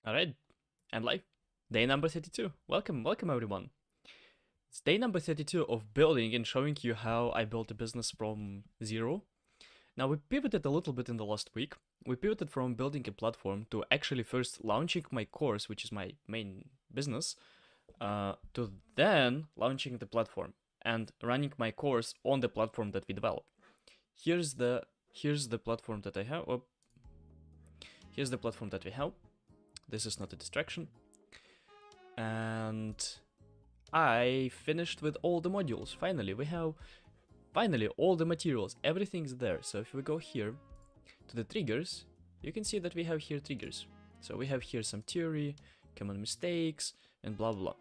Alright, and live. Day number 32. Welcome everyone. It's day number 32 of building and showing you how I built a business from zero. Now we pivoted a little bit in the last week. We pivoted from building a platform to actually first launching my course, which is my main business, to then launching the platform and running my course on the platform that we develop. Here's the platform that I have. Oh, here's the platform that we have. This is not a distraction. And I finished with all the modules. Finally, we have all the materials. Everything's there. So if we go here to the triggers, you can see that we have here triggers. So we have here some theory, common mistakes, and blah blah.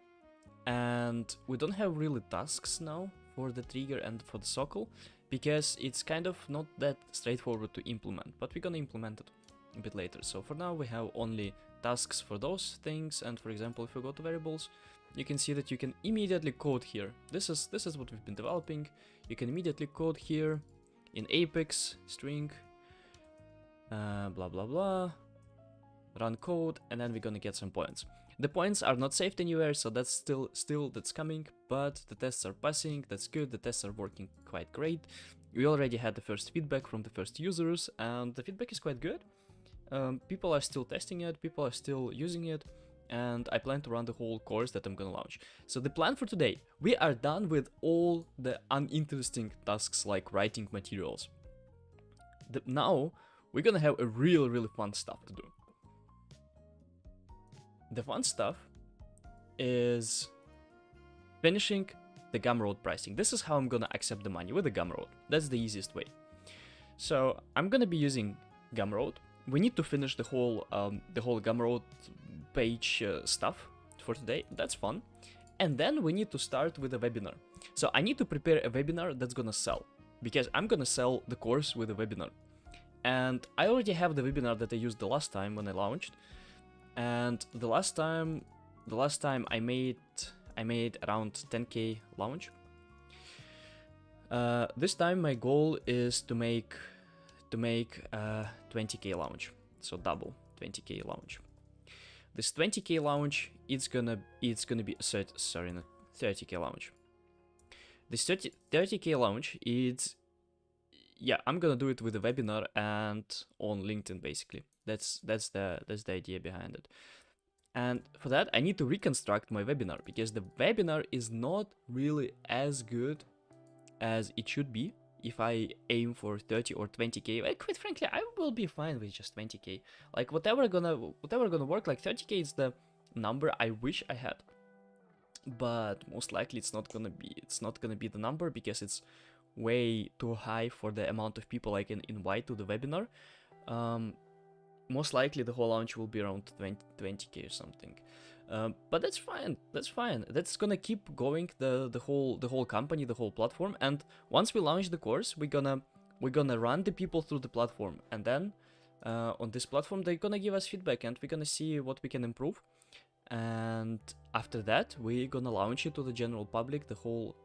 And we don't have really tasks now for the trigger and for the circle because it's kind of not that straightforward to implement, but we're gonna implement it a bit later. So for now we have only tasks for those things, and for example if we go to variables, you can see that you can immediately code here. This is what we've been developing. You can immediately code here in Apex string blah blah blah, run code, and then we're gonna get some points. The points are not saved anywhere, so that's still that's coming, but the tests are passing. That's good. The tests are working quite great. We already had the first feedback from the first users, and the feedback is quite good. People are still testing it, people are still using it, and I plan to run the whole course that I'm gonna launch. So the plan for today, we are done with all the uninteresting tasks like writing materials. Now we're gonna have a really fun stuff to do. The fun stuff is finishing the Gumroad pricing. This is how I'm gonna accept the money, with the Gumroad. That's the easiest way. So I'm gonna be using Gumroad. We need to finish the whole Gumroad page stuff for today. That's fun. And then we need to start with a webinar. So I need to prepare a webinar that's gonna sell, because I'm gonna sell the course with a webinar. And I already have the webinar that I used the last time when I launched. And the last time I made around 10k launch. This time my goal is to make 20k launch, so double 20k launch. This 20k launch, it's gonna be not 30k launch. This 30k launch, I'm gonna do it with a webinar and on LinkedIn basically. That's the idea behind it. And for that I need to reconstruct my webinar, because the webinar is not really as good as it should be. If I aim for 30 or 20k, well, quite frankly, I will be fine with just 20k. Like whatever gonna work. Like 30k is the number I wish I had, but most likely it's not gonna be the number, because it's way too high for the amount of people I can invite to the webinar. Most likely the whole launch will be around 20k or something. But that's fine. That's gonna keep going the whole company, the whole platform. And once we launch the course, we're gonna run the people through the platform, and then on this platform they're gonna give us feedback, and we're gonna see what we can improve. And after that, we're gonna launch it to the general public, the whole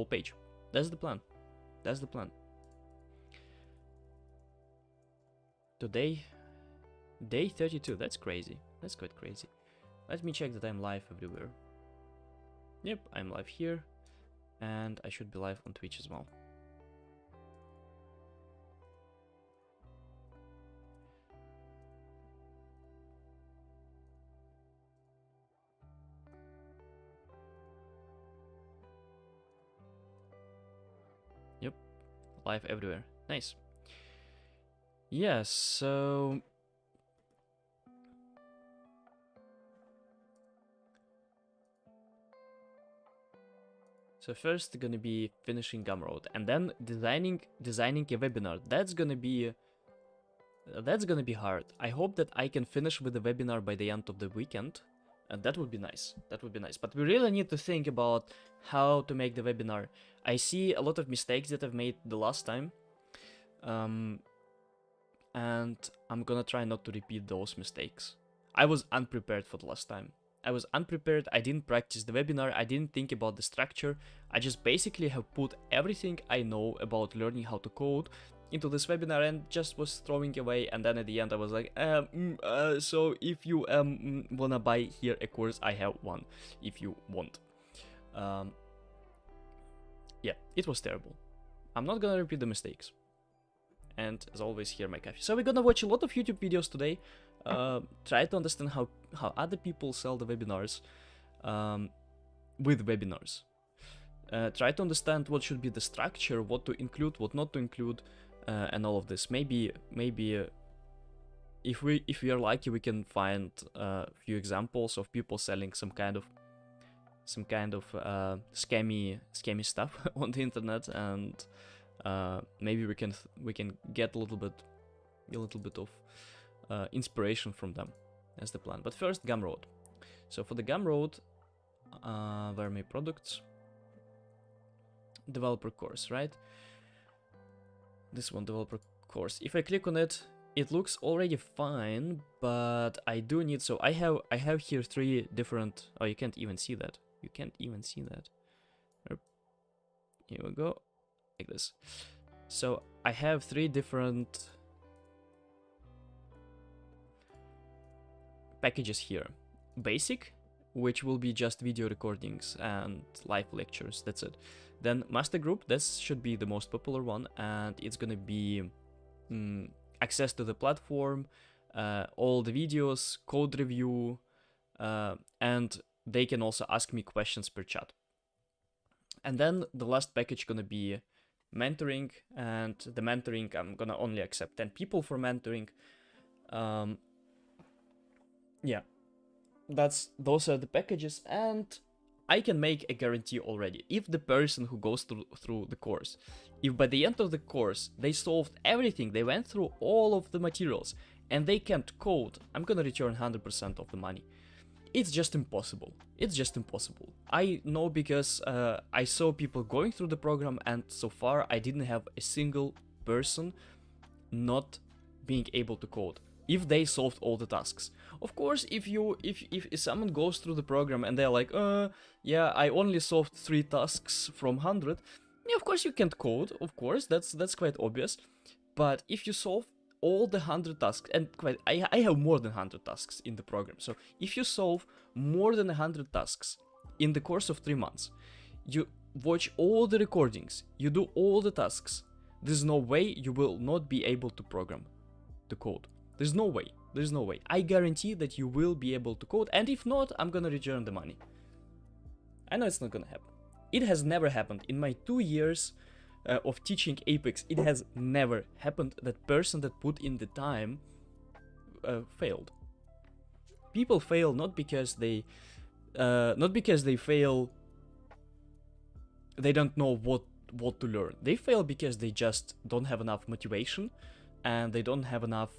page. That's the plan. Today, day 32. That's crazy. That's quite crazy. Let me check that I'm live everywhere. Yep, I'm live here, and I should be live on Twitch as well. Yep, live everywhere. Nice. Yes, so first gonna be finishing Gumroad, and then designing a webinar. That's gonna be hard. I hope that I can finish with the webinar by the end of the weekend, and that would be nice. But we really need to think about how to make the webinar. I see a lot of mistakes that I've made the last time, and I'm gonna try not to repeat those mistakes. I was unprepared for the last time. I didn't practice the webinar, I didn't think about the structure. I just basically have put everything I know about learning how to code into this webinar and just was throwing away, and then at the end I was like, so if you wanna buy here a course, I have one if you want. Yeah, it was terrible. I'm not gonna repeat the mistakes. And as always, here my coffee. So we're gonna watch a lot of YouTube videos today. Try to understand how other people sell the webinars with webinars. Try to understand what should be the structure, what to include, what not to include, and all of this. Maybe if we are lucky, we can find a few examples of people selling some kind of scammy stuff on the internet, and maybe we can get a little bit of inspiration from them as the plan. But first, Gumroad. So for the Gumroad, where are my products? Developer course, right? This one, developer course. If I click on it, it looks already fine, but I do need, so I have here 3 different, oh, you can't even see that. You can't even see that. Here we go, like this. So I have 3 different packages here. Basic, which will be just video recordings and live lectures, that's it. Then Master Group, this should be the most popular one, and it's gonna be access to the platform, all the videos, code review, and they can also ask me questions per chat. And then the last package gonna be mentoring, and the mentoring, I'm gonna only accept 10 people for mentoring. Yeah, those are the packages, and I can make a guarantee already. If the person who goes through the course, if by the end of the course they solved everything, they went through all of the materials, and they can't code, I'm gonna return 100% of the money. It's just impossible. It's just impossible. I know, because I saw people going through the program, and so far I didn't have a single person not being able to code if they solved all the tasks. Of course, if someone goes through the program and they're like, yeah, I only solved 3 tasks from 100, yeah, of course you can't code, of course, that's quite obvious. But if you solve all the 100 tasks, and I have more than 100 tasks in the program, so if you solve more than 100 tasks in the course of 3 months, you watch all the recordings, you do all the tasks, there's no way you will not be able to program, to code. There's no way. There's no way. I guarantee that you will be able to code, and if not, I'm gonna return the money. I know it's not gonna happen. It has never happened. In my 2 years of teaching Apex, it has never happened that person that put in the time failed. People fail not because they fail, they don't know what to learn. They fail because they just don't have enough motivation, and they don't have enough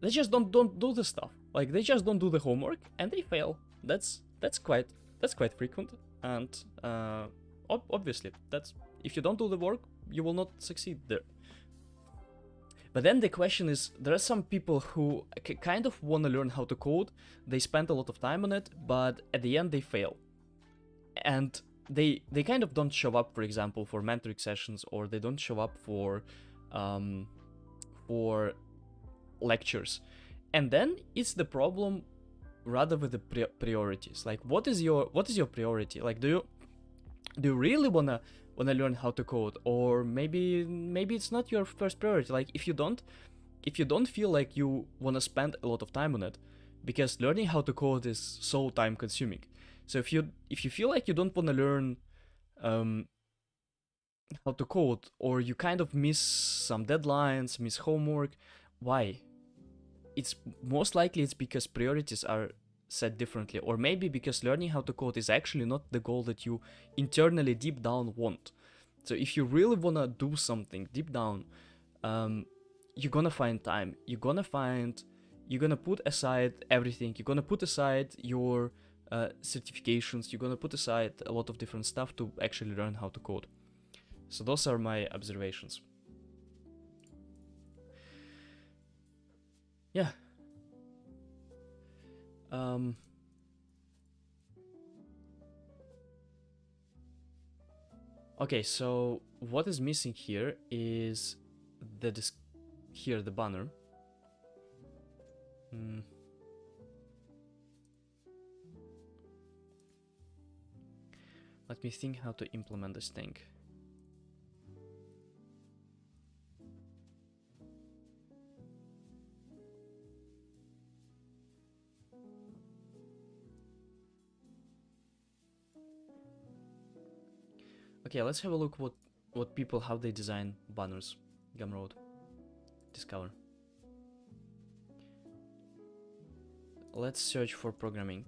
they just don't do the stuff. Like, they just don't do the homework and they fail. That's quite frequent, and obviously that's, if you don't do the work, you will not succeed there. But then the question is, there are some people who kind of want to learn how to code, they spend a lot of time on it, but at the end they fail. And they kind of don't show up, for example, for mentoring sessions, or they don't show up for lectures. And then it's the problem rather with the priorities. Like, what is your priority? Like, do you really wanna learn how to code, or maybe it's not your first priority? Like, if you don't feel like you wanna spend a lot of time on it, because learning how to code is so time consuming. So if you feel like you don't wanna learn how to code, or you kind of miss some deadlines, miss homework, why? It's most likely it's because priorities are set differently, or maybe because learning how to code is actually not the goal that you internally deep down want. So if you really wanna do something deep down, you're gonna find time. You're gonna put aside everything. You're gonna put aside your certifications. You're gonna put aside a lot of different stuff to actually learn how to code. So those are my observations. Yeah. Okay, so what is missing here is the here the banner. Let me think how to implement this thing. Okay, let's have a look what people, how they design banners. Gumroad. Discover. Let's search for programming.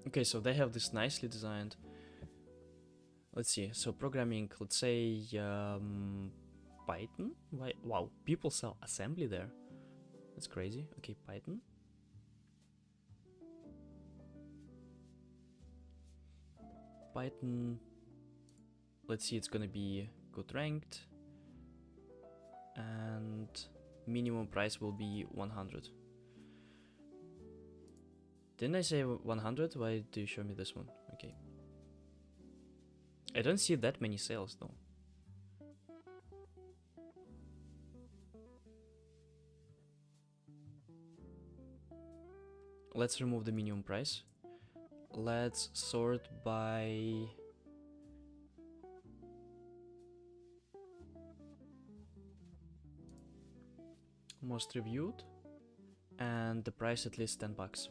Okay, so they have this nicely designed. Let's see. So programming, let's say Python. Why? Wow, people sell assembly there. That's crazy. Okay, Python. Python. Let's see. It's gonna be good ranked, and minimum price will be 100. Didn't I say 100? Why do you show me this one? Okay. I don't see that many sales though. Let's remove the minimum price. Let's sort by most reviewed and the price at least $10.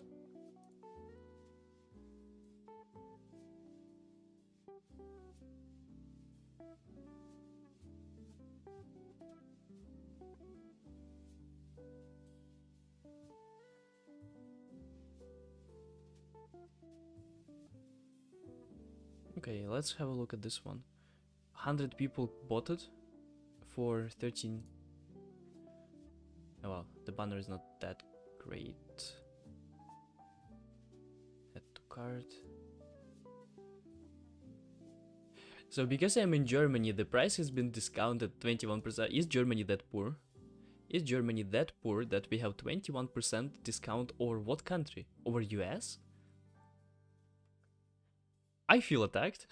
Okay, let's have a look at this one. 100 people bought it for 13. Oh well, the banner is not that great. Add to cart. So because I'm in Germany, the price has been discounted 21%. Is Germany that poor? Is Germany that poor that we have 21% discount over what country? Over US? I feel attacked.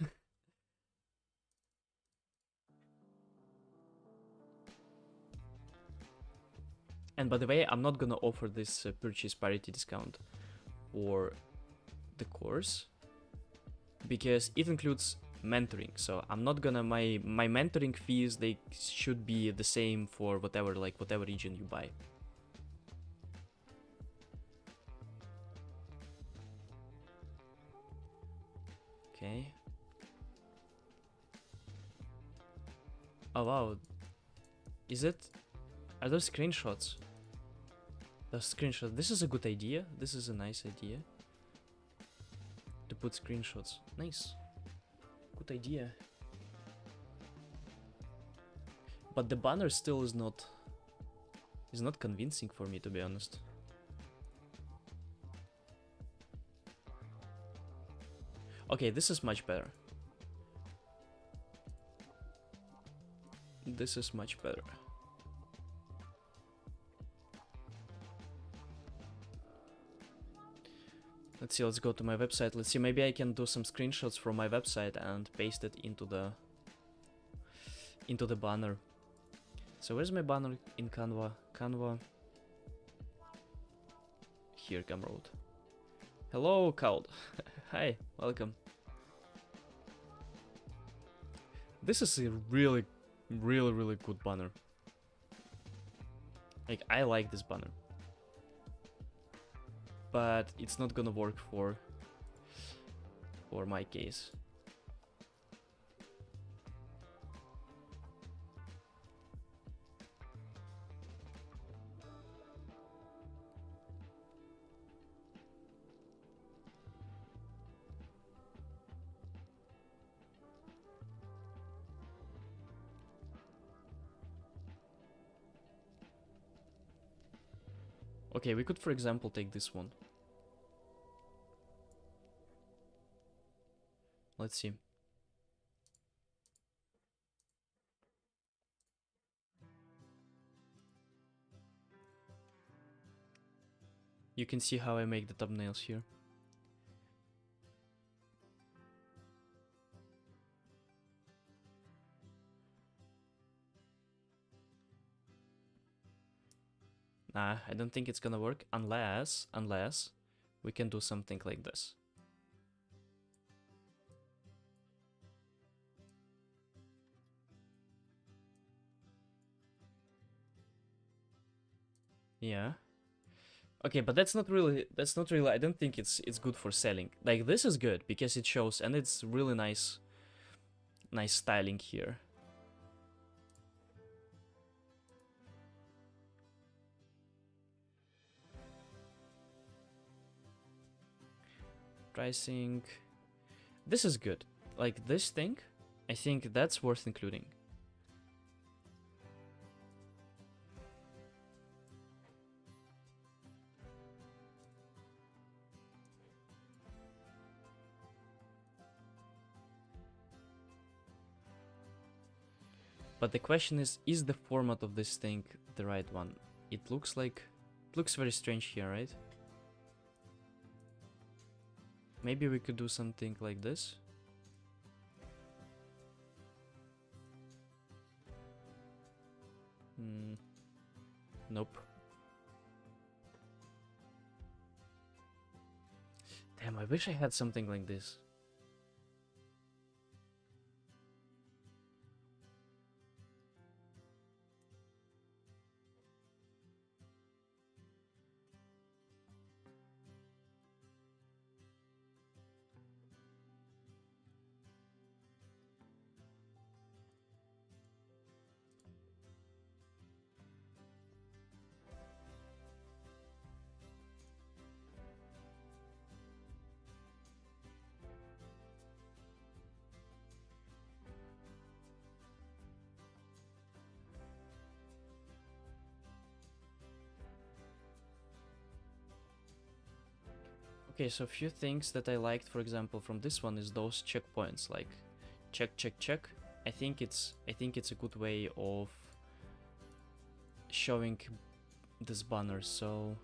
And by the way, I'm not gonna offer this purchase parity discount for the course because it includes mentoring. So I'm not gonna, my mentoring fees, they should be the same for whatever region you buy. Okay. Oh wow. Is it? Are those screenshots? Those screenshots. This is a good idea. This is a nice idea. To put screenshots. Nice. Good idea. But the banner still is not convincing for me, to be honest. Okay, this is much better. This is much better. Let's see, let's go to my website. Let's see, maybe I can do some screenshots from my website and paste it into the banner. So where's my banner in Canva? Canva. Here, Gumroad. Hello, Cloud. Hi, welcome. This is a really good banner. Like, I like this banner. But it's not gonna work for my case. Okay, we could, for example, take this one. Let's see. You can see how I make the thumbnails here. Nah, I don't think it's gonna work unless we can do something like this. Yeah. Okay, but that's not really I don't think it's good for selling. Like this is good because it shows and it's really nice styling here. Pricing. This is good. Like this thing, I think that's worth including. But the question is the format of this thing the right one? It looks very strange here, right? Maybe we could do something like this. Nope. Damn, I wish I had something like this. Okay, so a few things that I liked, for example, from this one is those checkpoints, like check, check, check. I think it's a good way of showing this banner. So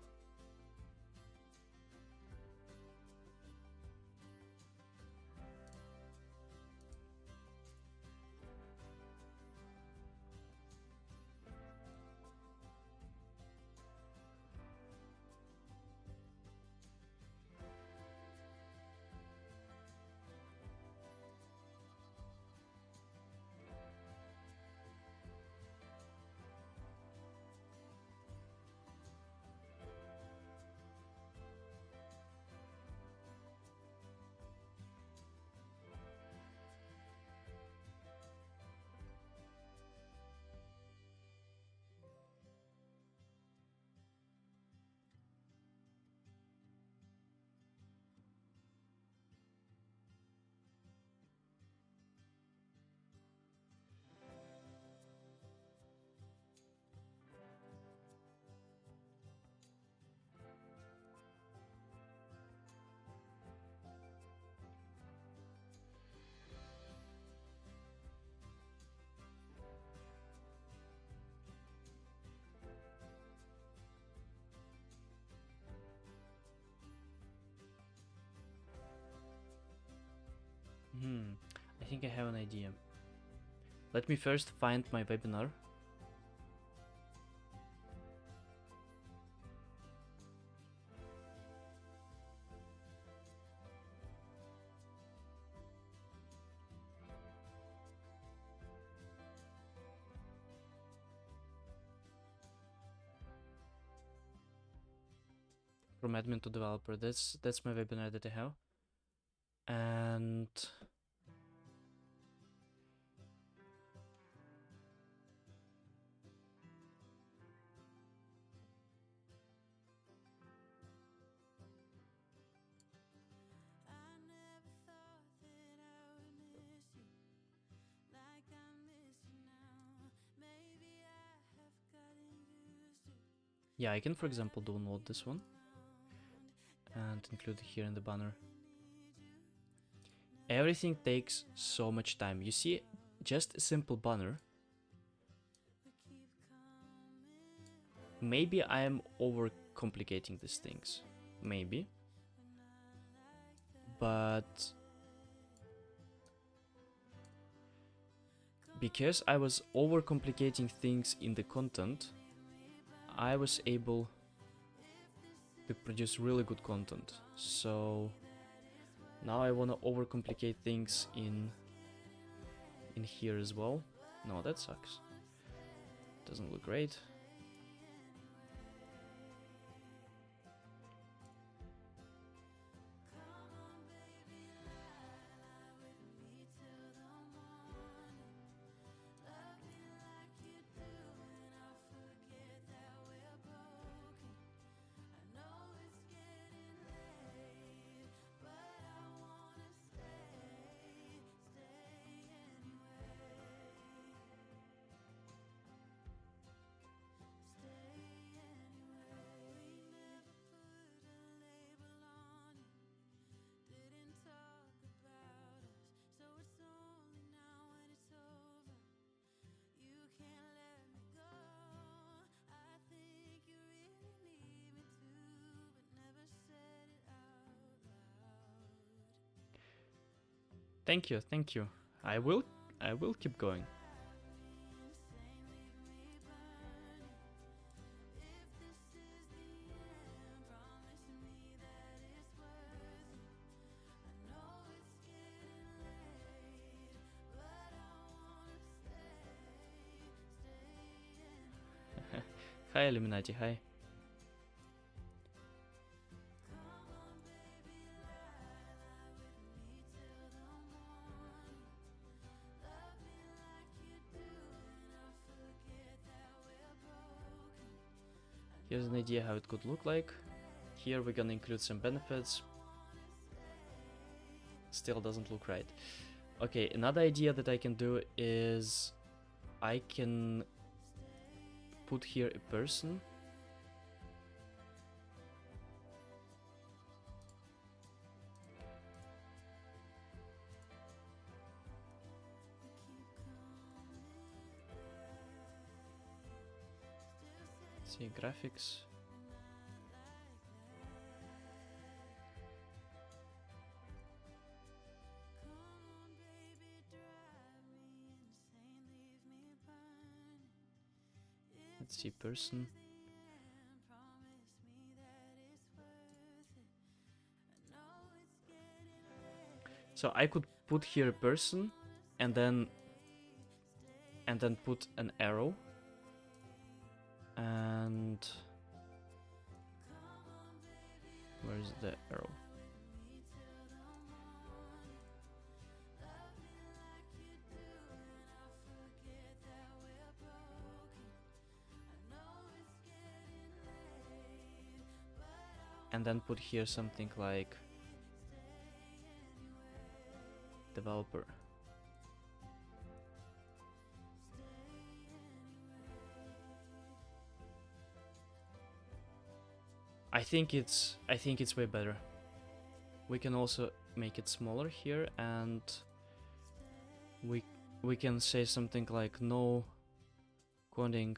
I think I have an idea. Let me first find my webinar. From admin to developer. That's my webinar that I have. And yeah, I can, for example, download this one and include it here in the banner. Everything takes so much time. You see, just a simple banner. Maybe I am overcomplicating these things. Maybe. But because I was overcomplicating things in the content, I was able to produce really good content. So now I want to overcomplicate things in here as well. No, that sucks. Doesn't look great. Thank you, thank you. I will keep going. Hi Illuminati, hi. Here's an idea how it could look like. Here we're gonna include some benefits. Still doesn't look right. Okay, another idea that I can do is I can put here a person. Let's see, graphics. Let's see, person. So I could put here a person and then put an arrow. And where's the arrow? And then put here something like developer. I think it's way better. We can also make it smaller here, and we can say something like no coding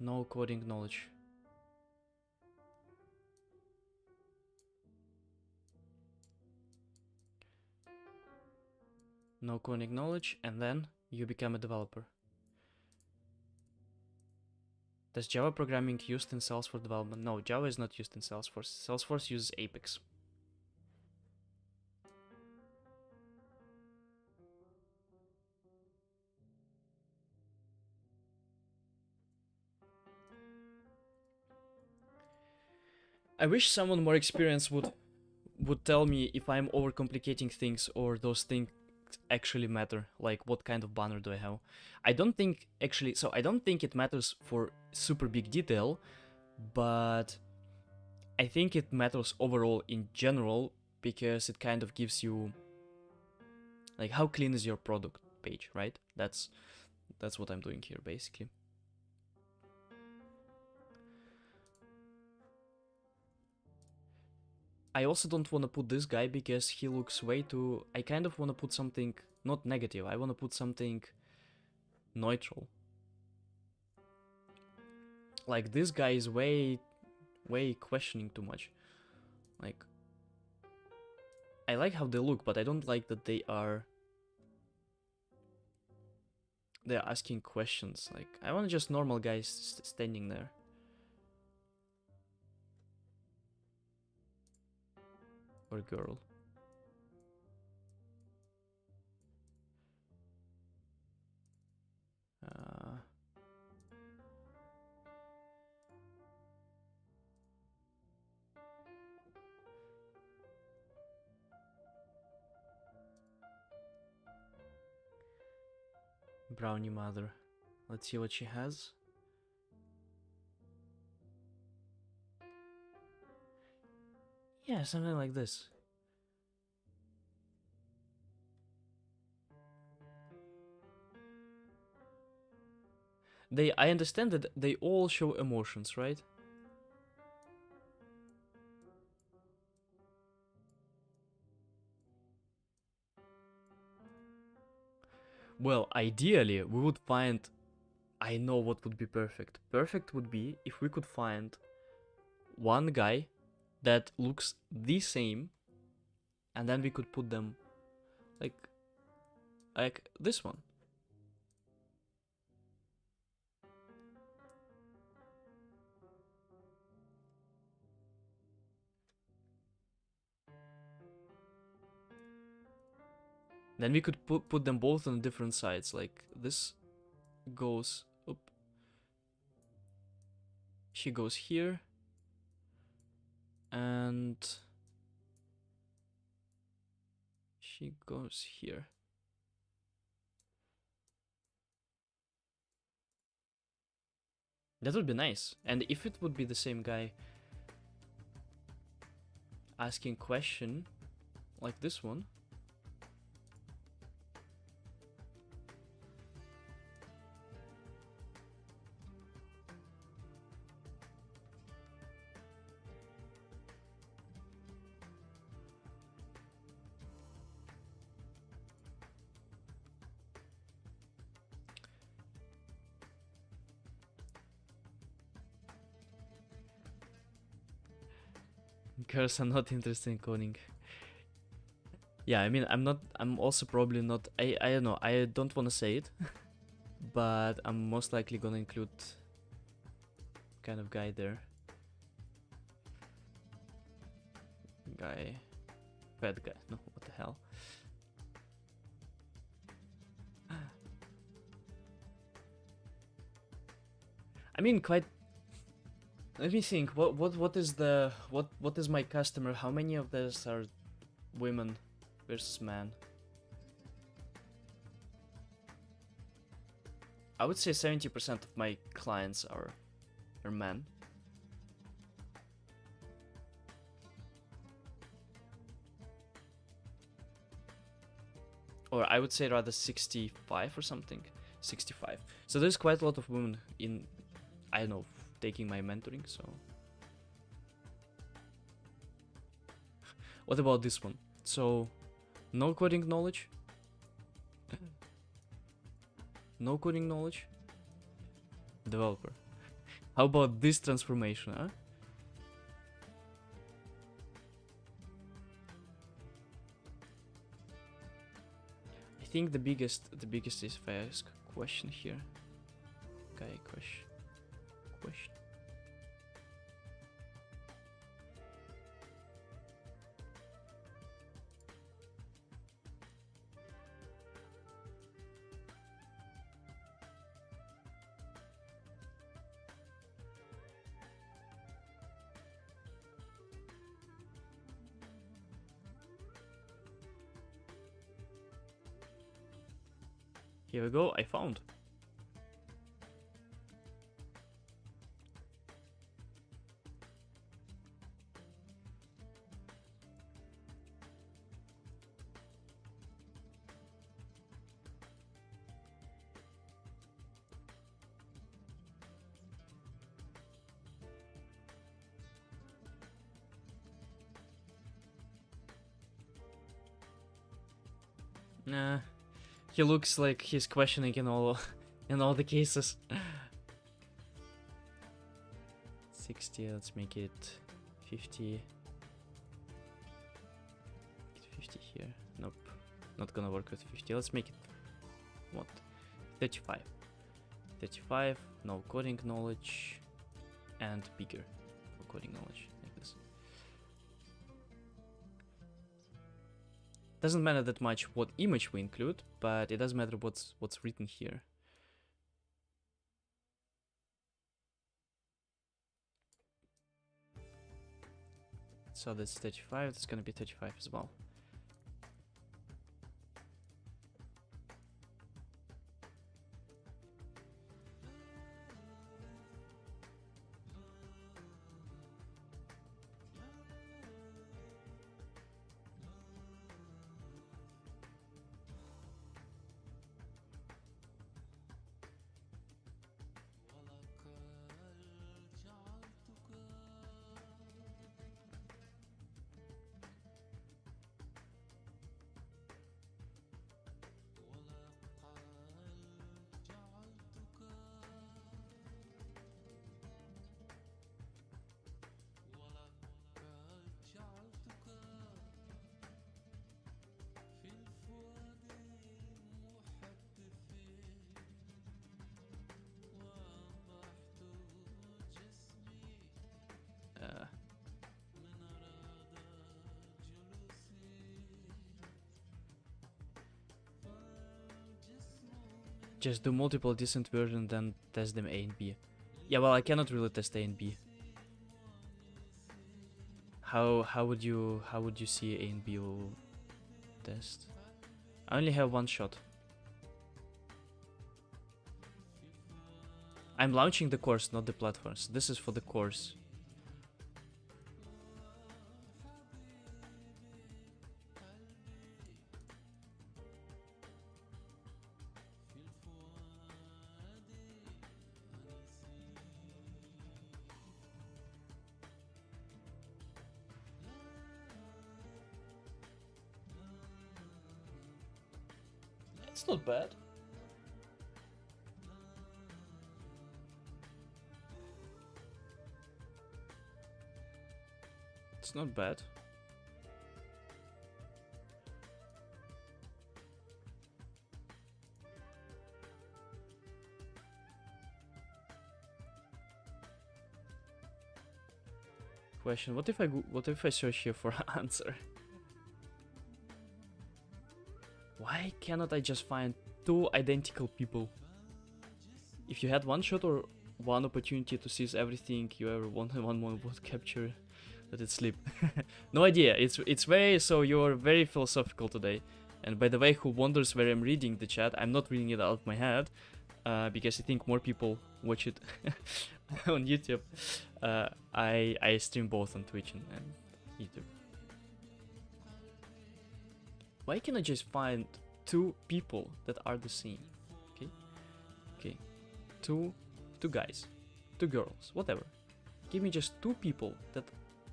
knowledge. No coding knowledge, and then you become a developer. Does Java programming used in Salesforce development? No, Java is not used in Salesforce. Salesforce uses Apex. I wish someone more experienced would tell me if I'm overcomplicating things or those things actually matter, like what kind of banner do I have. I don't think actually, so I don't think it matters for super big detail, but I think it matters overall in general because it kind of gives you like how clean is your product page, right? That's what I'm doing here basically. I also don't want to put this guy because he looks way too... I kind of want to put something not negative. I want to put something neutral. Like this guy is way questioning too much. Like I like how they look, but I don't like that they are they're asking questions. Like, I want just normal guys standing there. Or girl. Brownie mother. Let's see what she has. Yeah, something like this. I understand that they all show emotions, right? Well, ideally, we would find... I know what would be perfect. Perfect would be if we could find one guy that looks the same, and then we could put them like this one. Then we could put them both on different sides. Like this goes up. She goes here. And she goes here. That would be nice. And if it would be the same guy asking question like this one. Girls are not interested in coding. Yeah, I mean, I'm also probably not, I don't know, I don't want to say it, but I'm most likely gonna include kind of guy there. Bad guy, no, what the hell. I mean, quite... Let me think. What is my customer? How many of those are women versus men? I would say 70% of my clients are men. Or I would say rather 65 or something. 65. So there's quite a lot of women in, I don't know, taking my mentoring, so... What about this one? So, no coding knowledge? No coding knowledge? Developer. How about this transformation, huh? I think the biggest is if I ask a question here. Okay, question. Here we go, I found. Nah, he looks like he's questioning in all the cases. 60, let's make it 50. 50 here. Nope, not gonna work with 50. Let's make it what? 35. 35, no coding knowledge, and bigger for coding knowledge, like this. Doesn't matter that much what image we include, but it does matter what's written here. So that's 35, that's gonna be 35 as well. Just do multiple decent versions, then test them A and B. Yeah, well, I cannot really test A and B. How would you see A and B will test? I only have one shot. I'm launching the course, not the platforms. This is for the course. It's not bad. It's not bad. Question: what if I search here for an answer? Why cannot I just find two identical people? If you had one shot or one opportunity to seize everything you ever wanted, one more would capture, let it slip. No idea. It's very, so you're very philosophical today. And by the way, who wonders where I'm reading the chat, I'm not reading it out of my head, because I think more people watch it on YouTube. I stream both on Twitch and YouTube. Why can't I just find two people that are the same? Okay, two guys, two girls, whatever. Give me just two people that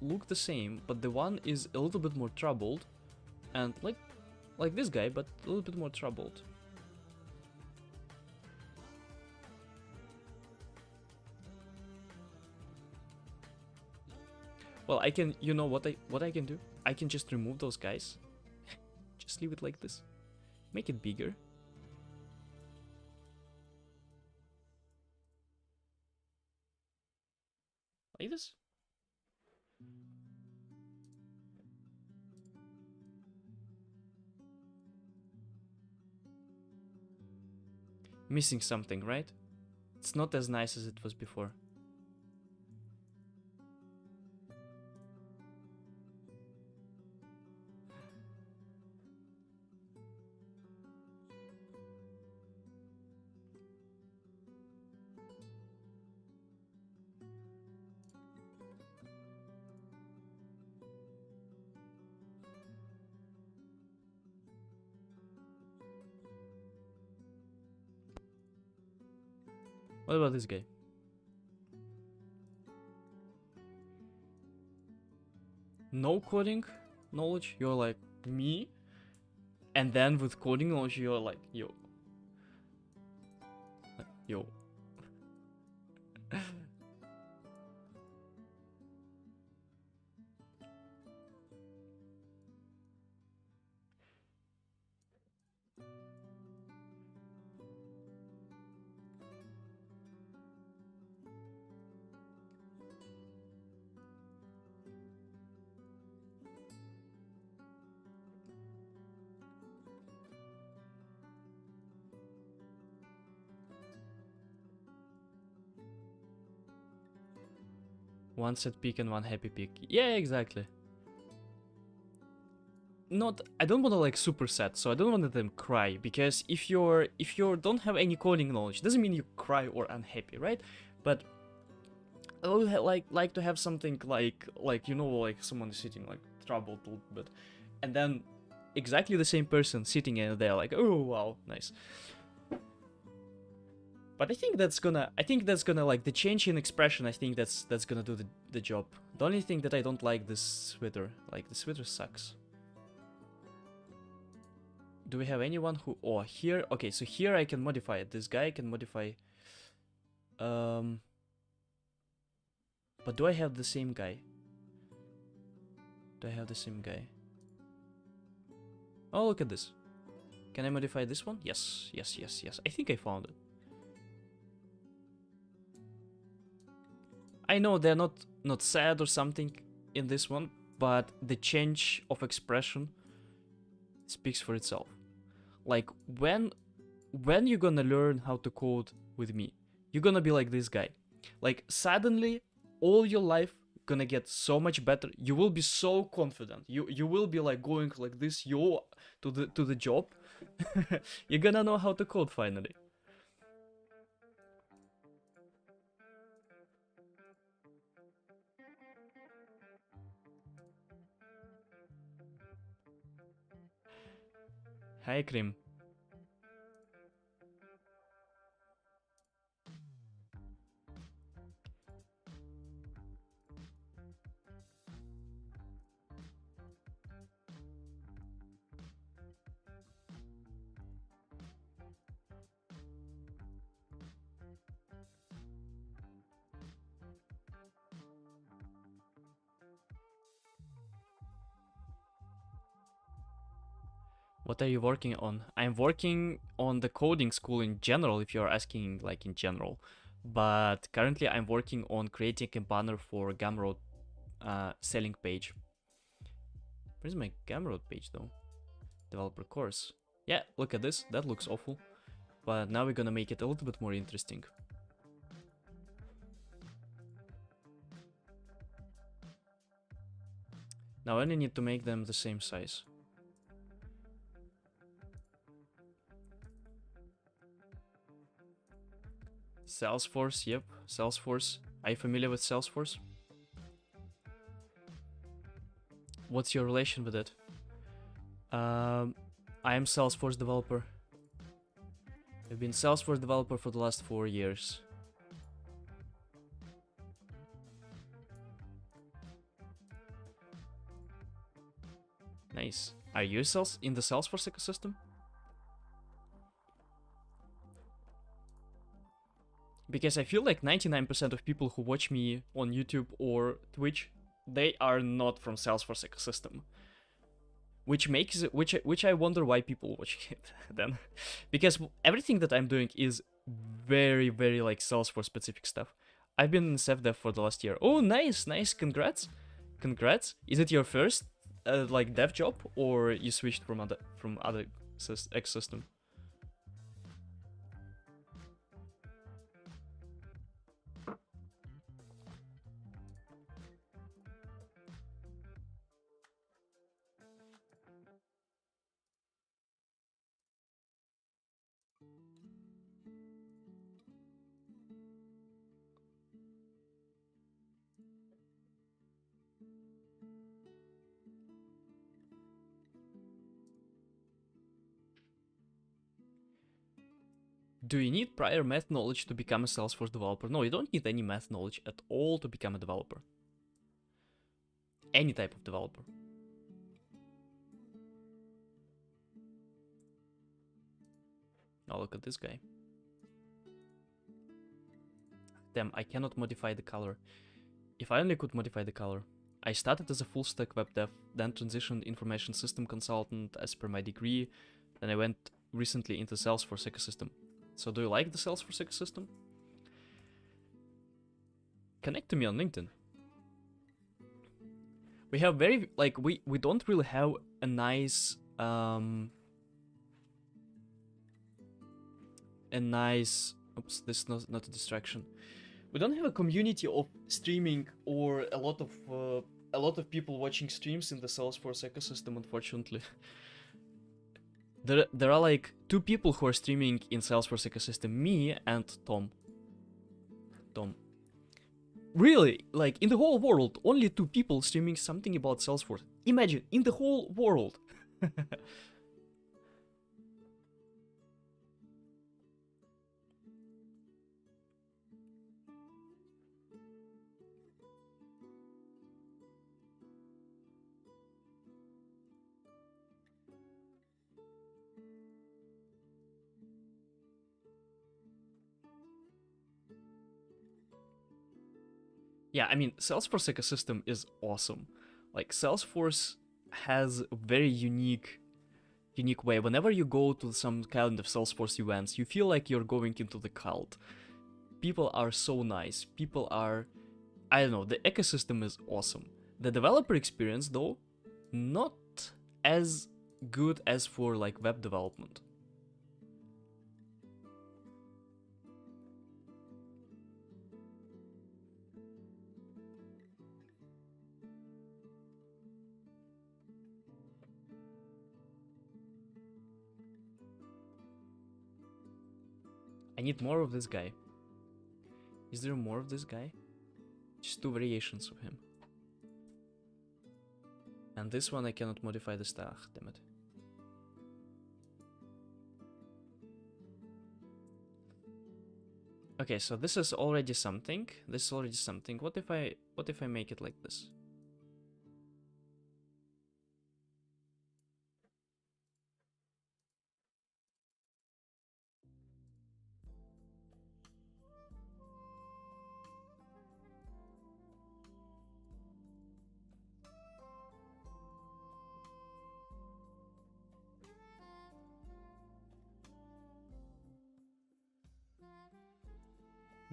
look the same, but the one is a little bit more troubled, and like this guy, but a little bit more troubled. Well, I can, you know what I can do? I can just remove those guys. Just leave it like this. Make it bigger. Like this. Missing something, right? It's not as nice as it was before. What about this guy? No coding knowledge, you're like me, and then with coding knowledge, you're like yo. Yo. One sad peak and one happy peak. Yeah, exactly. Not, I don't want to like super sad, so I don't want them cry, because if you don't have any coding knowledge, doesn't mean you cry or unhappy, right? But I would like to have something like you know, like someone is sitting like troubled a little bit, and then exactly the same person sitting in there like, oh wow, nice. But I think that's gonna like the change in expression. I think that's gonna do the job. The only thing that I don't like this sweater, like the sweater sucks. Do we have anyone who... Oh, here... Okay, so here I can modify it. This guy can modify... But do I have the same guy? Do I have the same guy? Oh, look at this. Can I modify this one? Yes, yes, yes, yes. I think I found it. I know they're not sad or something in this one, but the change of expression speaks for itself. Like, when you're gonna learn how to code with me, you're gonna be like this guy. Like, suddenly, all your life gonna get so much better. You will be so confident. You will be like going like this. You to the job. You're gonna know how to code finally. Hi, Krim. What are you working on? I'm working on the coding school in general, if you're asking like in general. But currently I'm working on creating a banner for Gumroad selling page. Where's my Gumroad page though? Developer course. Yeah, look at this. That looks awful. But now we're gonna make it a little bit more interesting. Now I only need to make them the same size. Salesforce, yep, Salesforce. Are you familiar with Salesforce? What's your relation with it? I am Salesforce developer. I've been Salesforce developer for the last 4 years. Nice. Are you in the Salesforce ecosystem? Because I feel like 99% of people who watch me on YouTube or Twitch, they are not from Salesforce ecosystem. Which I wonder why people watch it then. Because everything that I'm doing is very, very like Salesforce specific stuff. I've been in SevDev for the last year. Oh, nice, nice, congrats. Congrats. Is it your first like dev job, or you switched from other ecosystem? Do you need prior math knowledge to become a Salesforce developer? No, you don't need any math knowledge at all to become a developer. Any type of developer. Now look at this guy. Damn, I cannot modify the color. If I only could modify the color. I started as a full stack web dev, then transitioned information system consultant as per my degree, then I went recently into Salesforce ecosystem. So do you like the Salesforce ecosystem? Connect to me on LinkedIn. We have very, like, we don't really have a nice, oops, this is not a distraction. We don't have a community of streaming or a lot of people watching streams in the Salesforce ecosystem, unfortunately. There are like 2 people who are streaming in Salesforce ecosystem, me and Tom. Really, like in the whole world, only 2 people streaming something about Salesforce. Imagine, in the whole world. Yeah, I mean, Salesforce ecosystem is awesome. Like, Salesforce has a very unique way. Whenever you go to some kind of Salesforce events, you feel like you're going into the cult. People are so nice. People are... I don't know, the ecosystem is awesome. The developer experience, though, not as good as for, like, web development. I need more of this guy. Is there more of this guy? Just 2 variations of him. And this one I cannot modify the style, damn it. Okay, so this is already something. This is already something. What if I make it like this?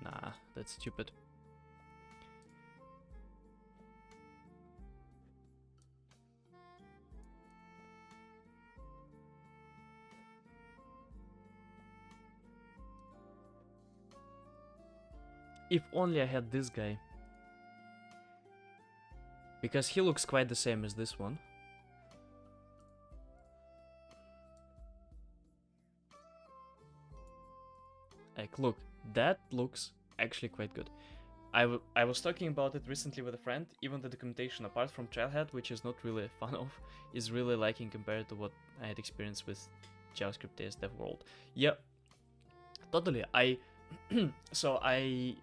Nah, that's stupid. If only I had this guy. Because he looks quite the same as this one. Like, look, that looks actually quite good. I was talking about it recently with a friend. Even the documentation, apart from Trailhead, which is not really a fan of, is really liking compared to what I had experienced with JavaScript AS Dev World. Yeah, totally. So I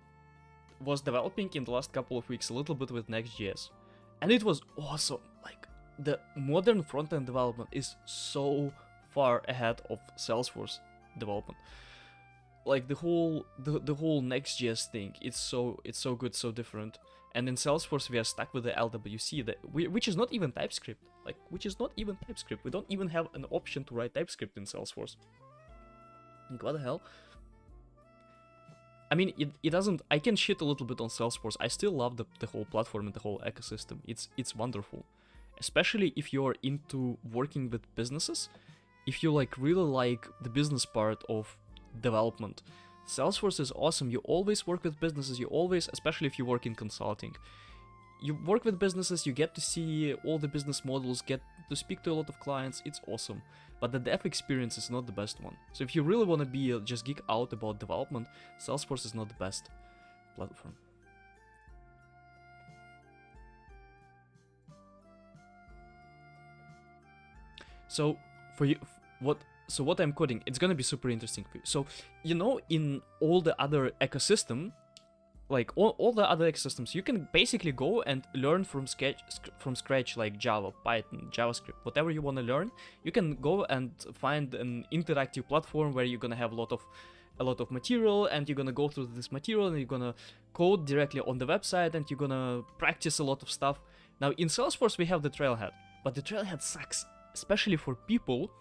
was developing in the last couple of weeks a little bit with Next.js, and it was awesome. Like, the modern front-end development is so far ahead of Salesforce development. Like, the whole Next.js thing, it's so good, so different. And in Salesforce we are stuck with the LWC, which is not even TypeScript. Like, which is not even TypeScript. We don't even have an option to write TypeScript in Salesforce. Like, what the hell? I mean, it doesn't... I can shit a little bit on Salesforce. I still love the whole platform and the whole ecosystem. It's wonderful. Especially if you're into working with businesses. If you, like, really like the business part of development. Salesforce is awesome. You always work with businesses. You always, especially if you work in consulting, you work with businesses, you get to see all the business models, get to speak to a lot of clients. It's awesome. But the dev experience is not the best one. So if you really want to be just geek out about development, Salesforce is not the best platform. So for you, what I'm coding, it's gonna be super interesting for you. So, you know, in all the other ecosystem, like all the other ecosystems, you can basically go and learn from scratch, like Java, Python, JavaScript, whatever you want to learn. You can go and find an interactive platform where you're gonna have a lot of material, and you're gonna go through this material, and you're gonna code directly on the website, and you're gonna practice a lot of stuff. Now in Salesforce we have the Trailhead, but the Trailhead sucks, especially for people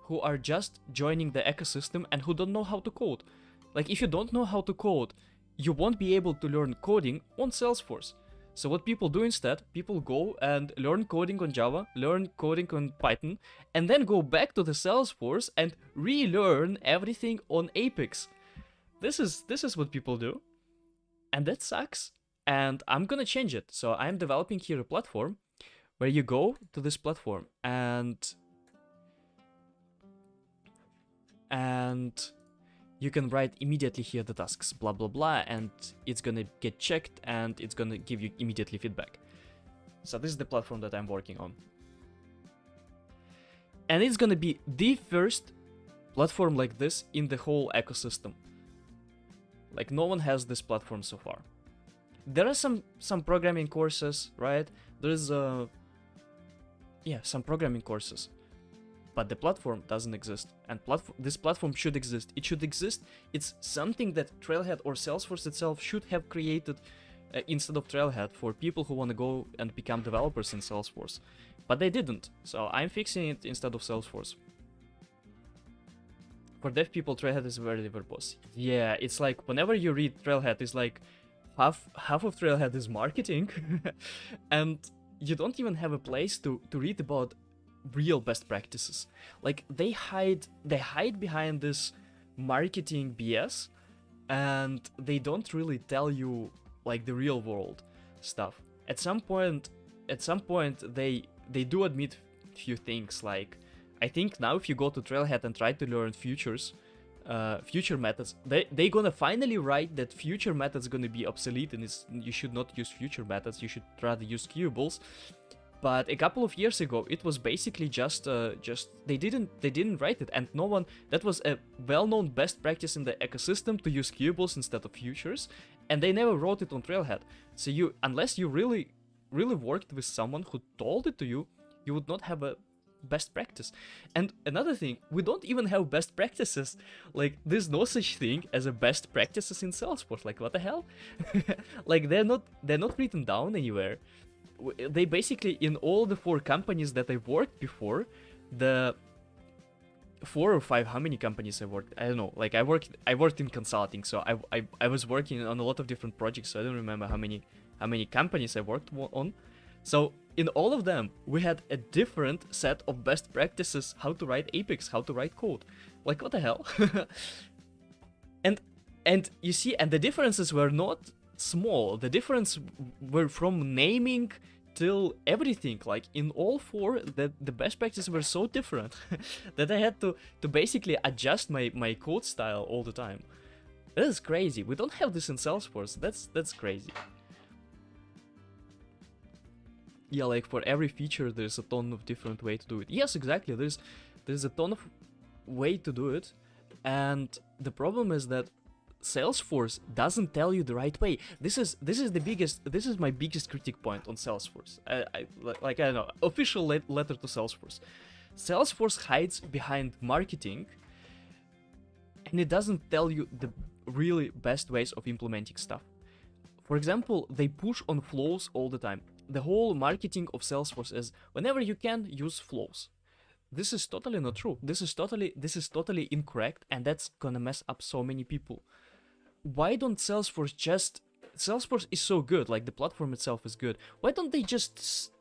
who are just joining the ecosystem and who don't know how to code. Like, if you don't know how to code, you won't be able to learn coding on Salesforce. So what people do instead, people go and learn coding on Java, learn coding on Python, and then go back to the Salesforce and relearn everything on Apex. This is what people do. And that sucks. And I'm gonna change it. So I'm developing here a platform where you go to this platform and you can write immediately here the tasks, blah blah blah, and it's gonna get checked and it's gonna give you immediately feedback. So this is the platform that I'm working on. And it's gonna be the first platform like this in the whole ecosystem. Like, no one has this platform so far. There are some programming courses, right? There's some programming courses. But the platform doesn't exist, and this platform should exist. It should exist. It's something that Trailhead or Salesforce itself should have created instead of Trailhead for people who want to go and become developers in Salesforce. But they didn't, so I'm fixing it instead of Salesforce. For dev people, Trailhead is very verbose. Yeah, it's like whenever you read Trailhead, it's like half of Trailhead is marketing, and you don't even have a place to read about real best practices. Like, they hide behind this marketing BS, and they don't really tell you like the real world stuff. At some point they do admit few things. Like, I think now if you go to Trailhead and try to learn future methods, they gonna finally write that future methods gonna be obsolete and you should not use future methods, you should rather use queuables. But a couple of years ago, it was basically just they didn't write it, and no one. That was a well-known best practice in the ecosystem to use queuables instead of futures, and they never wrote it on Trailhead. So unless you really worked with someone who told it to you, you would not have a best practice. And another thing, we don't even have best practices. Like, there's no such thing as a best practices in Salesforce. Like, what the hell? Like, they're not written down anywhere. They basically, in all the 4 companies that I've worked before, the 4 or 5, how many companies I worked? I don't know. Like, I worked in consulting, so I was working on a lot of different projects, so I don't remember how many companies I worked on. So in all of them, we had a different set of best practices, how to write Apex, how to write code. Like, what the hell? and you see, and the differences were not small. The difference were from naming till everything. Like, in all 4, the best practices were so different that I had to basically adjust my code style all the time. That is crazy. We don't have this in Salesforce. That's crazy. Yeah, like, for every feature there's a ton of different way to do it. Yes, exactly. There's a ton of way to do it, and the problem is that Salesforce doesn't tell you the right way. This is my biggest critic point on Salesforce. I don't know, official letter to Salesforce. Salesforce hides behind marketing, and it doesn't tell you the really best ways of implementing stuff. For example, they push on flows all the time. The whole marketing of Salesforce is whenever you can, use flows. This is totally not true. This is totally incorrect, and that's gonna mess up so many people. Why don't Salesforce is so good, like, the platform itself is good. Why don't they just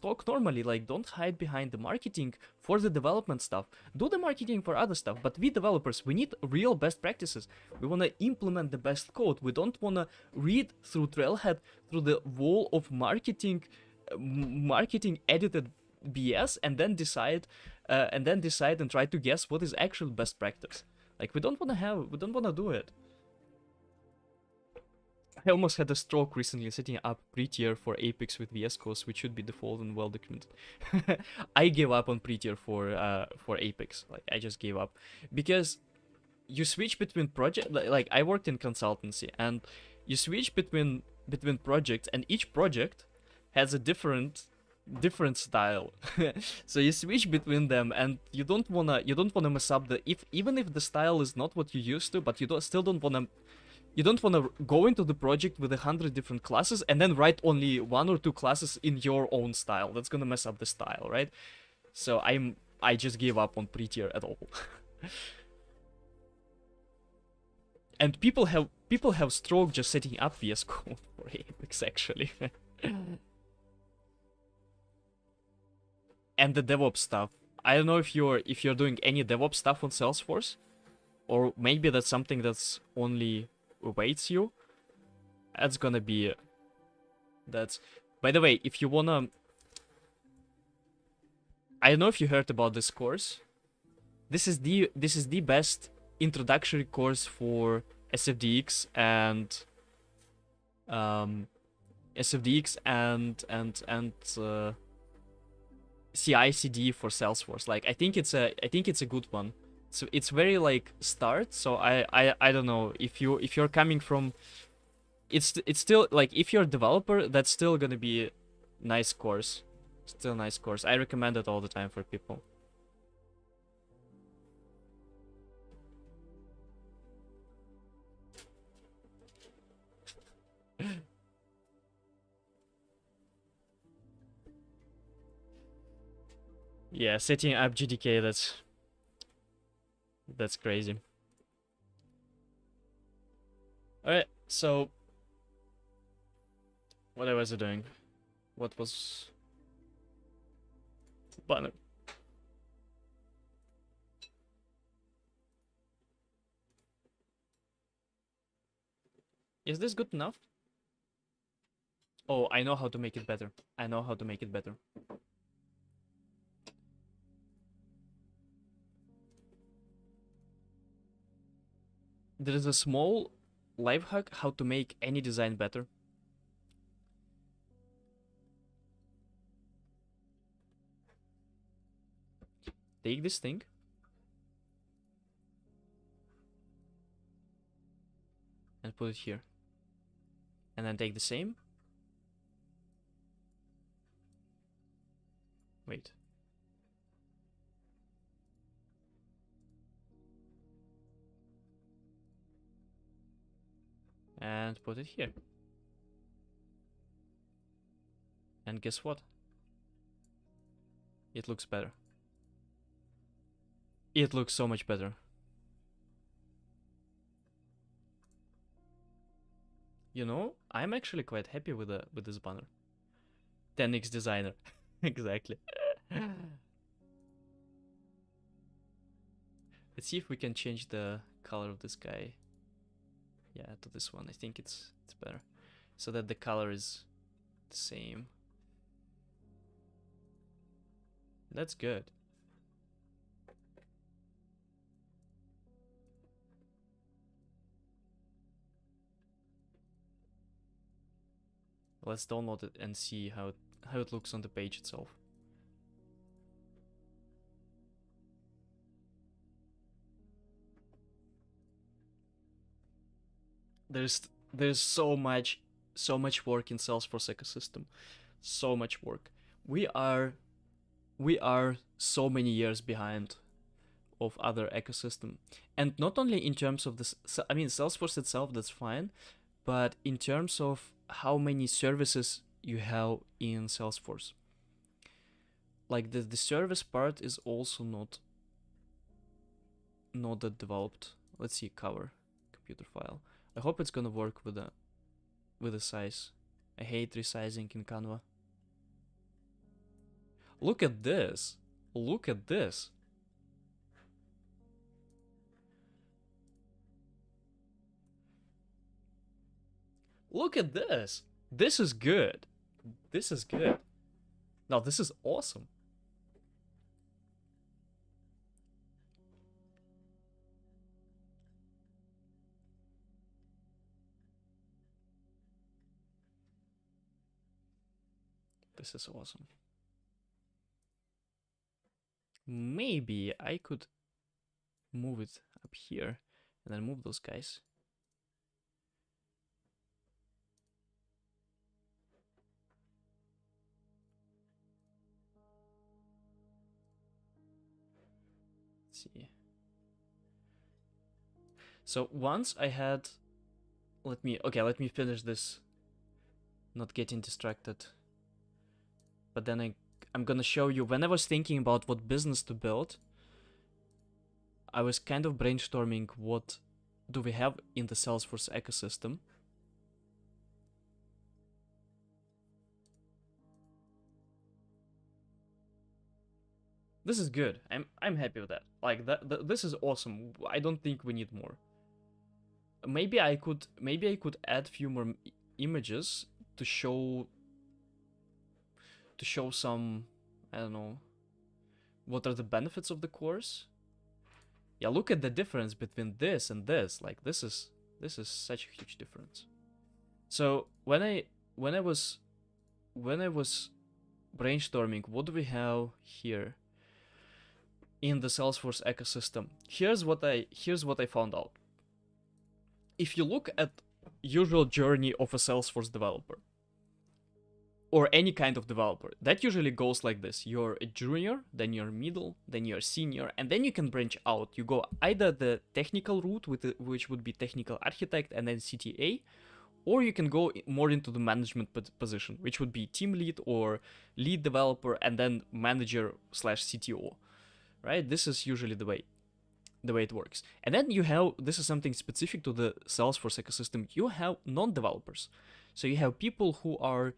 talk normally? Like, don't hide behind the marketing for the development stuff. Do the marketing for other stuff, but we developers, we need real best practices. We want to implement the best code. We don't want to read through Trailhead, through the wall of marketing edited BS, and then decide and try to guess what is actual best practice. Like, we don't want to do it. I almost had a stroke recently setting up pre-tier for Apex with VS Codes, which should be default and well documented. I gave up on pre-tier for Apex. Like, I just gave up because you switch between project. Like, I worked in consultancy, and you switch between projects, and each project has a different style. So you switch between them, and you don't wanna mess up even if the style is not what you used to, but you don't want to go into the project with 100 different classes and then write only 1 or 2 classes in your own style. That's gonna mess up the style, right? So I just gave up on pre-tier at all. And people have stroke just setting up VS Code for Apex, actually. And the DevOps stuff. I don't know if you're doing any DevOps stuff on Salesforce, or maybe that's something that's only awaits you. That's gonna be... That's... By the way, if you wanna... I don't know if you heard about this course. This is the best introductory course for SFDX and CI/CD for Salesforce. Like I think it's a good one. So it's very like start. So I don't know if you're coming from, it's still like if you're a developer, that's still gonna be a nice course. Still a nice course. I recommend it all the time for people. Yeah, setting up GDK, that's crazy. Alright, so what was I doing? What was banner? Is this good enough? Oh, I know how to make it better. I know how to make it better. There is a small life hack how to make any design better. Take this thing. And put it here. And then take the same. Wait. And put it here. And guess what? It looks better. It looks so much better. You know, I'm actually quite happy with this banner. 10x designer. Exactly. Let's see if we can change the color of this guy. Yeah, to this one. I think it's better. So that the color is the same. That's good. Let's download it and see how it looks on the page itself. There's so much work in Salesforce ecosystem. So much work. We are so many years behind of other ecosystem. And not only in terms of this, I mean Salesforce itself, that's fine, but in terms of how many services you have in Salesforce. Like the service part is also not that developed. Let's see, cover, computer file. I hope it's gonna work with the size. I hate resizing in Canva. Look at this. Look at this. Look at this. This is good. This is good. Now this is awesome. This is awesome. Maybe I could move it up here and then move those guys. Let's see. So once I had, let me finish this, not getting distracted. But then I'm gonna show you, when I was thinking about what business to build, I was kind of brainstorming what do we have in the Salesforce ecosystem. This is good. I'm happy with that. Like this is awesome. I don't think we need more. Maybe I could add few more images to show some, I don't know, what are the benefits of the course. Yeah, look at the difference between this and this. Like this is such a huge difference. So when I was brainstorming, what do we have here in the Salesforce ecosystem? Here's what I found out. If you look at usual journey of a Salesforce developer or any kind of developer, that usually goes like this. You're a junior, then you're middle, then you're senior, and then you can branch out. You go either the technical route, which would be technical architect and then CTA, or you can go more into the management position, which would be team lead or lead developer and then manager / CTO, right? This is usually the way it works. And then you have, this is something specific to the Salesforce ecosystem, you have non-developers. So you have people who are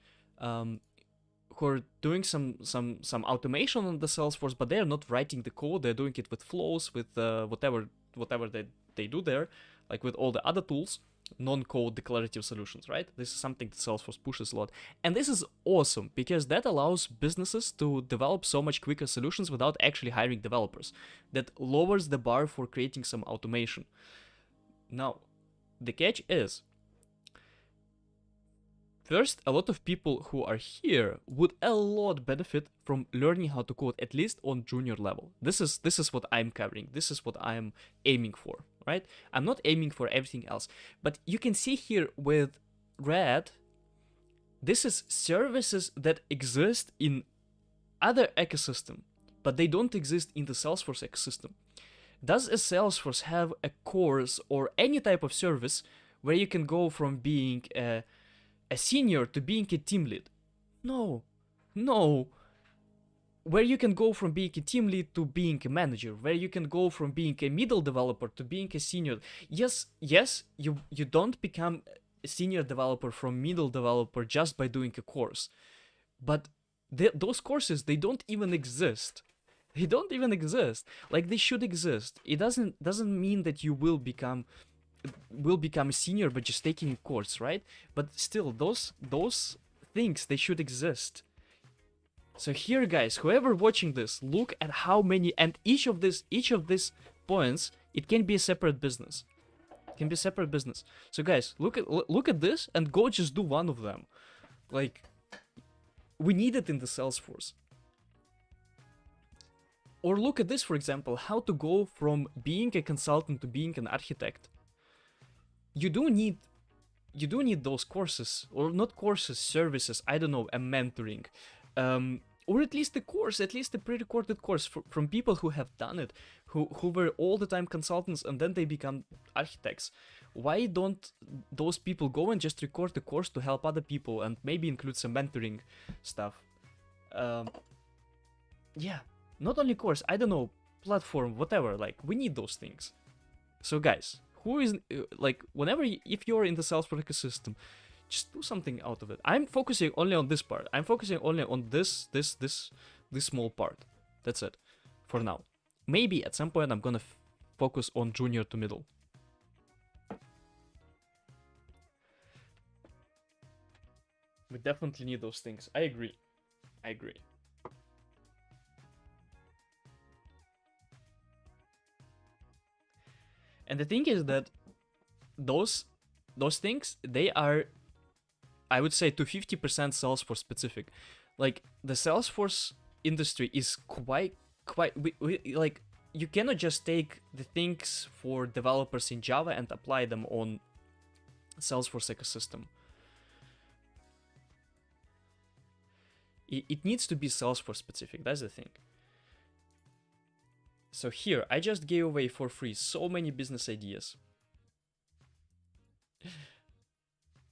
doing some automation on the Salesforce, but they're not writing the code. They're doing it with flows, with whatever they do there, like with all the other tools, non-code declarative solutions, right? This is something that Salesforce pushes a lot. And this is awesome because that allows businesses to develop so much quicker solutions without actually hiring developers. That lowers the bar for creating some automation. Now, the catch is, first, a lot of people who are here would a lot benefit from learning how to code, at least on junior level. This is what I'm covering. This is what I'm aiming for, right? I'm not aiming for everything else. But you can see here with red, this is services that exist in other ecosystem, but they don't exist in the Salesforce ecosystem. Does a Salesforce have a course or any type of service where you can go from being a senior to being a team lead? No. Where you can go from being a team lead to being a manager, where you can go from being a middle developer to being a senior. Yes, you don't become a senior developer from middle developer just by doing a course. But those courses, they don't even exist. They don't even exist. Like, they should exist. It doesn't mean that you will become a senior by just taking a course, right? But still, those things, they should exist. So here, guys, whoever watching this, look at how many, and each of these points, it can be a separate business. It can be a separate business. So guys, look at this and go just do one of them. Like, we need it in the Salesforce. Or look at this, for example, how to go from being a consultant to being an architect. You do need those courses, or not courses, services, I don't know, a mentoring, or at least a course, at least a pre-recorded course from people who have done it, who were all the time consultants and then they become architects. Why don't those people go and just record the course to help other people and maybe include some mentoring stuff? Yeah, not only course, I don't know, platform, whatever, like, we need those things. So guys, who is, like, whenever, if you're in the Salesforce ecosystem, just do something out of it. I'm focusing only on this part. I'm focusing only on this small part. That's it, for now. Maybe at some point I'm gonna focus on junior to middle. We definitely need those things. I agree. And the thing is that those things, they are, I would say, to 50% Salesforce specific. Like, the Salesforce industry is quite like, you cannot just take the things for developers in Java and apply them on Salesforce ecosystem. It needs to be Salesforce specific, that's the thing. So here, I just gave away for free so many business ideas.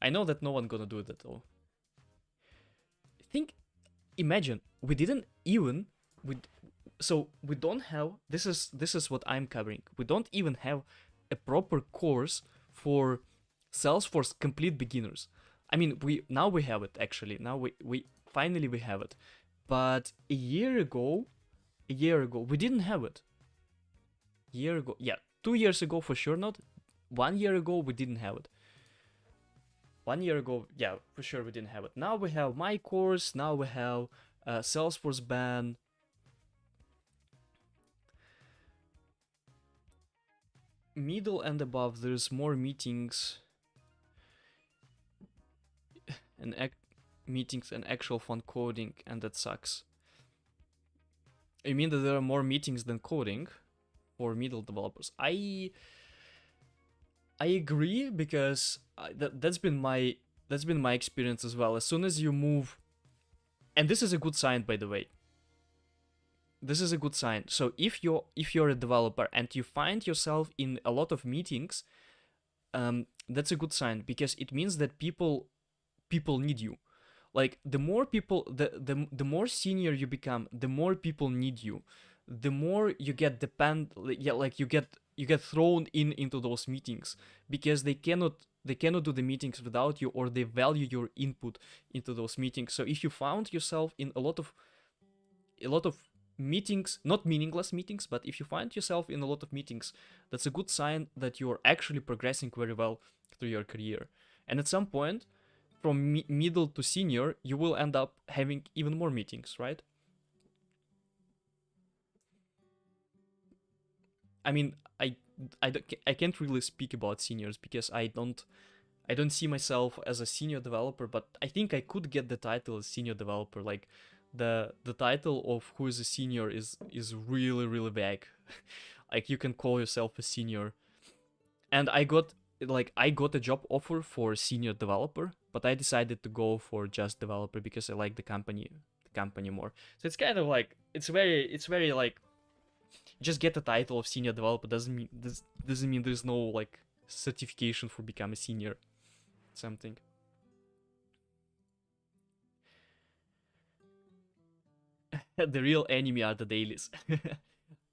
I know that no one gonna do it at all. Imagine, we didn't even, so we don't have, this is what I'm covering. We don't even have a proper course for Salesforce complete beginners. I mean, we have it, actually. Now we finally have it. But a year ago, we didn't have it. Year ago, yeah, 2 years ago for sure not. 1 year ago, we didn't have it. 1 year ago, yeah, for sure we didn't have it. Now we have my course, now we have Salesforce ban. Middle and above, there's more meetings and meetings and actual fun coding, and that sucks. You mean that there are more meetings than coding for middle developers? I agree, because that's been my experience as well. As soon as you move, and this is a good sign, by the way. This is a good sign. So if you're a developer and you find yourself in a lot of meetings, that's a good sign, because it means that people need you. Like, the more people, the more senior you become, the more people need you. The more you get you get thrown into those meetings, because they cannot do the meetings without you, or they value your input into those meetings. So if you found yourself in a lot of meetings, not meaningless meetings, but if you find yourself in a lot of meetings, that's a good sign that you're actually progressing very well through your career. And at some point, from middle to senior, you will end up having even more meetings, right? I mean, I can't really speak about seniors, because I don't see myself as a senior developer, but I think I could get the title as senior developer. Like, the title of who is a senior is really, really vague. Like, you can call yourself a senior. And I got a job offer for senior developer, but I decided to go for just developer, because I like the company more. So it's kind of like, it's very like, just get the title of senior developer doesn't mean there's no like certification for become a senior something. The real enemy are the dailies.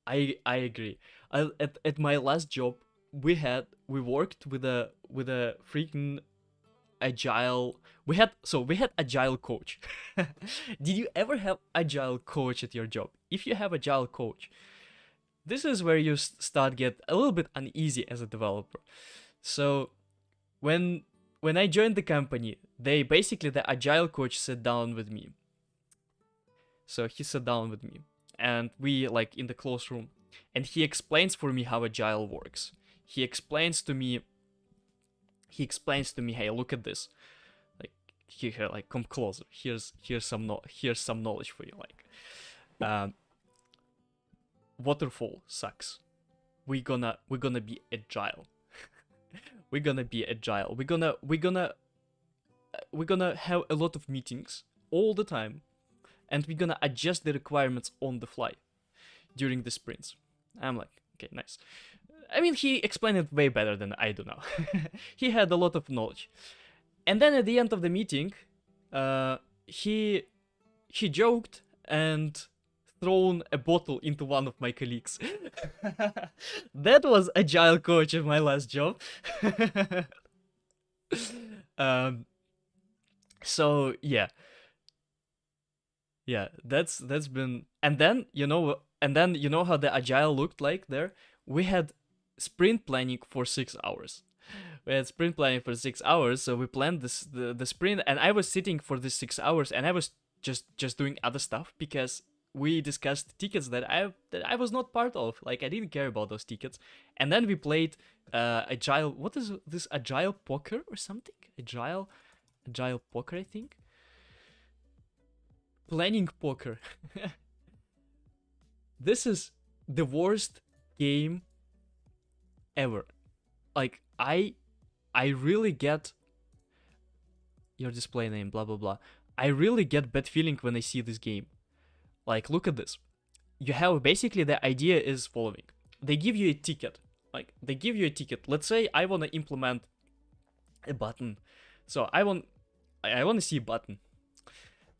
I agree. At my last job, we worked with a freaking agile. We had agile coach. Did you ever have agile coach at your job? If you have agile coach, this is where you start get a little bit uneasy as a developer. So when I joined the company, the agile coach sat down with me. So he sat down with me, and we like in the closed room, and he explains for me how agile works. He explains to me, hey, look at this. Like, here, like, come closer. Here's some knowledge for you. Like, waterfall sucks. We're gonna be agile. We're gonna be agile. We're gonna have a lot of meetings all the time, and we're gonna adjust the requirements on the fly during the sprints. I'm like, okay, nice. I mean, he explained it way better than I do now. He had a lot of knowledge. And then at the end of the meeting, he joked and thrown a bottle into one of my colleagues. That was agile coach of my last job. So yeah, that's been. And then you know how the agile looked like there. We had sprint planning for 6 hours. So we planned the sprint, and I was sitting for the 6 hours, and I was just doing other stuff, because we discussed tickets that I was not part of. Like, I didn't care about those tickets. And then we played agile. What is this? Agile poker or something? Agile poker, I think. Planning poker. This is the worst game ever. Like, I really get your display name, blah blah blah. I really get bad feeling when I see this game. Like, look at this. You have basically, the idea is following. They give you a ticket. Let's say I want to implement a button. So I want to see a button.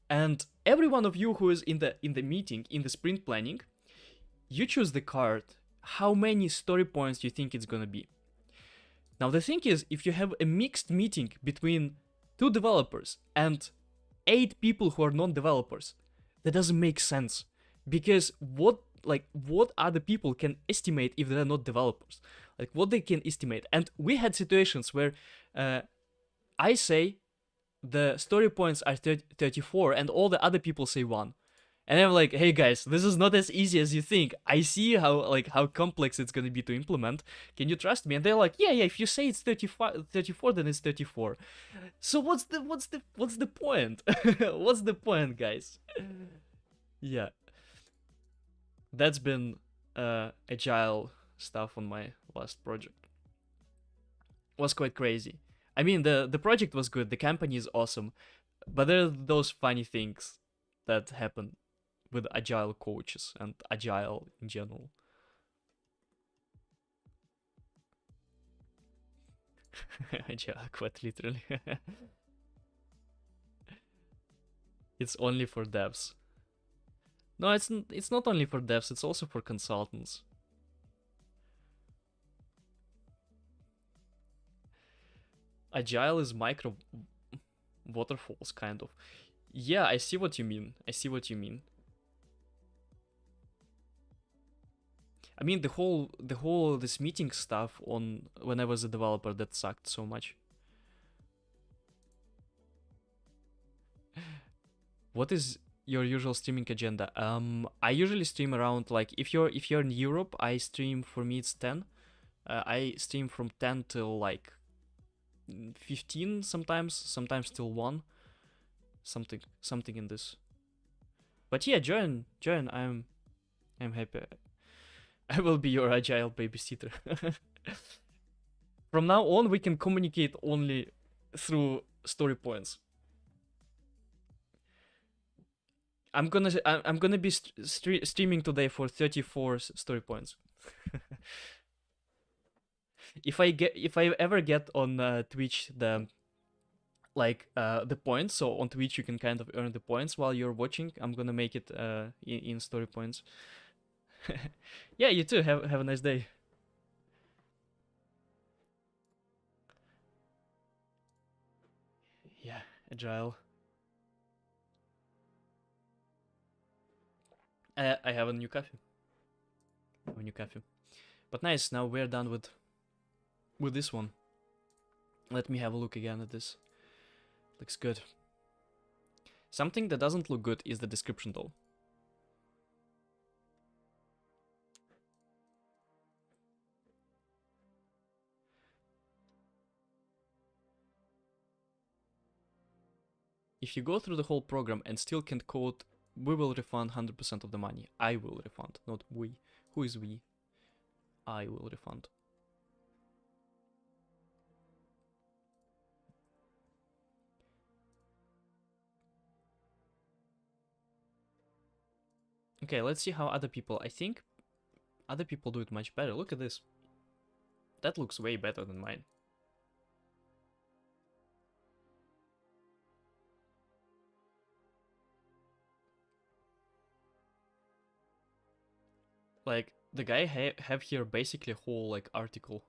And every one of you who is in the meeting, in the sprint planning, you choose the card, how many story points you think it's gonna be. Now the thing is, if you have a mixed meeting between 2 developers and 8 people who are non-developers, that doesn't make sense. Because what other people can estimate if they're not developers? Like, what they can estimate. And we had situations where I say the story points are 34 and all the other people say 1. And I'm like, hey guys, this is not as easy as you think. I see how complex it's gonna be to implement. Can you trust me? And they're like, yeah, if you say it's 34, then it's 34. So what's the point? What's the point, guys? Yeah. That's been agile stuff on my last project. Was quite crazy. I mean, the project was good, the company is awesome, but there are those funny things that happen with agile coaches and agile in general. Agile, quite literally. It's only for devs. No, it's not only for devs, it's also for consultants. Agile is micro waterfalls, kind of. Yeah, I see what you mean. I see what you mean. I mean, this meeting stuff on when I was a developer, that sucked so much. What is your usual streaming agenda? I usually stream around, like, if you're in Europe, I stream, for me it's 10. I stream from 10 till like 15 sometimes till 1. Something in this. But yeah, join. I'm happy. I will be your agile babysitter. From now on, we can communicate only through story points. I'm gonna be streaming today for 34 story points. If I ever get on Twitch the points, so on Twitch you can kind of earn the points while you're watching, I'm gonna make it in story points. Yeah, you too. Have a nice day. Yeah, agile. I have a new coffee. But nice. Now we're done with this one. Let me have a look again at this. Looks good. Something that doesn't look good is the description though. If you go through the whole program and still can't code, we will refund 100% of the money. I will refund, not we. Who is we? I will refund. Okay, let's see how other people... I think other people do it much better. Look at this. That looks way better than mine. Like, the guy have here basically a whole, like, article.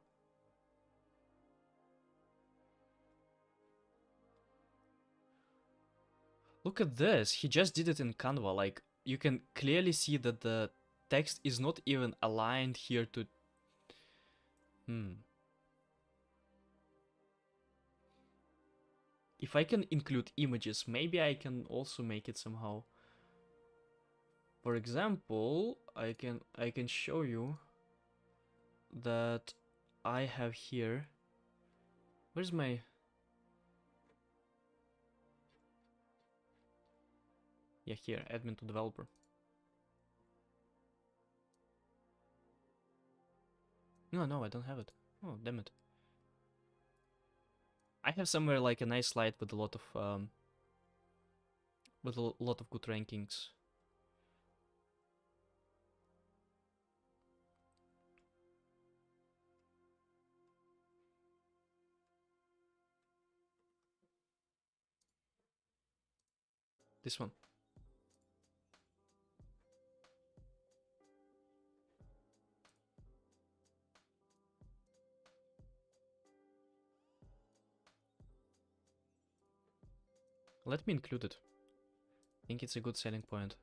Look at this. He just did it in Canva. Like, you can clearly see that the text is not even aligned here to... If I can include images, maybe I can also make it somehow. For example, I can show you that I have here... Where's my... Yeah, here, admin to developer. No, I don't have it. Oh, damn it. I have somewhere like a nice slide with a lot of good rankings. This one. Let me include it. I think it's a good selling point.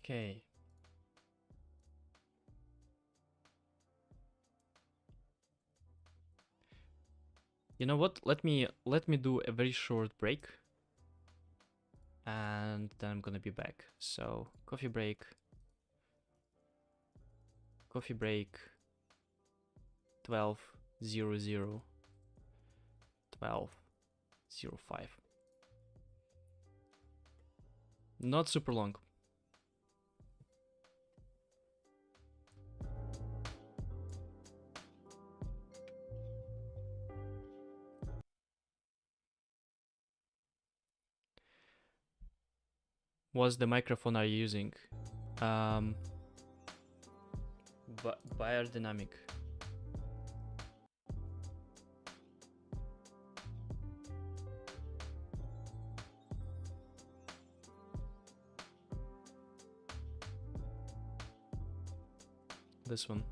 Okay. You know what? Let me do a very short break, and then I'm gonna be back. So coffee break, 12:00, 12:05. Not super long. What's the microphone are you using? Biodynamic. This one.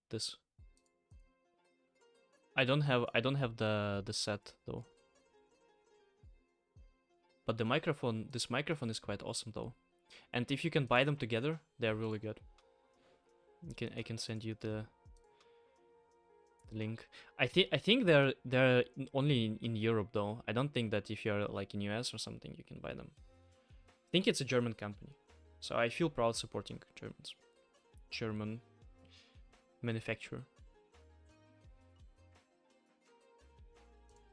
This. I don't have the set though. But the microphone, this microphone is quite awesome though. And if you can buy them together, they're really good. I can send you the link. I think they're only in Europe though. I don't think that if you're like in US or something, you can buy them. I think it's a German company, so I feel proud supporting Germans. German manufacturer.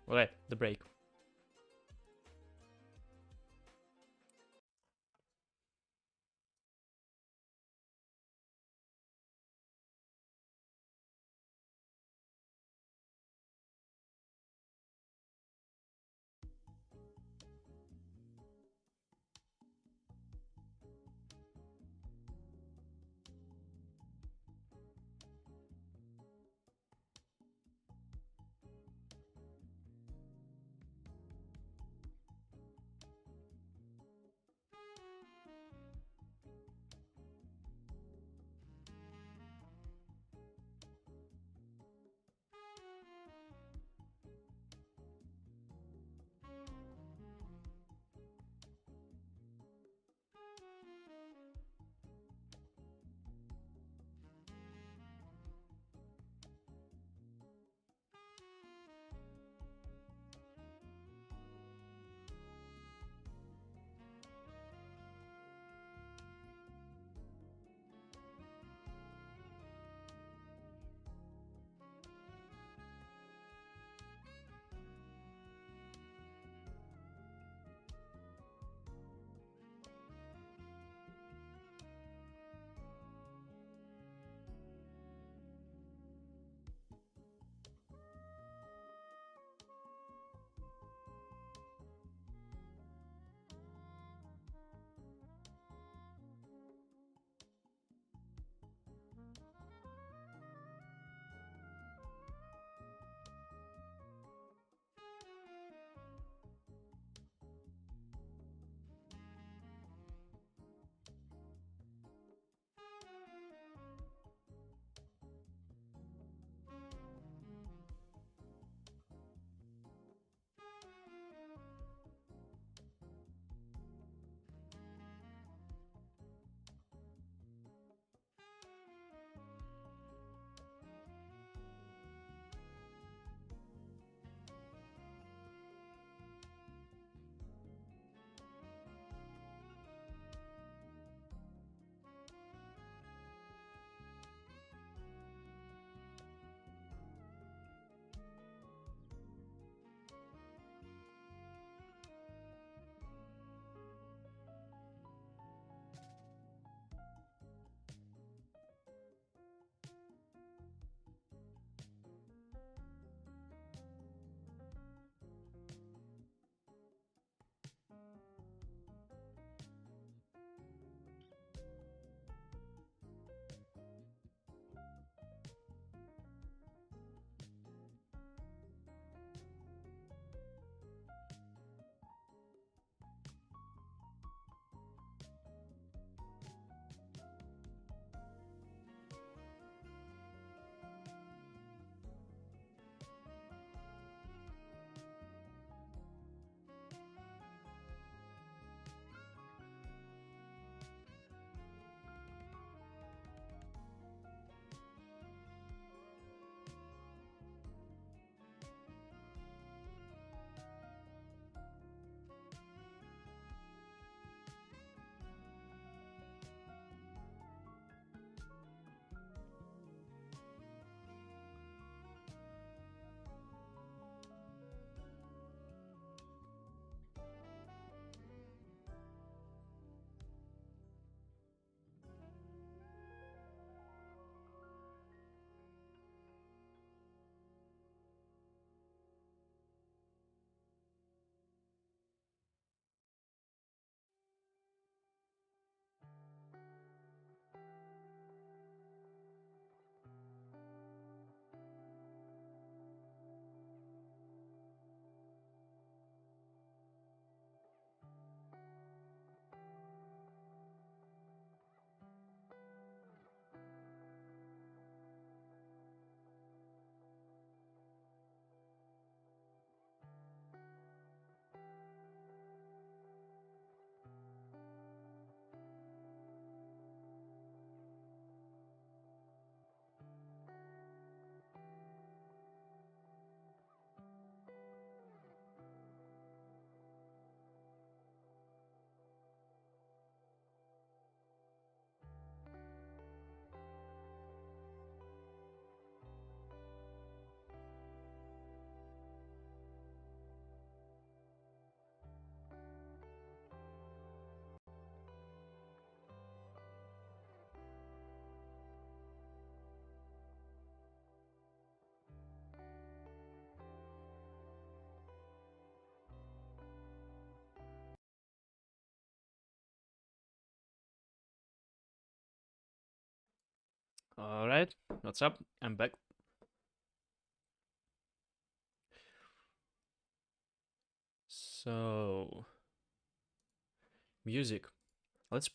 Alright, the break. Alright, what's up? I'm back. So, music. Let's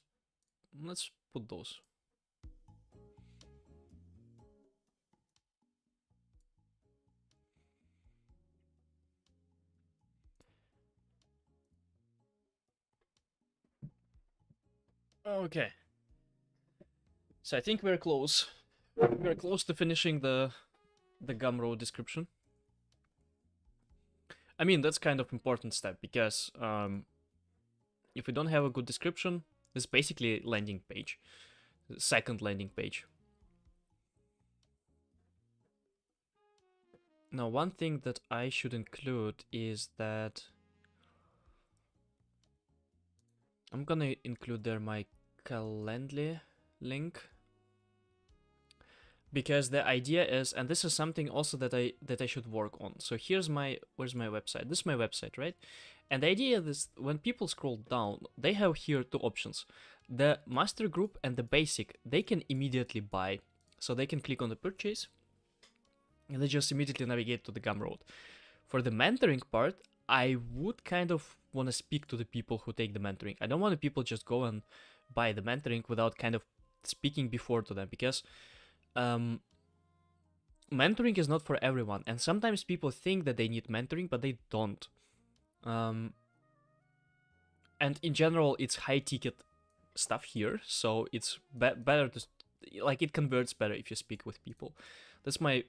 put those. Okay. So I think we're close. We're close to finishing the Gumroad description. I mean, that's kind of important step because if we don't have a good description, it's basically landing page, second landing page. Now, one thing that I should include is that I'm gonna include there my Calendly link, because the idea is, and this is something also that I should work on. So where's my website? This is my website, right? And the idea is when people scroll down, they have here two options: the master group and the basic. They can immediately buy, so they can click on the purchase, and they just immediately navigate to the Gumroad. For the mentoring part, I would kind of want to speak to the people who take the mentoring. I don't want the people just go and buy the mentoring without kind of speaking before to them, because mentoring is not for everyone, and sometimes people think that they need mentoring, but they don't. And in general, it's high ticket stuff here, so it's better to, like, it converts better if you speak with people. That's my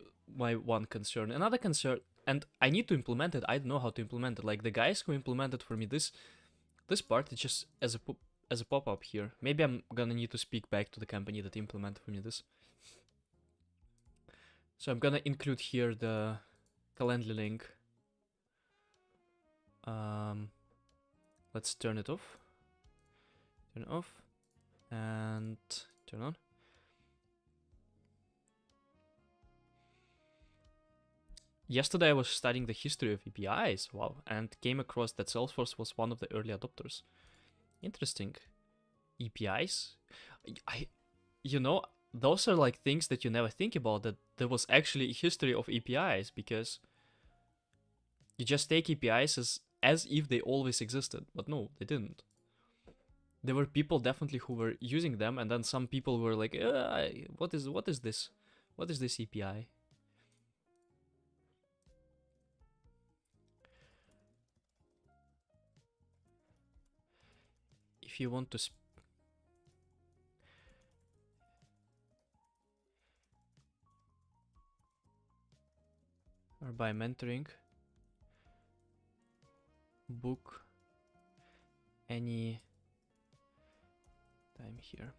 one concern. Another concern, and I need to implement it. I don't know how to implement it. Like the guys who implemented for me this part, it's just as a pop-up here. Maybe I'm gonna need to speak back to the company that implemented for me this. So I'm gonna include here the Calendly link. Let's turn it off. Turn it off and turn on. Yesterday I was studying the history of APIs, wow, and came across that Salesforce was one of the early adopters. Interesting. APIs? You know, those are like things that you never think about, that there was actually a history of APIs, because you just take APIs as if they always existed, but no, they didn't. There were people definitely who were using them, and then some people were like, what is this? What is this API? If you want to or by mentoring, book any time here.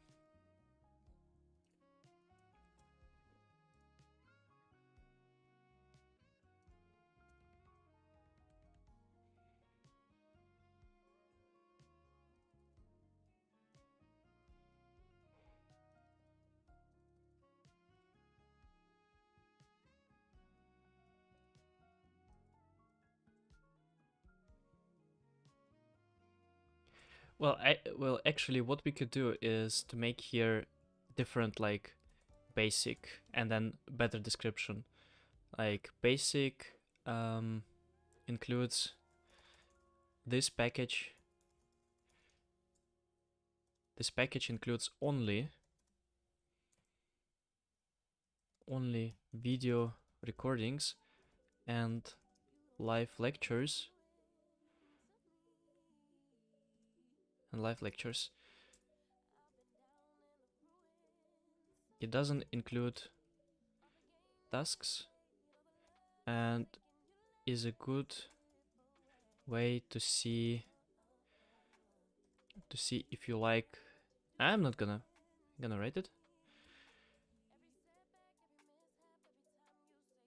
Well, actually, what we could do is to make here different, like basic and then better description. Like basic includes this package. This package includes only video recordings and live lectures. It doesn't include tasks, and is a good way to see if you like. I'm not gonna write it.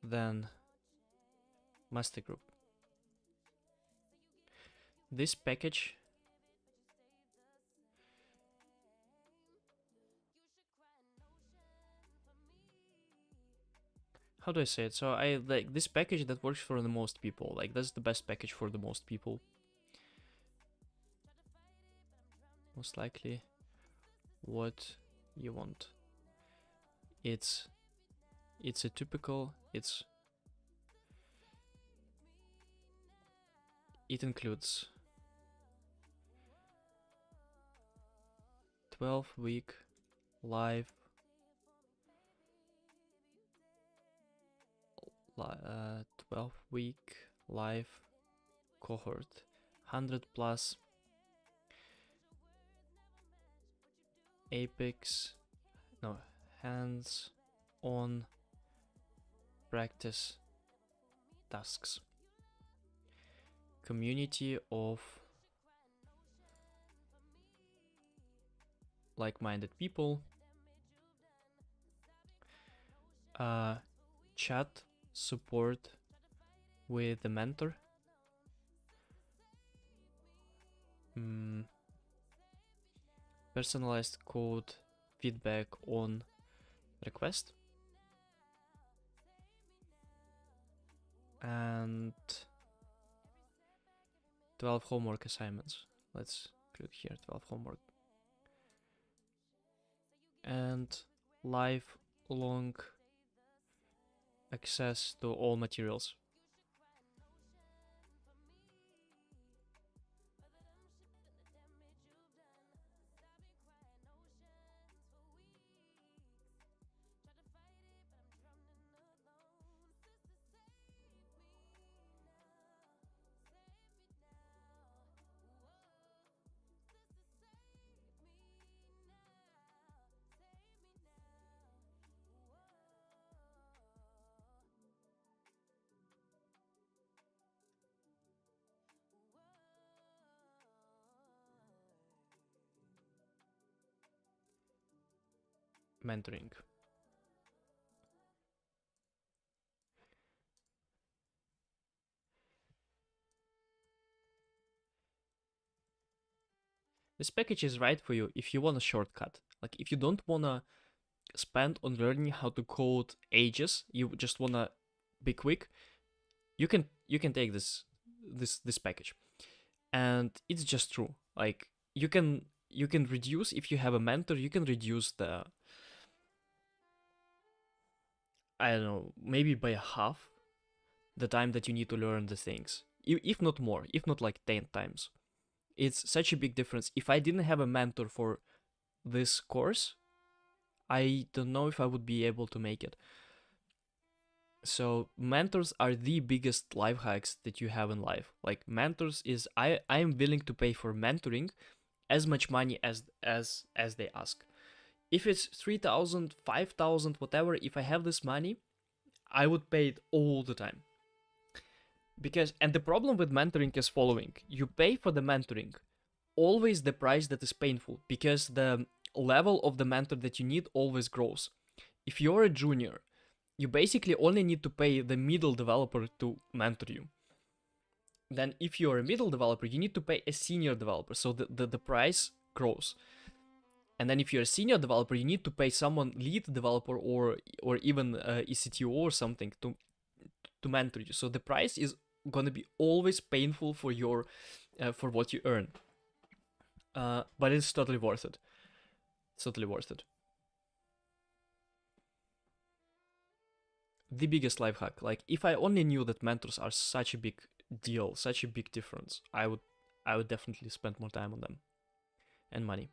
Then master group. This package how do I say it? So I like this package that works for the most people. Like that's the best package for the most people. Most likely what you want. It's a typical, it includes 12-week live 12-week live cohort, 100 plus hands-on practice tasks, community of like-minded people, chat support with the mentor, personalized code feedback on request, and 12 homework assignments. Let's include here 12 homework. And lifelong access to all materials. Mentoring. This package is right for you if you want a shortcut. Like if you don't wanna spend on learning how to code ages, you just wanna be quick, you can take this package. And it's just true. Like you can reduce, if you have a mentor, you can reduce the, I don't know, maybe by half the time that you need to learn the things. If not more, if not like 10 times. It's such a big difference. If I didn't have a mentor for this course, I don't know if I would be able to make it. So mentors are the biggest life hacks that you have in life. Like mentors is, I am willing to pay for mentoring as much money as they ask. If it's 3,000, 5,000, whatever, if I have this money, I would pay it all the time. Because, and the problem with mentoring is following. You pay for the mentoring, always the price that is painful, because the level of the mentor that you need always grows. If you're a junior, you basically only need to pay the middle developer to mentor you. Then if you're a middle developer, you need to pay a senior developer, so the price grows. And then if you're a senior developer, you need to pay someone, lead developer or even a CTO or something to mentor you. So the price is gonna be always painful for your for what you earn. But it's totally worth it. It's totally worth it. The biggest life hack. Like if I only knew that mentors are such a big deal, such a big difference, I would definitely spend more time on them and money.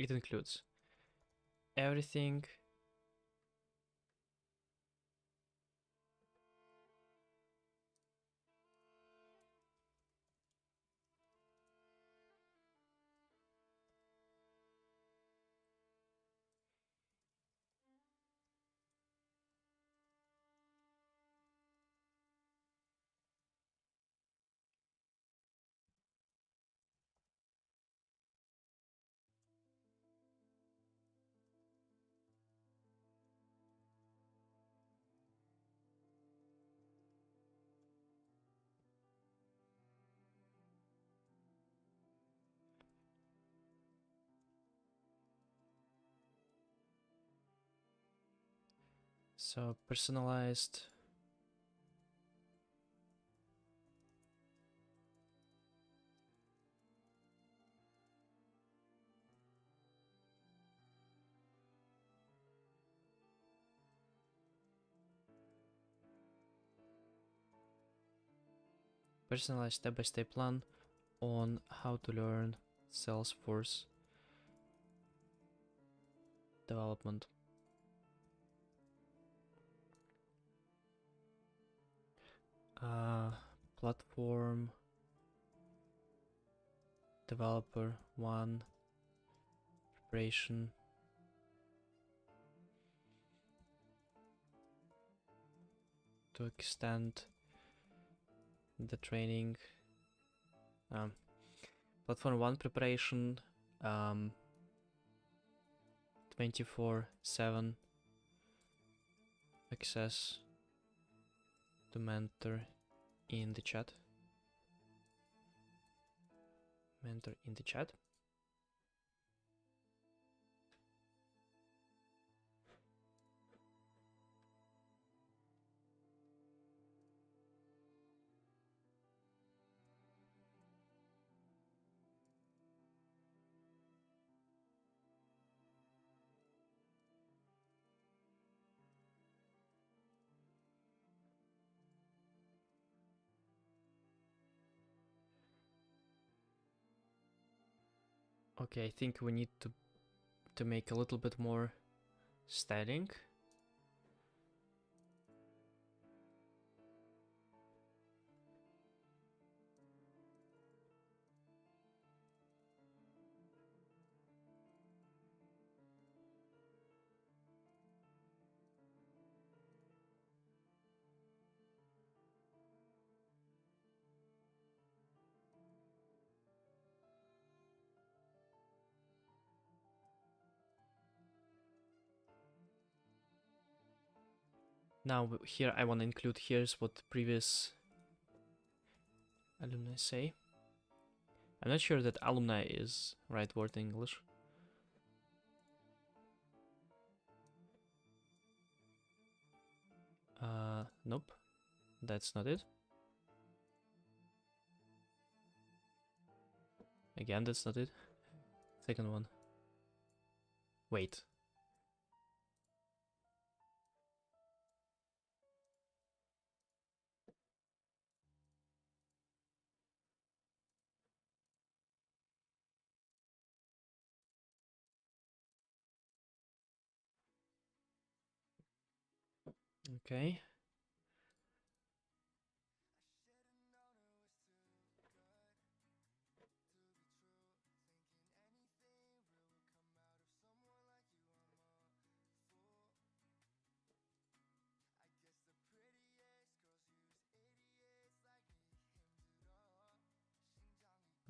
It includes everything So personalized. Personalized step-by-step plan on how to learn Salesforce development. Platform developer 1 preparation. To extend the training. Platform 1 preparation. 24/7 access to mentor in the chat. Mentor in the chat. Okay, I think we need to make a little bit more styling. Now here I want to include, here's what previous alumni say. I'm not sure that alumni is right word in English. Nope, that's not it. Again, that's not it. Second one. Wait. Okay.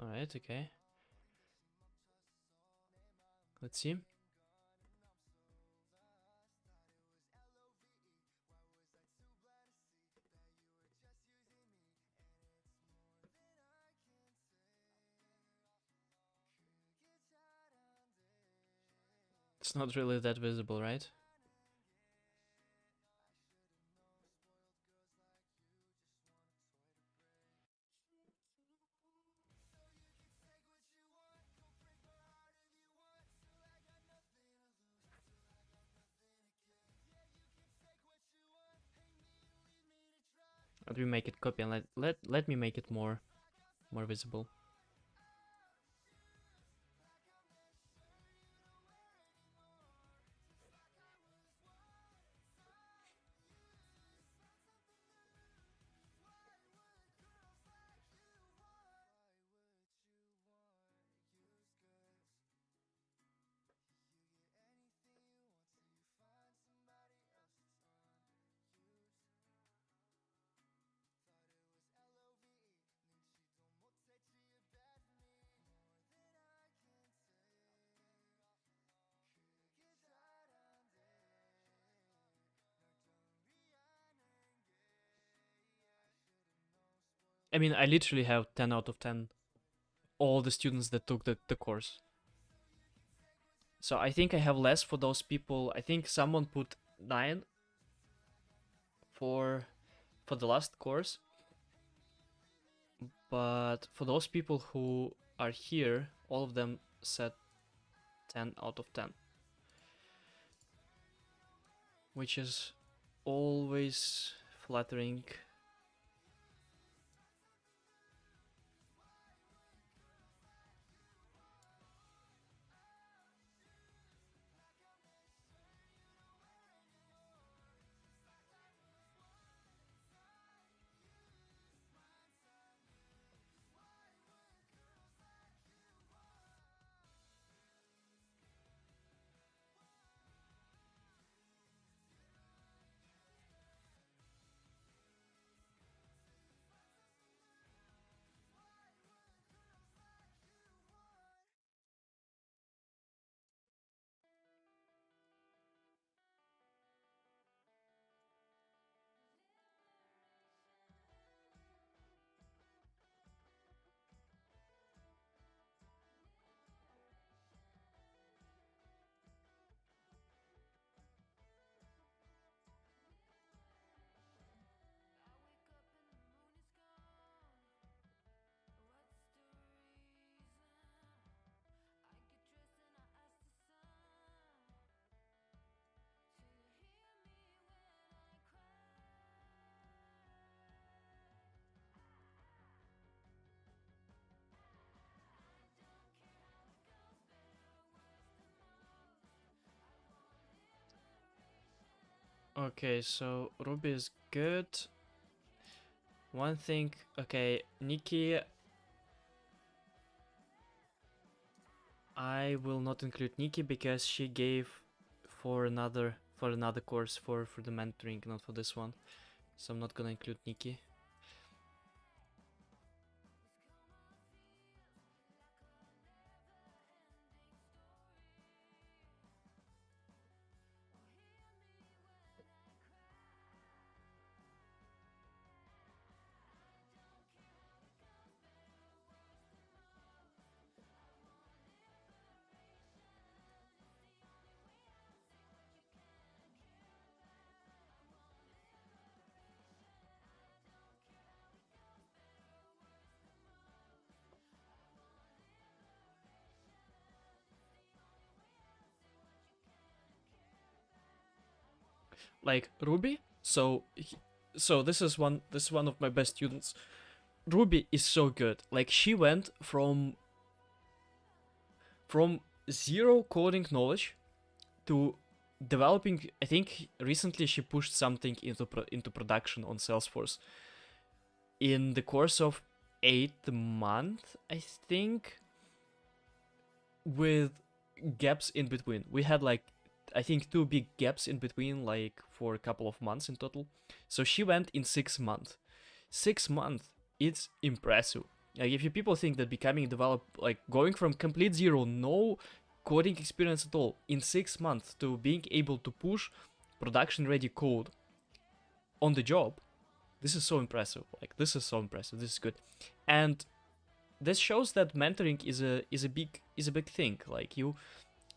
Alright, okay. Let's see. It's not really that visible, right? Let me make it copy and let me make it more visible. I mean, I literally have 10 out of 10. All the students that took the course. So I think I have less for those people. I think someone put 9. for the last course, but for those people who are here, all of them said 10 out of 10, which is always flattering. Okay, so Ruby is good. One thing, okay, Nikki, I will not include Nikki because she gave for another course for the mentoring, not for this one. So I'm not gonna include Nikki. Like Ruby, so this is one of my best students. Ruby is so good. Like she went from zero coding knowledge to developing. I think recently she pushed something into production on Salesforce in the course of 8 months, I think, with gaps in between. We had like, I think, 2 big gaps in between, like for a couple of months in total. So she went in 6 months. 6 months, it's impressive. Like if you people think that becoming a developer, like going from complete zero, no coding experience at all, in 6 months to being able to push production ready code on the job, this is so impressive. Like this is so impressive. This is good, and this shows that mentoring is a big thing. Like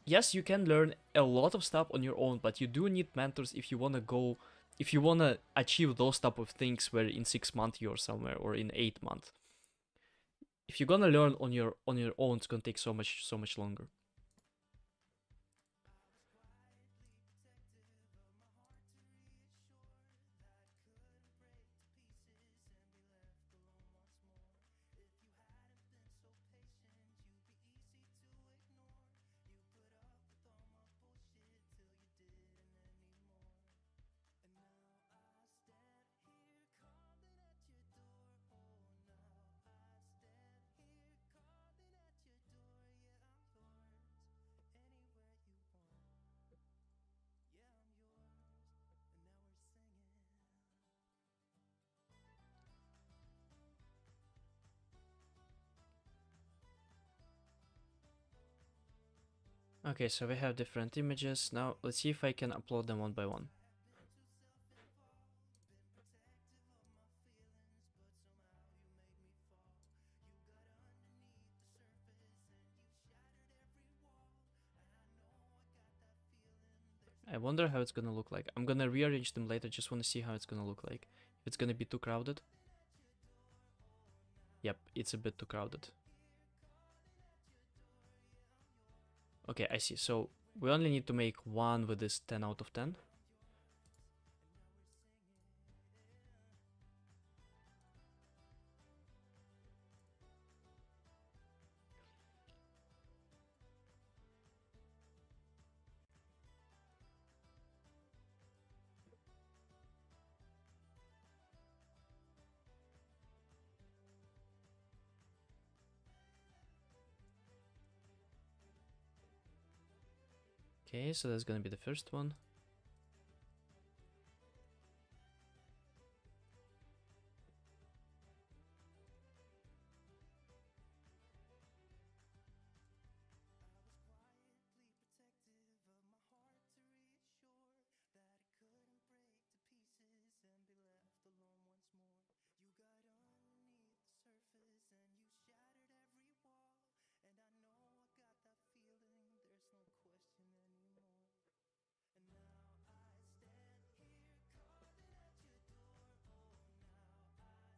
yes, you can learn a lot of stuff on your own, but you do need mentors if you wanna achieve those type of things where in 6 months you're somewhere, or in 8 months. If you're gonna learn on your own, it's gonna take so much longer. Okay, so we have different images. Now let's see if I can upload them one by one. I wonder how it's gonna look like. I'm gonna rearrange them later, just wanna see how it's gonna look like. If it's gonna be too crowded. Yep, it's a bit too crowded. Okay, I see. So we only need to make one with this 10 out of 10. Okay, so that's gonna be the first one.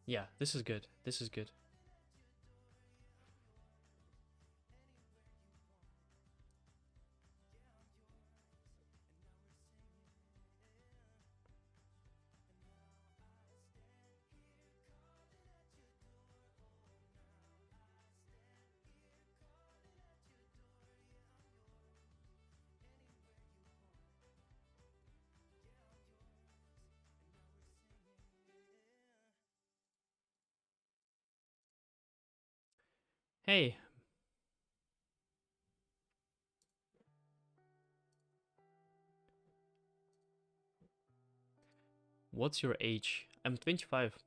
Yeah, this is good. This is good. Hey, what's your age? I'm 25.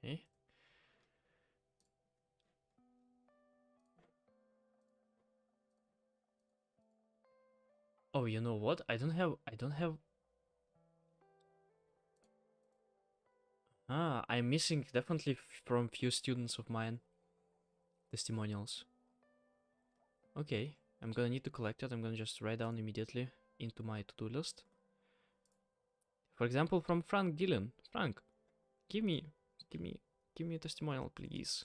Okay. Oh, you know what? I don't have. I'm missing definitely from few students of mine testimonials. Okay, I'm gonna need to collect it. I'm gonna just write down immediately into my to-do list. For example, from Frank Dillon. Frank, give me, give me, give me a testimonial, please.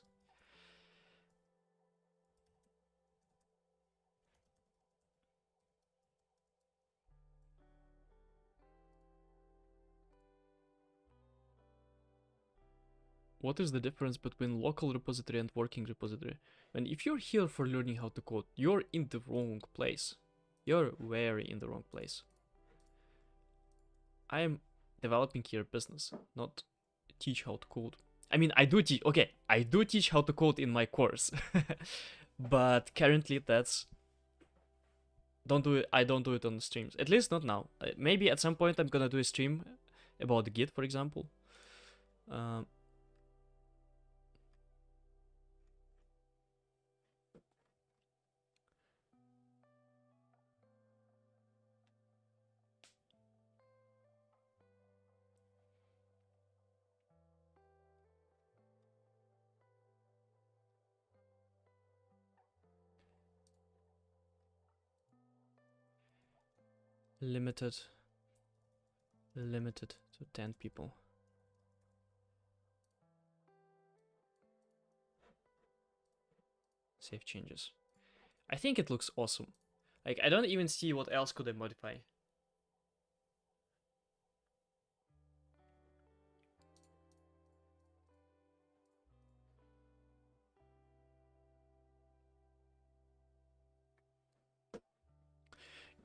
What is the difference between local repository and working repository? And if you're here for learning how to code, you're in the wrong place. You're very in the wrong place. I am developing here business, not teach how to code. I mean, I do teach, okay, I do teach how to code in my course, but currently that's, don't do it, I don't do it on the streams, at least not now. Maybe at some point I'm gonna do a stream about the Git, for example. Um, Limited to 10 people. Save changes. I think it looks awesome. Like, I don't even see what else could I modify.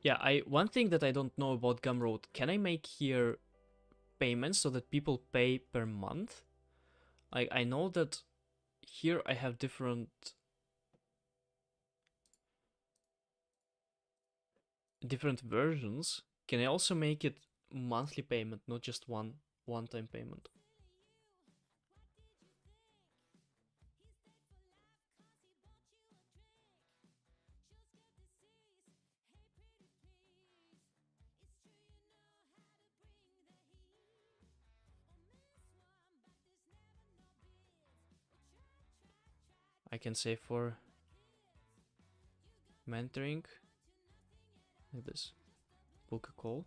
Yeah, one thing that I don't know about Gumroad, can I make here payments so that people pay per month? Like, I know that here I have different versions. Can I also make it monthly payment, not just one-time payment? I can say for mentoring, like this, book a call.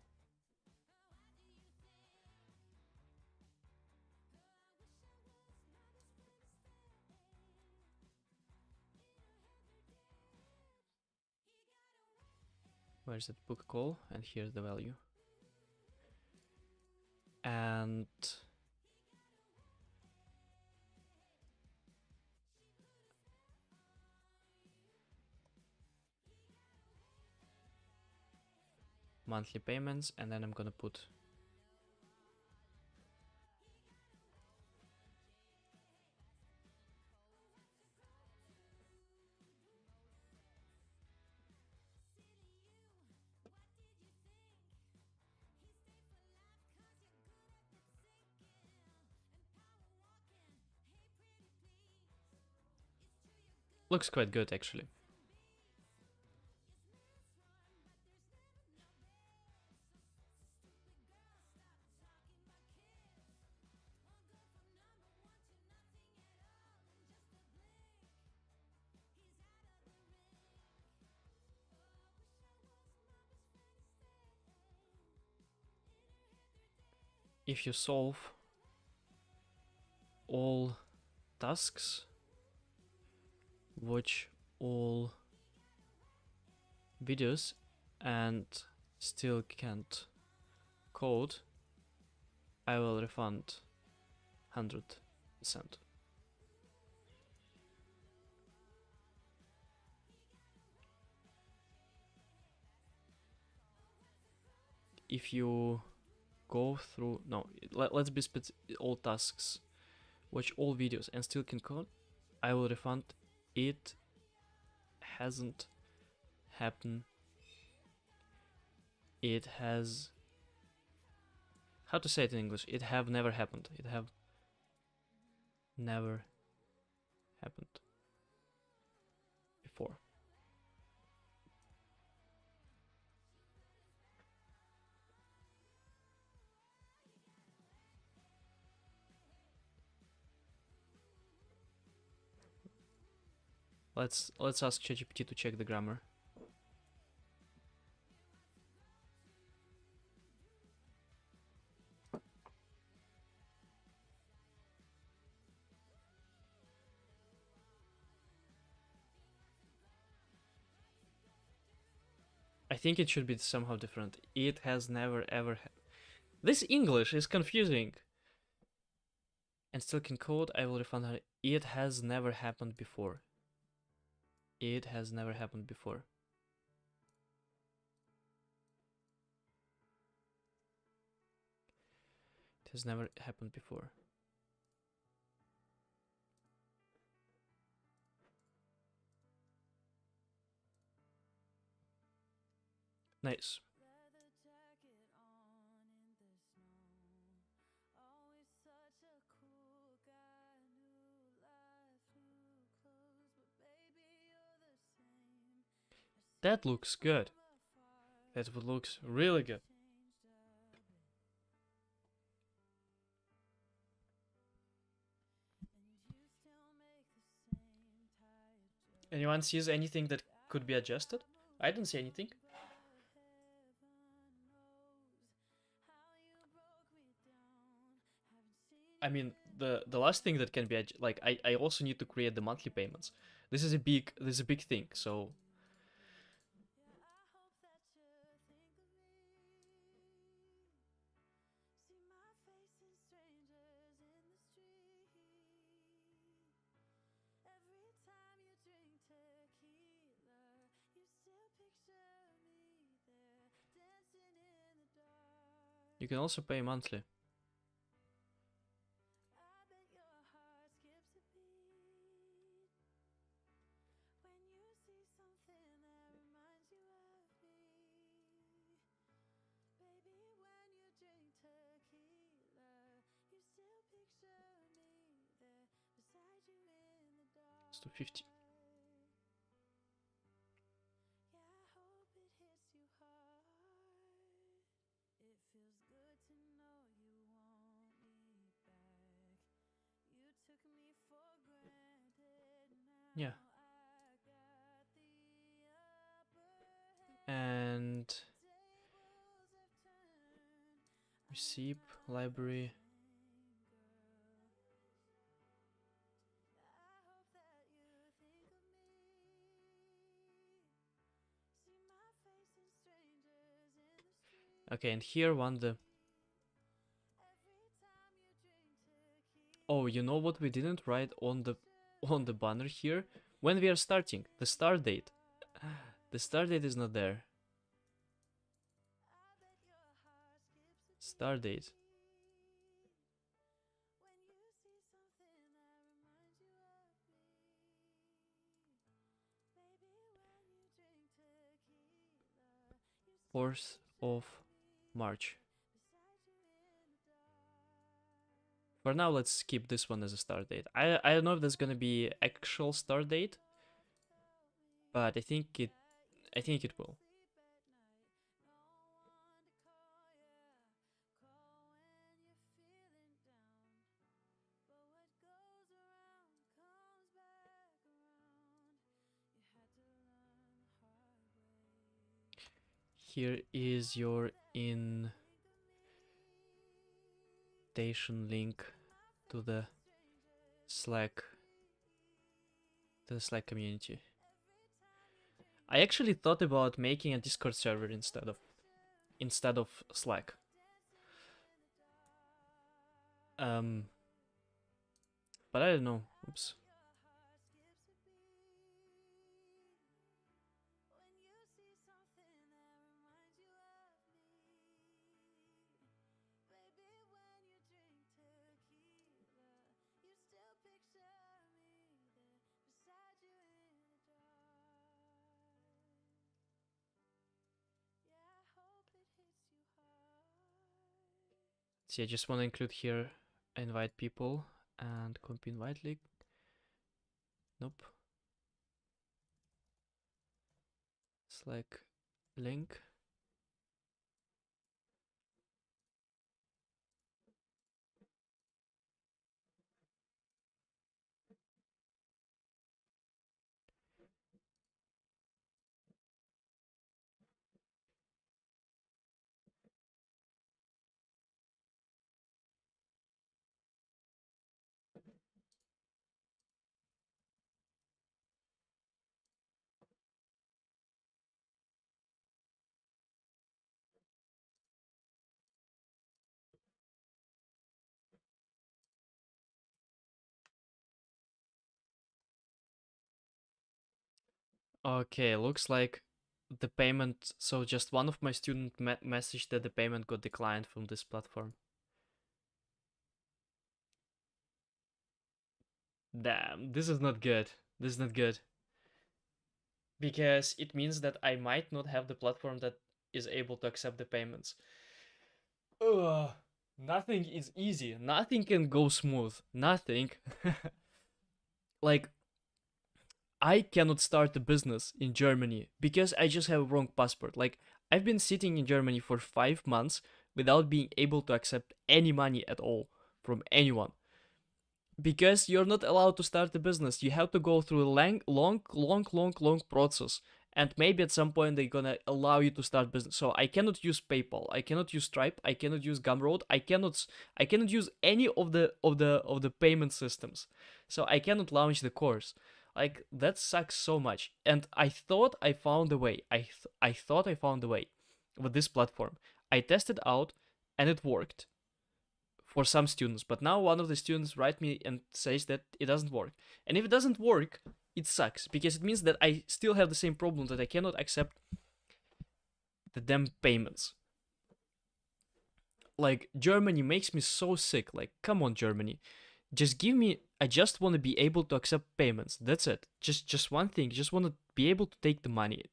Where's it? Book a call, and here's the value. And monthly payments, and then I'm gonna put looks quite good actually. If you solve all tasks, watch all videos, and still can't code, I will refund 100%. If you go through, no, let's be all tasks, watch all videos and still can code, I will refund. It hasn't happened. It has, how to say it in English? It have never happened. It have never happened before. Let's ask ChatGPT to check the grammar. I think it should be somehow different. It has never ever This English is confusing. And still can code, I will refund her. It has never happened before. It has never happened before. It has never happened before. Nice. That looks good. That looks really good. Anyone sees anything that could be adjusted? I don't see anything. I mean, the last thing that can be like I also need to create the monthly payments. This is a big thing. So you can also pay monthly. It's 250. Yeah. And receipt library. Okay, and here one the. Oh, you know what we didn't write on the banner here? When we are starting, the start date. The start date is not there. Start date. Fourth of March. For now, let's skip this one as a start date. I don't know if there's gonna be actual start date, but I think it will. Here is your invitation link to the Slack community. I actually thought about making a Discord server instead of Slack. But I don't know. Oops. See, I just want to include here invite people and copy invite link. Nope. Slack link. Okay, looks like the payment. So just one of my student messaged that the payment got declined from this platform. Damn, this is not good. This is not good. Because it means that I might not have the platform that is able to accept the payments. Ugh, nothing is easy. Nothing can go smooth. Nothing. Like, I cannot start a business in Germany because I just have a wrong passport. Like, I've been sitting in Germany for 5 months without being able to accept any money at all from anyone. Because you're not allowed to start a business. You have to go through a long process. and maybe at some point they're gonna allow you to start business. So I cannot use PayPal, I cannot use Stripe, I cannot use Gumroad, I cannot use any of the payment systems. So I cannot launch the course. Like, that sucks so much. And I thought I found a way. I thought I found a way with this platform. I tested out and it worked for some students, but now one of the students write me and says that it doesn't work. And if it doesn't work, it sucks, because it means that I still have the same problem, that I cannot accept the damn payments. Like, Germany makes me so sick. Like, come on, Germany. Just give me, I just want to be able to accept payments. That's it. Just one thing. Just want to be able to take the money.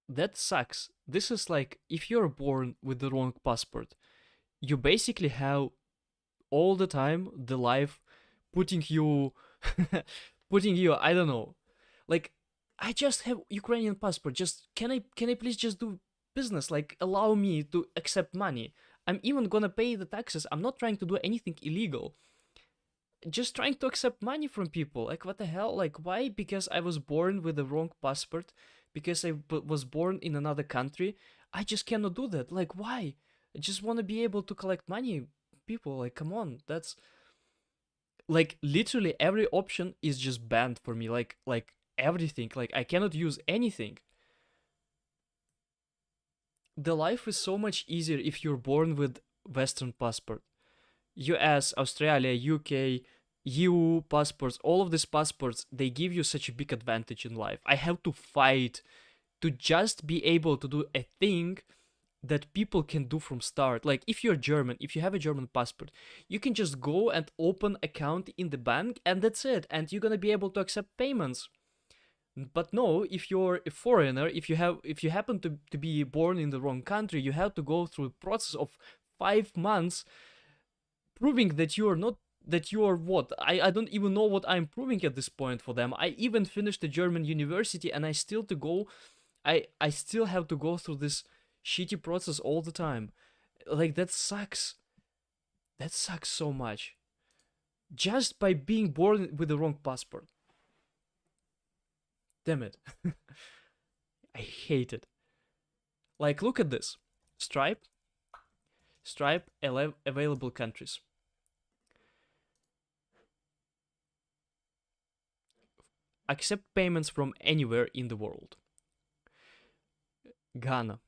That sucks. This is like, if you're born with the wrong passport, you basically have all the time the life putting you putting you, I don't know. Like, I just have Ukrainian passport. Just can I please just do business? Like, allow me to accept money. I'm even gonna pay the taxes. I'm not trying to do anything illegal. Just trying to accept money from people. Like, what the hell? Like, why? Because I was born with the wrong passport, because I was born in another country, I just cannot do that. Like, why? I just want to be able to collect money. People, like, come on. That's like, literally every option is just banned for me. Like everything. Like, I cannot use anything. The life is so much easier if you're born with Western passport. US, Australia, UK, EU passports, all of these passports, they give you such a big advantage in life. I have to fight to just be able to do a thing that people can do from start. Like, if you're German, if you have a German passport, you can just go and open account in the bank and that's it, and you're gonna be able to accept payments. But no, if you're a foreigner, if you happen to be born in the wrong country, you have to go through a process of 5 months proving that you are not, that you are what, I don't even know what I'm proving at this point for them. I even finished a German university and I still have to go through this shitty process all the time. Like, that sucks. That sucks so much. Just by being born with the wrong passport. Damn it. I hate it. Like, look at this. Stripe. Available countries. Accept payments from anywhere in the world. Ghana,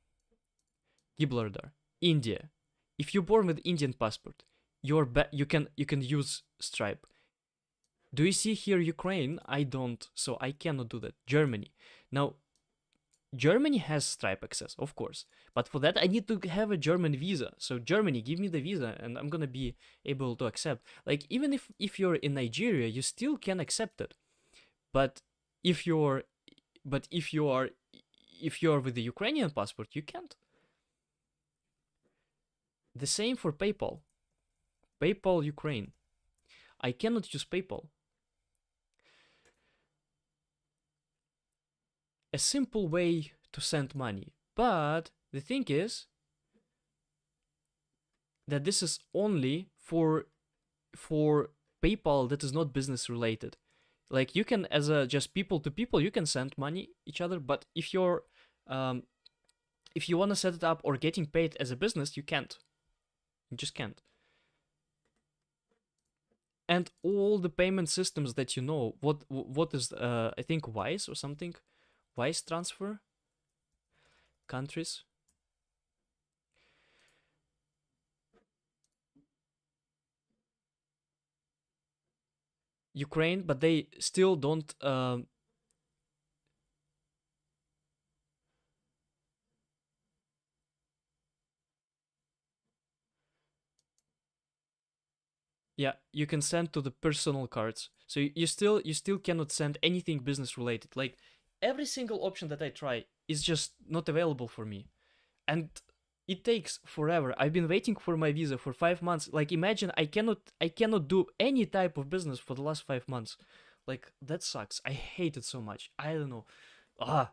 Gibraltar, India. If you're born with Indian passport, you can use Stripe. Do you see here Ukraine? I don't, so I cannot do that. Germany. Now, Germany has Stripe access, of course, but for that I need to have a German visa. So Germany, give me the visa, and I'm gonna be able to accept. Like, even if you're in Nigeria, you still can accept it. But if you're, but if you're with the Ukrainian passport, you can't. The same for PayPal. PayPal Ukraine. I cannot use PayPal. A simple way to send money. But the thing is that this is only for PayPal that is not business related. Like, you can, as a just people to people, you can send money each other, but if you're if you want to set it up or getting paid as a business, you can't. You just can't. And all the payment systems that you know, what is I think Wise or something, Wise transfer countries. Ukraine, but they still don't. Yeah, you can send to the personal cards. So you still cannot send anything business related. Like, every single option that I try is just not available for me, and it takes forever. I've been waiting for my visa for 5 months. Like, imagine I cannot do any type of business for the last 5 months. Like, that sucks. I hate it so much. I don't know. Ah.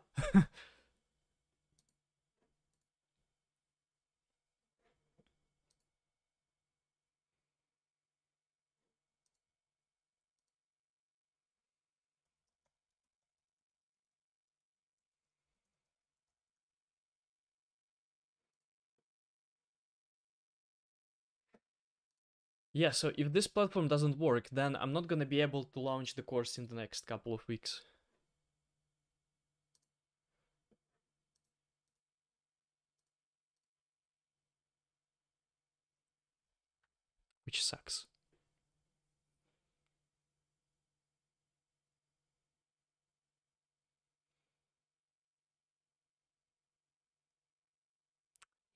Yeah, so if this platform doesn't work, then I'm not gonna be able to launch the course in the next couple of weeks. Which sucks.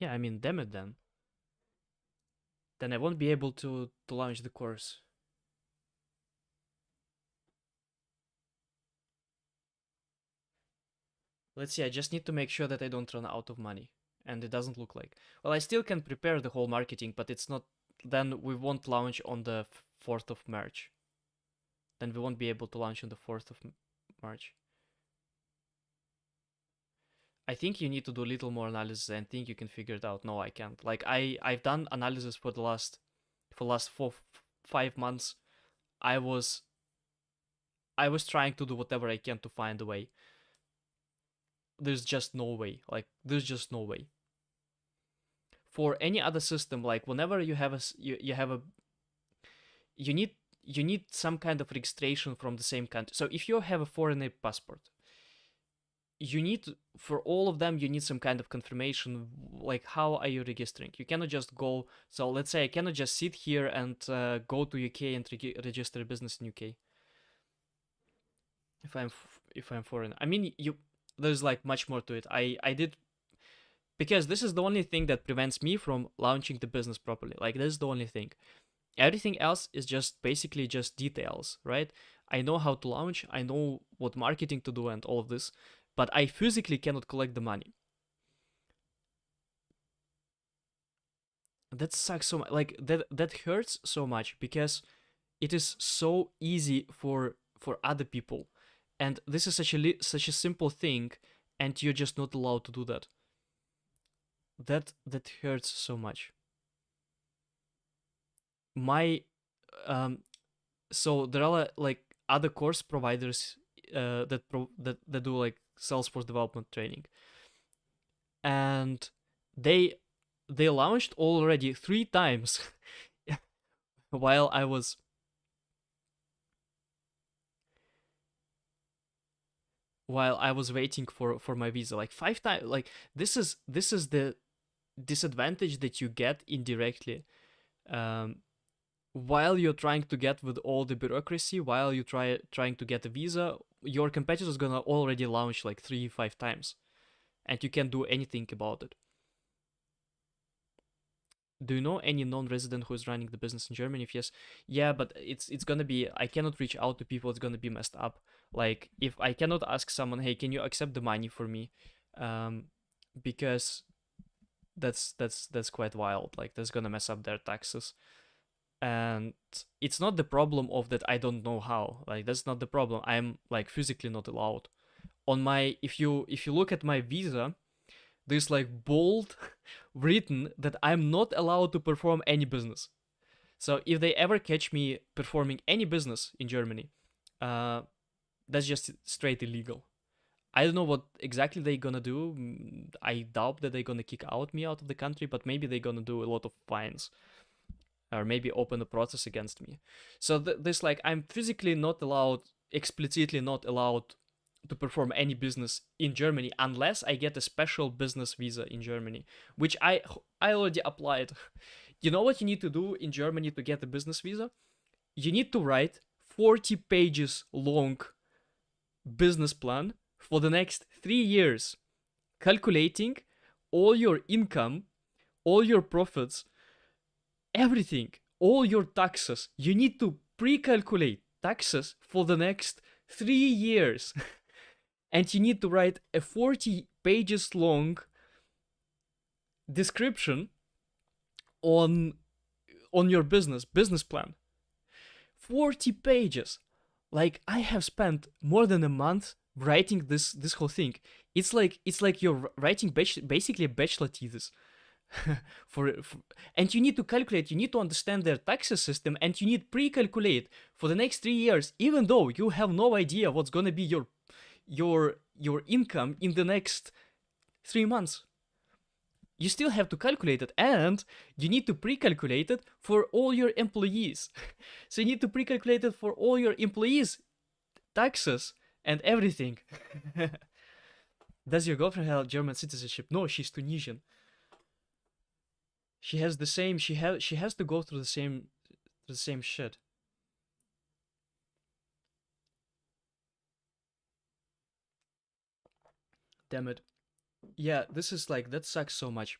Yeah, I mean, damn it then. Then I won't be able to launch the course. Let's see, I just need to make sure that I don't run out of money. And it doesn't look like. Well, I still can prepare the whole marketing, but it's not. Then we won't launch on the 4th of March. Then we won't be able to launch on the 4th of March. I think you need to do a little more analysis and think you can figure it out. No, I can't. Like I've done analysis for the last 5 months. I was trying to do whatever I can to find a way. There's just no way. Like there's just no way. For any other system, like whenever you have you have a you need some kind of registration from the same country. So if you have a foreigner passport, you need for all of them you need some kind of confirmation, like how are you registering. You cannot just go. So let's say I cannot just sit here and go to UK and register a business in UK if I'm foreign. I mean, there's like much more to it. I did, because this is the only thing that prevents me from launching the business properly. Like this is the only thing. Everything else is just basically just details, right? I know how to launch, I know what marketing to do and all of this, but I physically cannot collect the money. That sucks so much. Like that hurts so much because it is so easy for other people, and this is such a simple thing, and you're just not allowed to do that. That hurts so much. My so there are like other course providers that do like Salesforce development training, and they they launched already 3 times while I was waiting for my visa, like 5 times. Like this is the disadvantage that you get indirectly, um, while you're trying to get with all the bureaucracy, while you trying to get a visa. Your competitor is gonna already launch like 3-5 times, and you can't do anything about it. Do you know any non-resident who is running the business in Germany? If yes, yeah, but it's gonna be, I cannot reach out to people. It's gonna be messed up. Like if I cannot ask someone, hey, can you accept the money for me, um, because that's quite wild. Like that's gonna mess up their taxes. And it's not the problem of that I don't know how. Like that's not the problem. I'm like physically not allowed. On my, if you look at my visa, there's like bold written that I'm not allowed to perform any business. So if they ever catch me performing any business in Germany, uh, that's just straight illegal. I don't know what exactly they're gonna do. I doubt that they're gonna kick me out of the country, but maybe they're gonna do a lot of fines, or maybe open a process against me. So this, like, I'm physically not allowed, explicitly not allowed to perform any business in Germany unless I get a special business visa in Germany, which I already applied. You know what you need to do in Germany to get a business visa? You need to write 40 pages long business plan for the next 3 years, calculating all your income, all your profits, everything, all your taxes. You need to pre-calculate taxes for the next 3 years. And you need to write a 40 pages long description on your business plan. 40 pages. Like I have spent more than a month writing this whole thing. It's like you're writing basically a bachelor thesis. for and you need to calculate, you need to understand their taxes system, and you need pre-calculate for the next 3 years, even though you have no idea what's going to be your income in the next 3 months. you still have to calculate it, and you need to pre-calculate it for all your employees. So you need to pre-calculate it for all your employees, taxes, and everything. Does your girlfriend have German citizenship? No, she's Tunisian. She has the same. She has to go through the same shit. Damn it. Yeah, this is like, that sucks so much.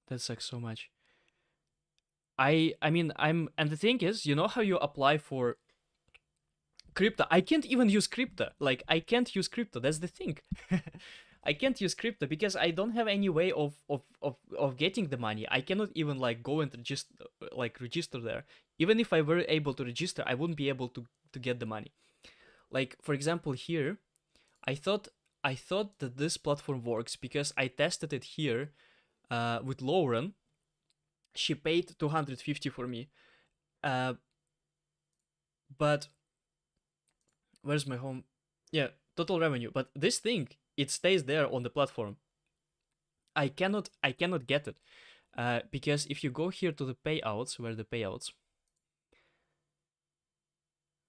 That sucks so much. I mean, and the thing is, you know how you apply for crypto? I can't even use crypto. Like, I can't use crypto. That's the thing. I can't use crypto because I don't have any way of getting the money. I cannot even like go and register there. Even if I were able to register, I wouldn't be able to get the money. Like, for example, here, I thought that this platform works because I tested it here with Lauren. She paid 250 for me. But where's my home? Yeah, total revenue. But this thing, it stays there on the platform. I cannot get it. Because if you go here to the payouts, where are the payouts?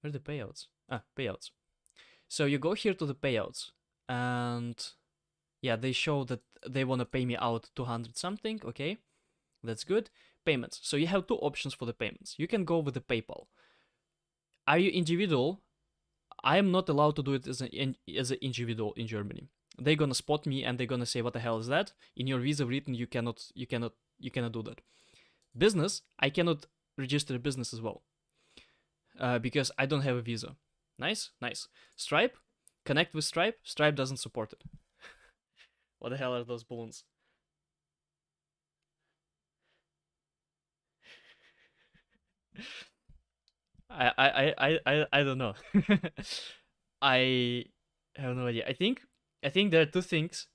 Where are the payouts? Payouts. So you go here to the payouts, and yeah, they show that they want to pay me out 200 something. Okay, that's good. Payments. So you have two options for the payments. You can go with the PayPal. Are you individual? I am not allowed to do it as an individual in Germany. They're gonna spot me and they're gonna say, "What the hell is that?" In your visa written, you cannot do that. Business, I cannot register a business as well because I don't have a visa. Nice. Stripe, connect with Stripe. Stripe doesn't support it. What the hell are those balloons? I don't know. I have no idea. I think there are two things.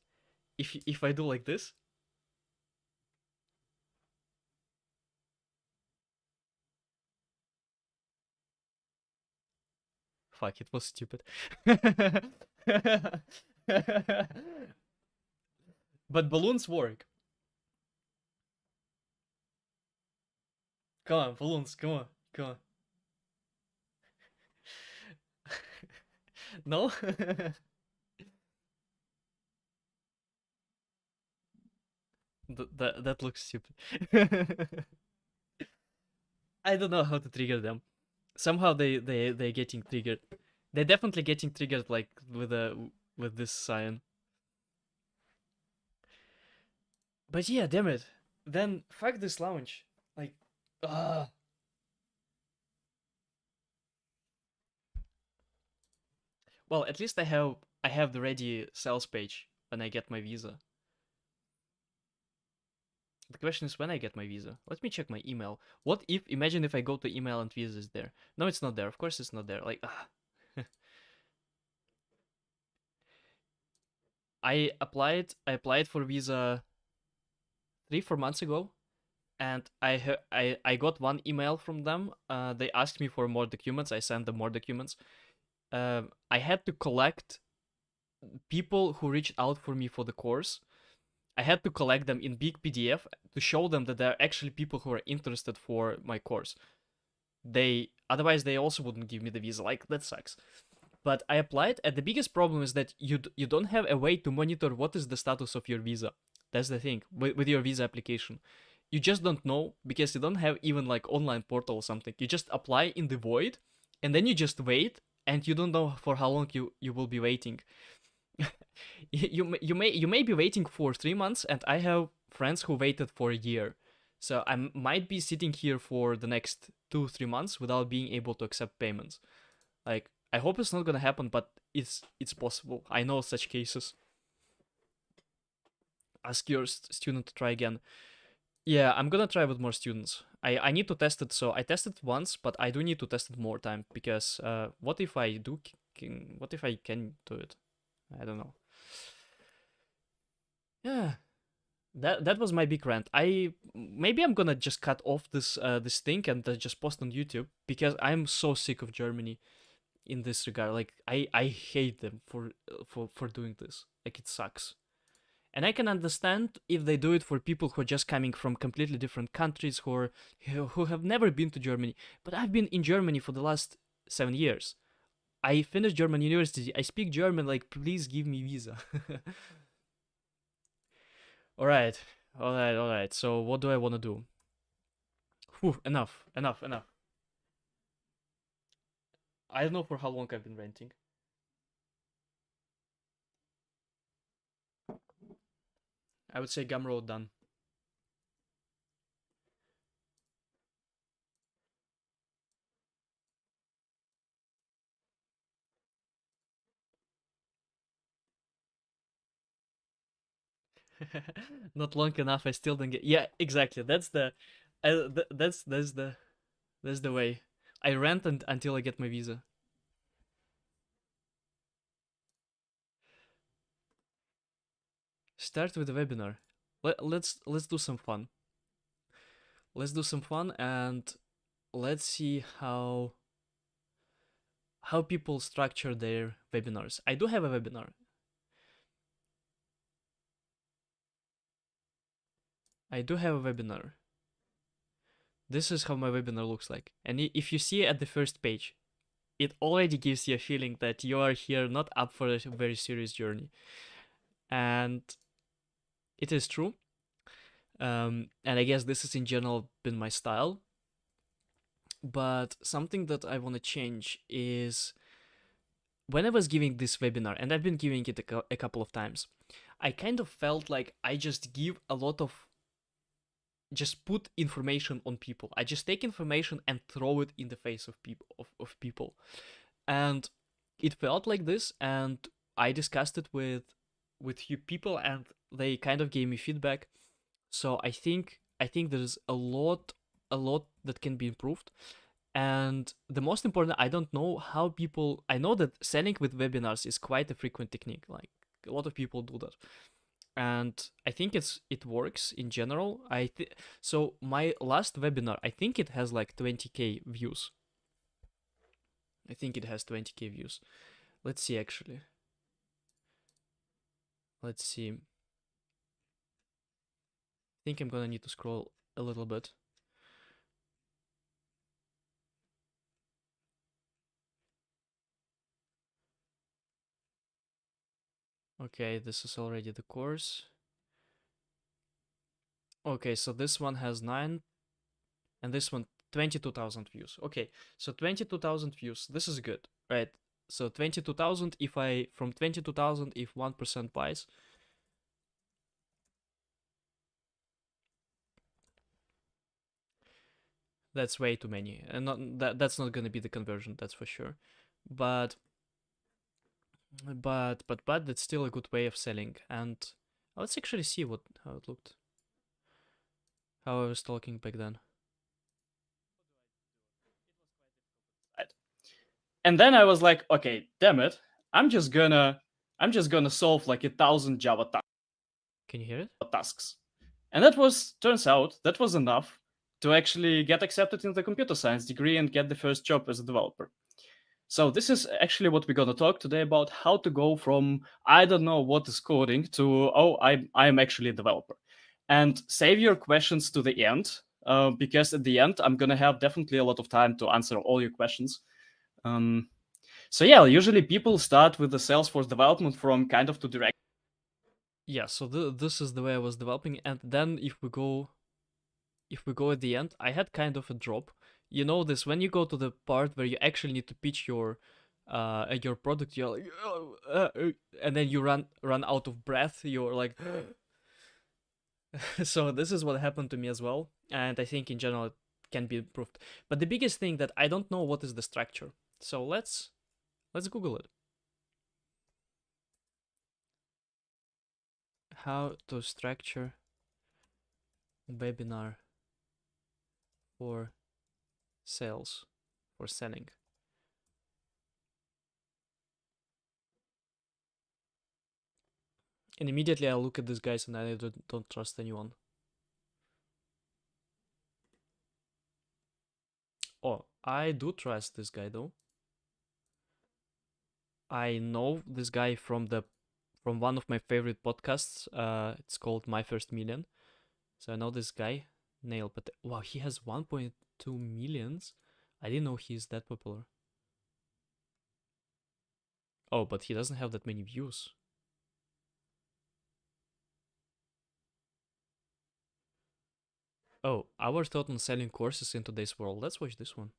If I do like this, fuck, it was stupid. But balloons work. Come on, balloons, come on, come on. No? That looks stupid. I don't know how to trigger them. Somehow they're getting triggered. They're definitely getting triggered like with this sign. But yeah, damn it. Then fuck this launch. Like, ah. Well, at least I have the ready sales page when I get my visa. The question is when I get my visa. Let me check my email. What if, imagine if I go to email and visa is there. No, it's not there. Of course it's not there. Like, I applied for visa 3-4 months ago, and I got one email from them. They asked me for more documents. I sent them more documents. I had to collect people who reached out for me for the course. I had to collect them in big PDF to show them that there are actually people who are interested for my course. Otherwise they also wouldn't give me the visa. Like, that sucks. But I applied, and the biggest problem is that you don't have a way to monitor what is the status of your visa. That's the thing with your visa application. You just don't know because you don't have even like online portal or something. You just apply in the void, and then you just wait, and you don't know for how long you will be waiting. You may be waiting for 3 months, and I have friends who waited for a year. So I might be sitting here for the next 2-3 months without being able to accept payments. Like, I hope it's not gonna happen, but it's possible. I know such cases. Ask your student to try again. Yeah, I'm gonna try with more students. I need to test it. So I tested once, but I do need to test it more time because what if I do? What if I can do it? I don't know. Yeah, that was my big rant. Maybe I'm gonna just cut off this thing and just post on YouTube because I'm so sick of Germany in this regard. Like, I hate them for doing this. Like, it sucks. And I can understand if they do it for people who are just coming from completely different countries, who have never been to Germany. But I've been in Germany for the last 7 years. I finished German university. I speak German. Like, please give me visa. All right, all right, all right. So what do I want to do? Whew, enough, enough, enough. I don't know for how long I've been renting. I would say Gumroad done. Not long enough. I still don't get. Yeah, exactly. That's the way. I rent until I get my visa. Start with a webinar. Let's do some fun. Let's do some fun and let's see how people structure their webinars. I do have a webinar. I do have a webinar. This is how my webinar looks like. And if you see at the first page, it already gives you a feeling that you are here not up for a very serious journey. And it is true. And I guess this has in general been my style. But something that I want to change is when I was giving this webinar, and I've been giving it a couple of times, I kind of felt like I just give a lot of, just put information on people. I just take information and throw it in the face of people. And it felt like this, and I discussed it with few people, and they kind of gave me feedback. So I think there's a lot that can be improved. And the most important, I don't know how people, I know that selling with webinars is quite a frequent technique. Like, a lot of people do that. And I think it works in general. So my last webinar, I think it has like 20k views. I think it has 20k views. Let's see, actually. Let's see. I think I'm gonna need to scroll a little bit. Okay, this is already the course. Okay, so this one has 9, and this one 22,000 views. Okay, so 22,000 views. This is good, right? So 22,000. From 22,000, if 1% buys, that's way too many, and that's not gonna be the conversion. That's for sure. But that's still a good way of selling. And let's actually see how it looked. How I was talking back then. And then I was like, okay, damn it, I'm just gonna solve like 1,000 Java tasks. Can you hear it? Tasks. And turns out that was enough to actually get accepted in the computer science degree and get the first job as a developer. So this is actually what we're gonna talk today about: how to go from I don't know what is coding to I'm actually a developer. And save your questions to the end, because at the end I'm gonna have definitely a lot of time to answer all your questions. So yeah, usually people start with the Salesforce development from kind of to direct. Yeah, so this is the way I was developing, and then if we go at the end, I had kind of a drop. You know this, when you go to the part where you actually need to pitch your product, you're like, and then you run out of breath. You're like, so this is what happened to me as well, and I think in general it can be improved. But the biggest thing that I don't know what is the structure. So let's Google it. How to structure webinar for sales, for selling. And immediately I look at these guys and I don't trust anyone. Oh, I do trust this guy though. I know this guy from from one of my favorite podcasts. It's called My First Million. So I know this guy, Neil, but wow, he has 1.2 millions. I didn't know he's that popular. Oh, but he doesn't have that many views. Oh, our thought on selling courses in today's world. Let's watch this one.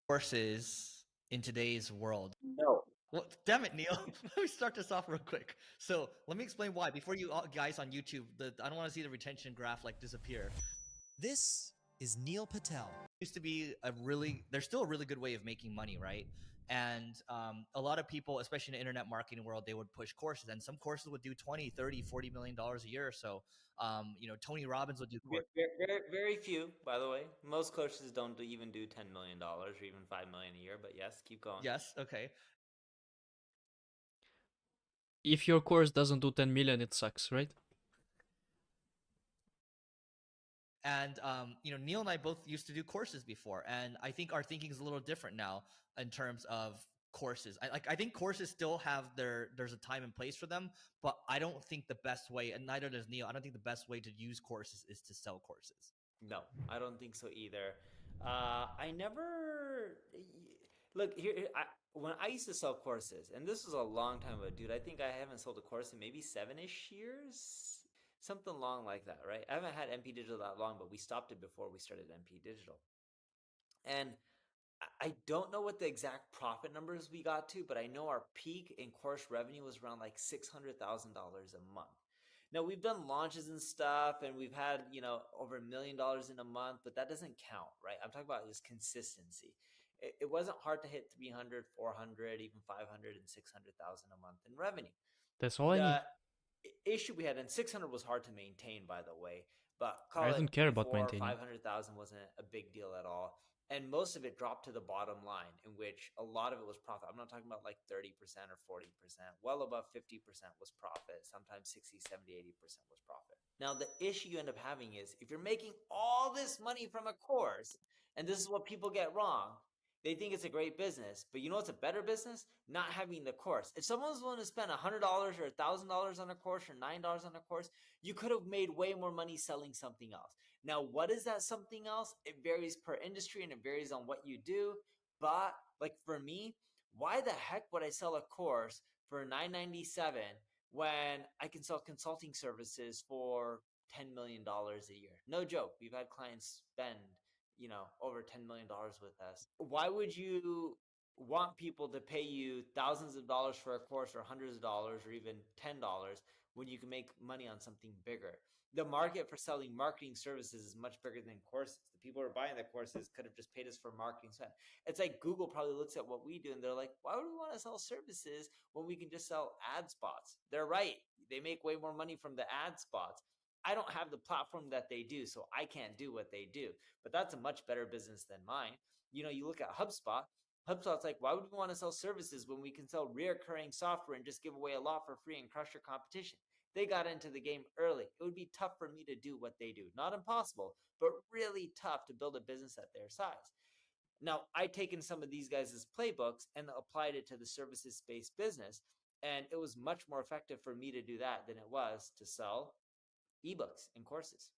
Courses in today's world? No. Well, damn it, Neil. Let me start this off real quick. So let me explain why. Before you guys on YouTube, I don't want to see the retention graph like disappear. This is Neil Patel. Used to be there's still a really good way of making money, right? And a lot of people, especially in the internet marketing world, they would push courses, and some courses would do 20, 30, $40 million a year or so. Tony Robbins would do courses. Very few, by the way. Most coaches don't even do $10 million or even $5 million a year, but yes, keep going. Yes, okay. If your course doesn't do 10 million, it sucks, right? And Neil and I both used to do courses before, and I think our thinking is a little different now in terms of courses. I think courses still have there's a time and place for them, but I don't think the best way, and neither does Neil, I don't think the best way to use courses is to sell courses. No, I don't think so either. I never look here. When I used to sell courses, and this was a long time ago, dude. I think I haven't sold a course in maybe 7-ish years, something long like that, right? I haven't had MP Digital that long, but we stopped it before we started MP Digital, and I don't know what the exact profit numbers we got to, but I know our peak in course revenue was around like $600,000 a month. Now we've done launches and stuff, and we've had over $1 million in a month, but that doesn't count, right? I'm talking about just consistency. It wasn't hard to hit 300, 400, even 500 and 600,000 a month in revenue. That's all I need. The issue we had, and 600 was hard to maintain, by the way, but I call it don't care about 4 or maintaining. 500,000 wasn't a big deal at all. And most of it dropped to the bottom line, in which a lot of it was profit. I'm not talking about like 30% or 40%. Well above 50% was profit. Sometimes 60, 70, 80% was profit. Now, the issue you end up having is if you're making all this money from a course, and this is what people get wrong, they think it's a great business, but you know what's a better business? Not having the course. If someone's willing to spend $100 or $1,000 on a course or $9 on a course, you could have made way more money selling something else. Now, what is that something else? It varies per industry and it varies on what you do. But like for me, why the heck would I sell a course for $997 when I can sell consulting services for $10 million a year? No joke. We've had clients spend over $10 million with us. Why would you want people to pay you thousands of dollars for a course or hundreds of dollars or even $10 when you can make money on something bigger? The market for selling marketing services is much bigger than courses. The people who are buying the courses could have just paid us for marketing spend. It's like Google probably looks at what we do and they're like, why would we want to sell services when we can just sell ad spots? They're right. They make way more money from the ad spots. I don't have the platform that they do, so I can't do what they do. But that's a much better business than mine. You look at HubSpot. HubSpot's like, why would we want to sell services when we can sell reoccurring software and just give away a lot for free and crush your competition? They got into the game early. It would be tough for me to do what they do. Not impossible, but really tough to build a business at their size. Now, I've taken some of these guys' playbooks and applied it to the services-based business, and it was much more effective for me to do that than it was to sell ebooks and courses.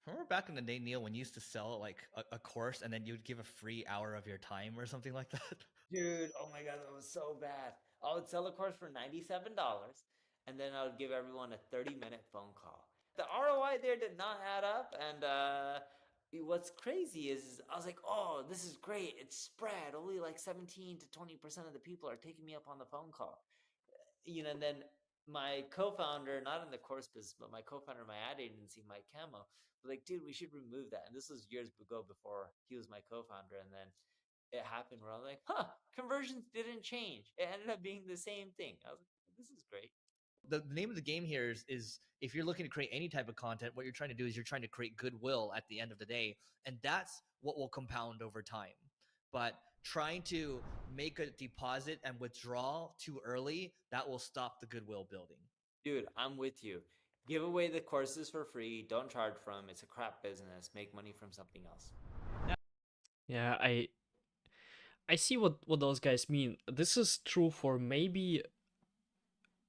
Remember back in the day, Neil, when you used to sell like a course and then you'd give a free hour of your time or something like that? Dude, oh my God, that was so bad. I would sell a course for $97 and then I would give everyone a 30-minute phone call. The ROI there did not add up. And what's crazy is I was like, oh, this is great. It's spread. Only like 17 to 20% of the people are taking me up on the phone call. And then my co-founder, not in the course business, but my co-founder, my ad agency, Mike Camo, was like, dude, we should remove that. And this was years ago before he was my co-founder. And then it happened where I was like, conversions didn't change. It ended up being the same thing. I was like, this is great. The name of the game here is if you're looking to create any type of content, what you're trying to do is you're trying to create goodwill at the end of the day. And that's what will compound over time. But trying to make a deposit and withdraw too early, that will stop the goodwill building. Dude, I'm with you. Give away the courses for free. Don't charge for them. It's a crap business. Make money from something else. Yeah, I see what those guys mean. This is true for maybe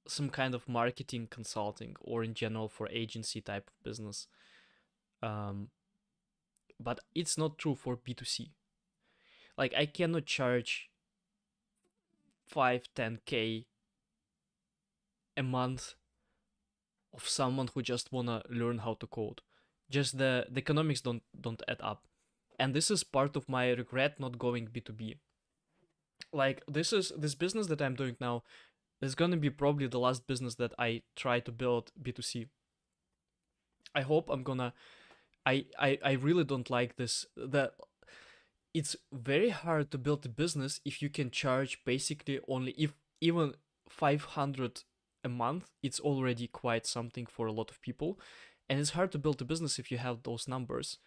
some kind of marketing consulting or in general for agency type of business. Um, but it's not true for B2C. Like I cannot charge 5-10K a month of someone who just wanna learn how to code. Just the economics don't add up. And this is part of my regret not going B2B. Like this business that I'm doing now is gonna be probably the last business that I try to build B2C. I hope I'm gonna I really don't like this. It's very hard to build a business if you can charge basically only if even 500 a month. It's already quite something for a lot of people, and it's hard to build a business if you have those numbers.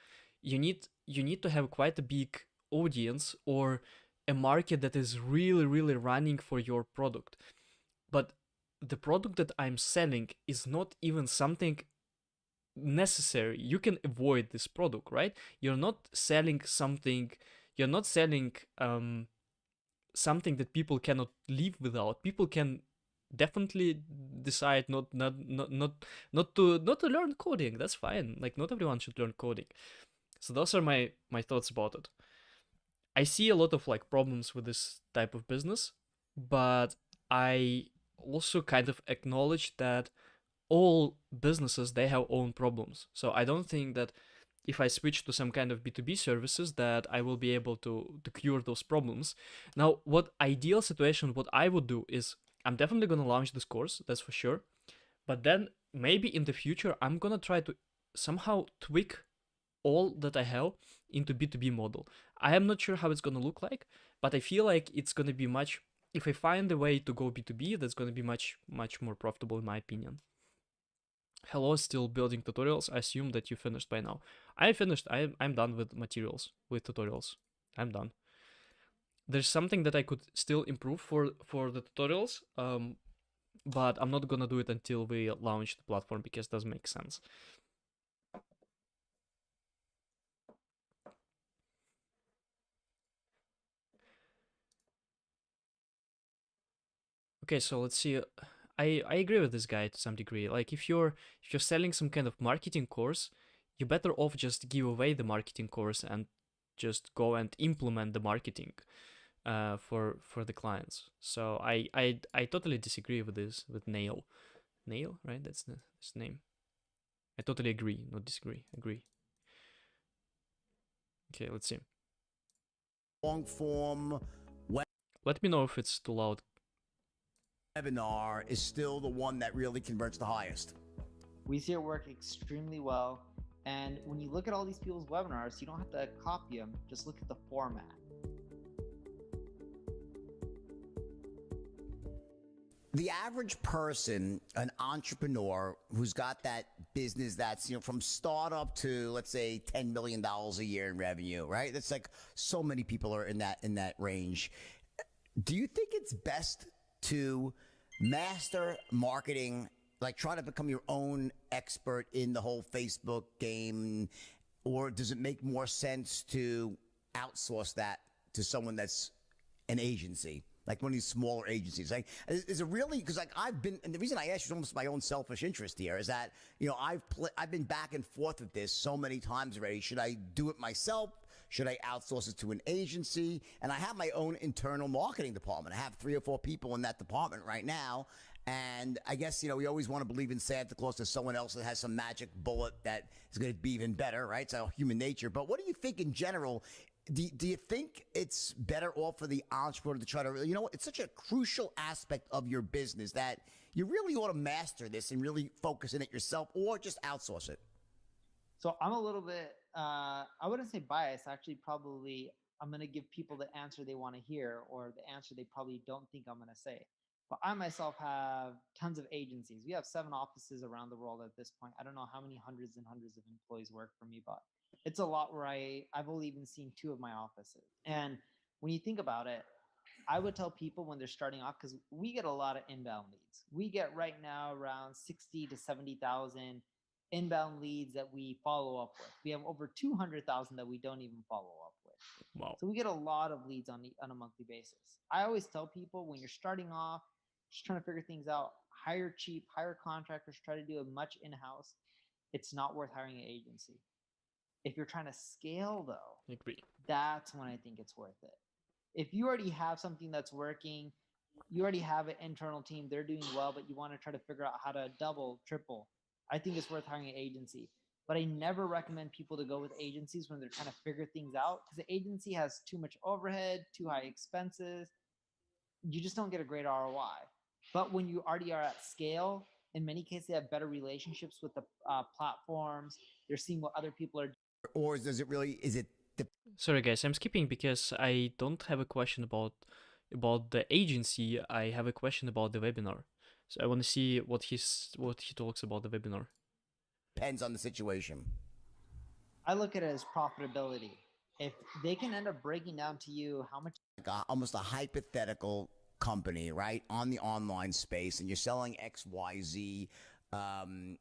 You need to have quite a big audience or a market that is really running for your product. But the product that I'm selling is not even something necessary. You can avoid this product, right? You're not selling something. You're not selling something that people cannot live without. People can definitely decide not to learn coding. That's fine. Like not everyone should learn coding. So those are my thoughts about it. I see a lot of like problems with this type of business, but I also kind of acknowledge that all businesses they have own problems. So I don't think that if I switch to some kind of B2B services that I will be able to cure those problems. Now, what ideal situation, what I would do is I'm definitely gonna launch this course, that's for sure. But then maybe in the future I'm gonna try to somehow tweak all that I have into B2B model. I am not sure how it's gonna look like, but I feel like it's gonna be much if I find a way to go B2B, that's gonna be much more profitable in my opinion. Hello, still building tutorials. I assume that you finished by now. I finished. I'm done with materials, with tutorials. I'm done. There's something that I could still improve for the tutorials, but I'm not gonna do it until we launch the platform because it doesn't make sense. Okay, so let's see. I agree with this guy to some degree. Like if you're selling some kind of marketing course, you're better off just give away the marketing course and just go and implement the marketing for the clients. So I totally disagree with this with Nail. Nail, right? That's the name. I totally agree, not disagree. Agree. Okay, let's see. Long form Let me know if it's too loud. webinar is still the one that really converts the highest. We see it work extremely well. And when you look at all these people's webinars, you don't have to copy them, just look at the format. The average person, an entrepreneur who's got that business that's, from startup to, let's say, $10 million a year in revenue, right? That's like so many people are in that range. Do you think it's best to master marketing, like try to become your own expert in the whole Facebook game, or does it make more sense to outsource that to someone that's an agency, like one of these smaller agencies? Like, is it really, because like I've been, and the reason I asked you is almost my own selfish interest here, is that I've been back and forth with this so many times already. Should I do it myself? Should I outsource it to an agency? And I have my own internal marketing department. I have 3 or 4 people in that department right now. And I guess, we always want to believe in Santa Claus. There's someone else that has some magic bullet that is going to be even better, right? It's human nature. But what do you think in general? Do you think it's better off for the entrepreneur to try to, it's such a crucial aspect of your business that you really ought to master this and really focus in it yourself, or just outsource it? So I'm a little bit, I wouldn't say biased. Actually, probably I'm going to give people the answer they want to hear or the answer they probably don't think I'm going to say. But I myself have tons of agencies. We have 7 offices around the world at this point. I don't know how many hundreds and hundreds of employees work for me, but it's a lot where I've only even seen 2 of my offices. And when you think about it, I would tell people when they're starting off, because we get a lot of inbound leads. We get right now around 60 to 70,000 inbound leads that we follow up with. We have over 200,000 that we don't even follow up with. Wow. So we get a lot of leads on a monthly basis. I always tell people when you're starting off, just trying to figure things out, hire cheap, hire contractors, try to do as much in-house. It's not worth hiring an agency. If you're trying to scale though, Agree. that's when I think it's worth it. If you already have something that's working, you already have an internal team, they're doing well, but you want to try to figure out how to double, triple, I think it's worth hiring an agency. But I never recommend people to go with agencies when they're trying to figure things out, because the agency has too much overhead, too high expenses. You just don't get a great ROI. But when you already are at scale, in many cases, they have better relationships with the platforms. They're seeing what other people are. Or does it really? Is it the Sorry guys, I'm skipping because I don't have a question about the agency. I have a question about the webinar. So I want to see what he talks about the webinar. depends on the situation? I look at it as profitability. If they can end up breaking down to you how much Almost a hypothetical company, right, on the online space, and you're selling XYZ,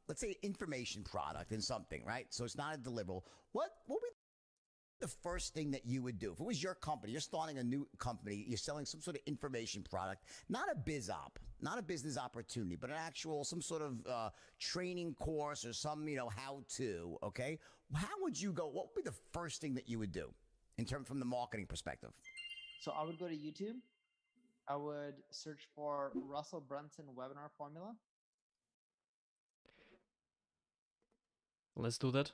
let's say information product and something, right? So it's not a deliverable. What would be the first thing that you would do if it was your company? You're starting a new company, you're selling some sort of information product, not a biz op, not a business opportunity, but an actual some sort of training course or some how to. Okay, how would you go? What would be the first thing that you would do in terms from the marketing perspective? So I would go to YouTube. I would search for Russell Brunson webinar formula. Let's do that.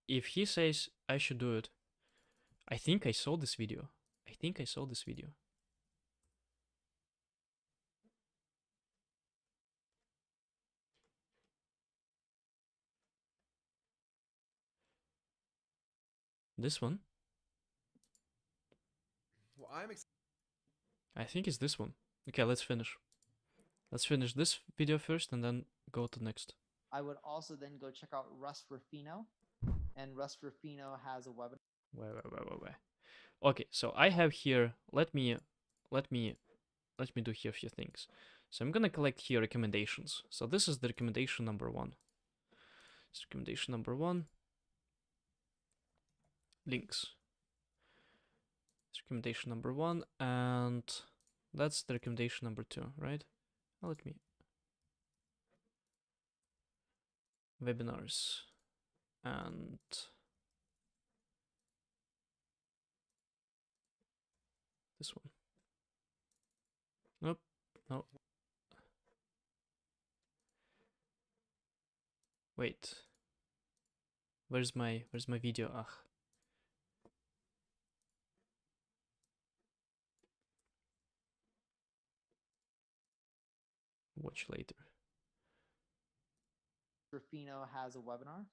If he says I should do it, I think I saw this video. This one? Well, I think it's this one. Okay, let's finish. Let's finish this video first and then go to next. I would also then go check out Russ Ruffino, and Russ Ruffino has a webinar. Wait. Okay, so I have here. Let me do here a few things. So I'm gonna collect here recommendations. So this is the recommendation number 1. It's recommendation number 1. Links. It's recommendation number 1, and that's the recommendation number 2, right? Now let me webinars and this one. Nope. No. Wait. Where's my video? Ugh. Watch later. Ruffino has a webinar,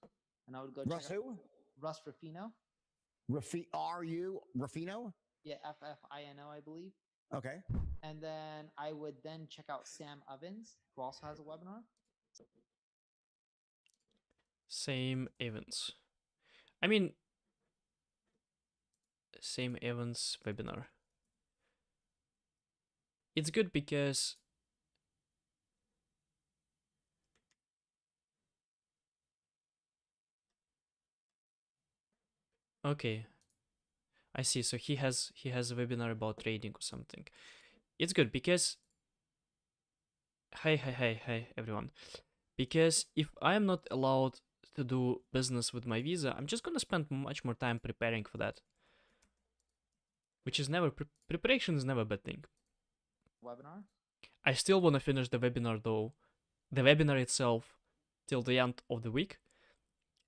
and I would go Russ check out who? Russ Ruffino. Ruffino? Yeah, F-F-I-N-O, I believe. Okay. And then I would then check out Sam Evans, who also has a webinar. Same events. I mean, same events webinar. It's good because okay, I see. So he has a webinar about trading or something. It's good because hi everyone. Because if I am not allowed to do business with my visa, I'm just gonna spend much more time preparing for that. Which is never preparation is never a bad thing. Webinar. I still want to finish the webinar though, the webinar itself, till the end of the week,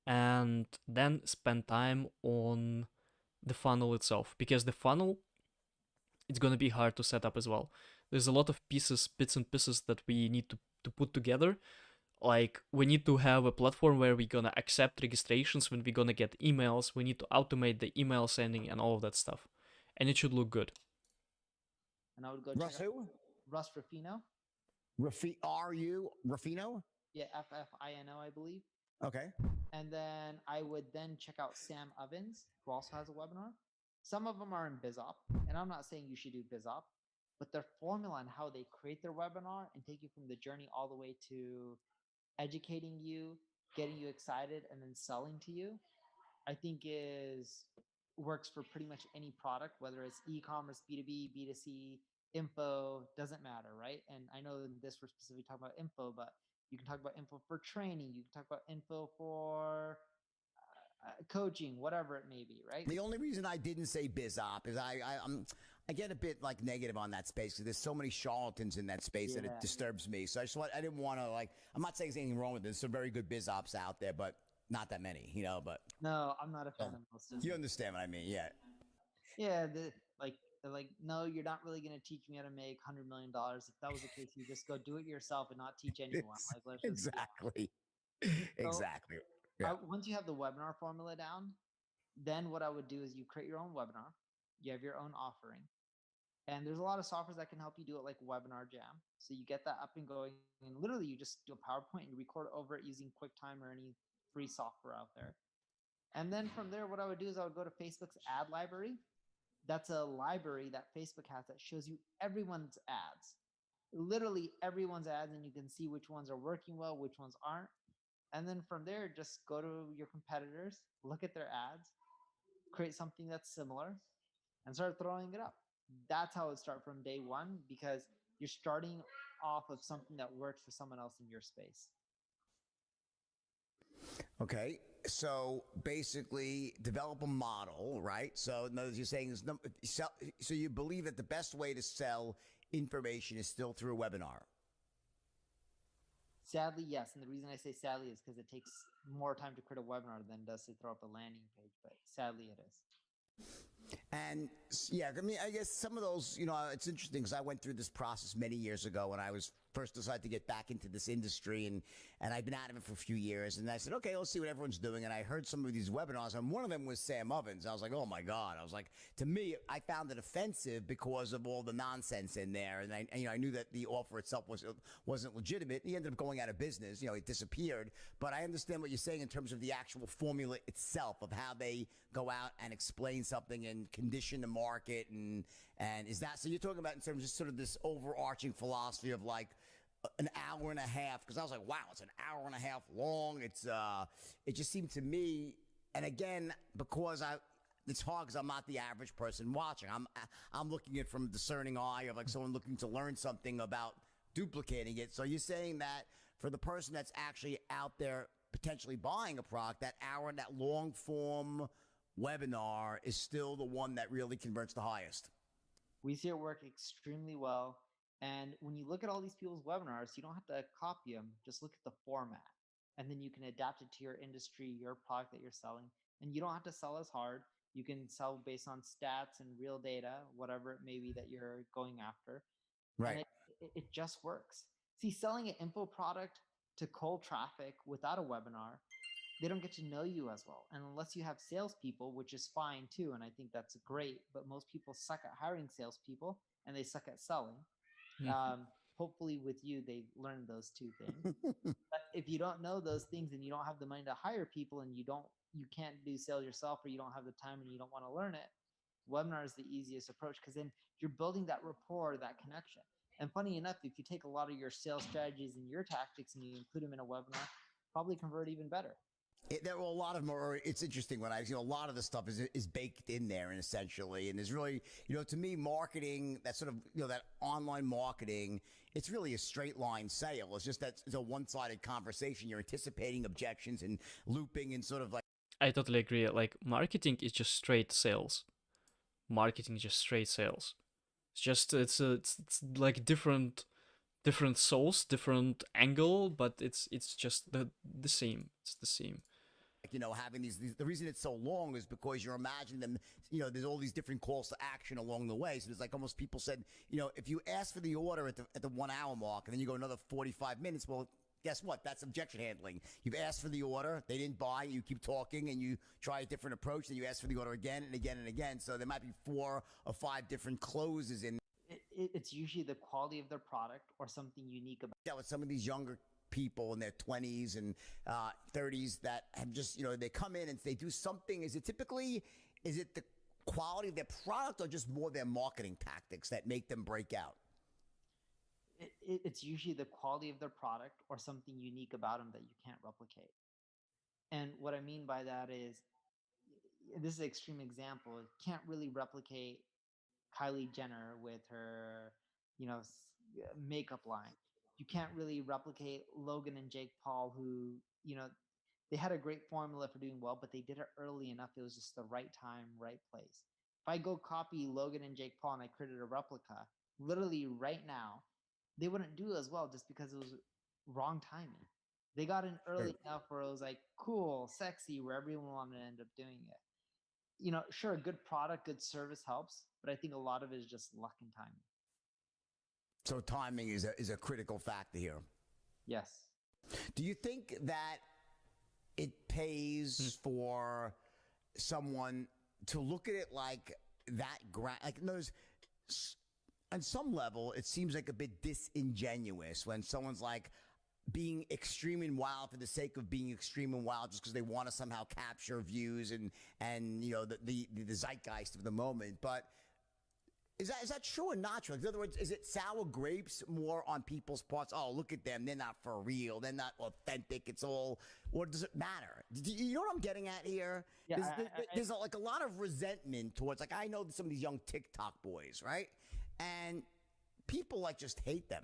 and then spend time on the funnel itself, because the funnel, it's gonna be hard to set up as well. There's a lot of bits and pieces that we need to put together. Like, we need to have a platform where we're gonna accept registrations, when we're gonna get emails, we need to automate the email sending and all of that stuff. And it should look good. And I would go Russ check out who? Russ Ruffino. Ruffino? Yeah, F-F-I-N-O, I believe. Okay. And then I would then check out Sam Evans, who also has a webinar. Some of them are in BizOp, and I'm not saying you should do BizOp, but their formula on how they create their webinar and take you from the journey all the way to educating you, getting you excited, and then selling to you, I think is works for pretty much any product, whether it's e-commerce, B2B, B2C, info, doesn't matter, right? And I know in this we're specifically talking about info, but you can talk about info for training, you can talk about info for coaching, whatever it may be, right? The only reason I didn't say BizOp is I get a bit like negative on that space because there's so many charlatans in that space that it disturbs me. So I didn't want to like. I'm not saying there's anything wrong with it. There's some very good BizOps out there, but not that many, you know. But no, I'm not a fan of most of them. You understand what I mean? Yeah. Yeah, they're like, no, you're not really going to teach me how to make $100 million. If that was the case, you just go do it yourself and not teach anyone. Like, let's just Exactly. Exactly. Yeah. Once you have the webinar formula down, then what I would do is you create your own webinar. You have your own offering. And there's a lot of softwares that can help you do it, like Webinar Jam. So you get that up and going, and literally you just do a PowerPoint and you record over it using QuickTime or any free software out there. And then from there, what I would do is I would go to Facebook's ad library. That's a library that Facebook has that shows you everyone's ads, literally everyone's ads, and you can see which ones are working well, which ones aren't. And then from there, just go to your competitors, look at their ads, create something that's similar, and start throwing it up. That's how it starts from day one, because you're starting off of something that works for someone else in your space. Okay, so basically develop a model, right? So in other words, you're saying so you believe that the best way to sell information is still through a webinar. Sadly, yes. And the reason I say sadly is because it takes more time to create a webinar than it does to throw up a landing page, but sadly it is. And yeah, I mean, I guess some of those, you know, it's interesting because I went through this process many years ago when I was first decided to get back into this industry, and I've been out of it for a few years. And I said, okay, let's see what everyone's doing. And I heard some of these webinars, and one of them was Sam Ovens. I was like, oh my God. I was like, to me, I found it offensive because of all the nonsense in there. And I knew that the offer itself wasn't legitimate. He ended up going out of business. You know, it disappeared. But I understand what you're saying in terms of the actual formula itself of how they go out and explain something and condition the market. And is that, so you're talking about in terms of just sort of this overarching philosophy of like, an hour and a half, because I was like, wow, it's an hour and a half long. It just seemed to me, and again, because it's hard because I'm not the average person watching. I'm looking at it from a discerning eye of like someone looking to learn something about duplicating it. So you're saying that for the person that's actually out there potentially buying a product, that hour, that long form webinar is still the one that really converts the highest. We see it work extremely well. And when you look at all these people's webinars, you don't have to copy them. Just look at the format. And then you can adapt it to your industry, your product that you're selling. And you don't have to sell as hard. You can sell based on stats and real data, whatever it may be that you're going after. Right. And it just works. See, selling an info product to cold traffic without a webinar, they don't get to know you as well. And unless you have salespeople, which is fine too, and I think that's great, but most people suck at hiring salespeople and they suck at selling. Hopefully with you, they learn those two things. But if you don't know those things and you don't have the money to hire people and you can't do sales yourself, or you don't have the time and you don't want to learn it, webinar is the easiest approach, because then you're building that rapport, that connection. And funny enough, if you take a lot of your sales strategies and your tactics and you include them in a webinar, probably convert even better. There were a lot of them. It's interesting when a lot of the stuff is baked in there, and essentially, and there's really, to me, marketing, that sort of, that online marketing, it's really a straight line sale. It's just that it's a one-sided conversation. You're anticipating objections and looping and sort of like. I totally agree. Like, marketing is just straight sales. Marketing is just straight sales. It's like different source, different angle, but it's just the same. It's the same. Having these, the reason it's so long is because you're imagining them, there's all these different calls to action along the way. So there's like almost people said, if you ask for the order at the 1 hour mark and then you go another 45 minutes, well, guess what? That's objection handling. You've asked for the order, they didn't buy, you keep talking and you try a different approach, then you ask for the order again and again and again. So there might be 4 or 5 different closes in. It's usually the quality of their product or something unique about it. Yeah, with some of these younger people in their 20s and 30s that have just, they come in and they do something. Is it quality of their product or just more their marketing tactics that make them break out? It's usually the quality of their product or something unique about them that you can't replicate. And what I mean by that is, this is an extreme example. You can't really replicate Kylie Jenner with her, makeup line. You can't really replicate Logan and Jake Paul, who, they had a great formula for doing well, but they did it early enough. It was just the right time, right place. If I go copy Logan and Jake Paul and I created a replica, literally right now, they wouldn't do as well just because it was wrong timing. They got in early enough where it was like cool, sexy, where everyone wanted to end up doing it. Sure, good product, good service helps, but I think a lot of it is just luck and timing. So timing is a critical factor here. Yes. Do you think that it pays for someone to look at it like that? Like, on some level, it seems like a bit disingenuous when someone's like being extreme and wild for the sake of being extreme and wild just because they want to somehow capture views and the zeitgeist of the moment. But is that true or not true? In other words, is it sour grapes more on people's parts? Oh, look at them. They're not for real. They're not authentic. It's all, or does it matter? You know what I'm getting at here? Yeah, There's a lot of resentment towards, like, I know some of these young TikTok boys, right? And people just hate them.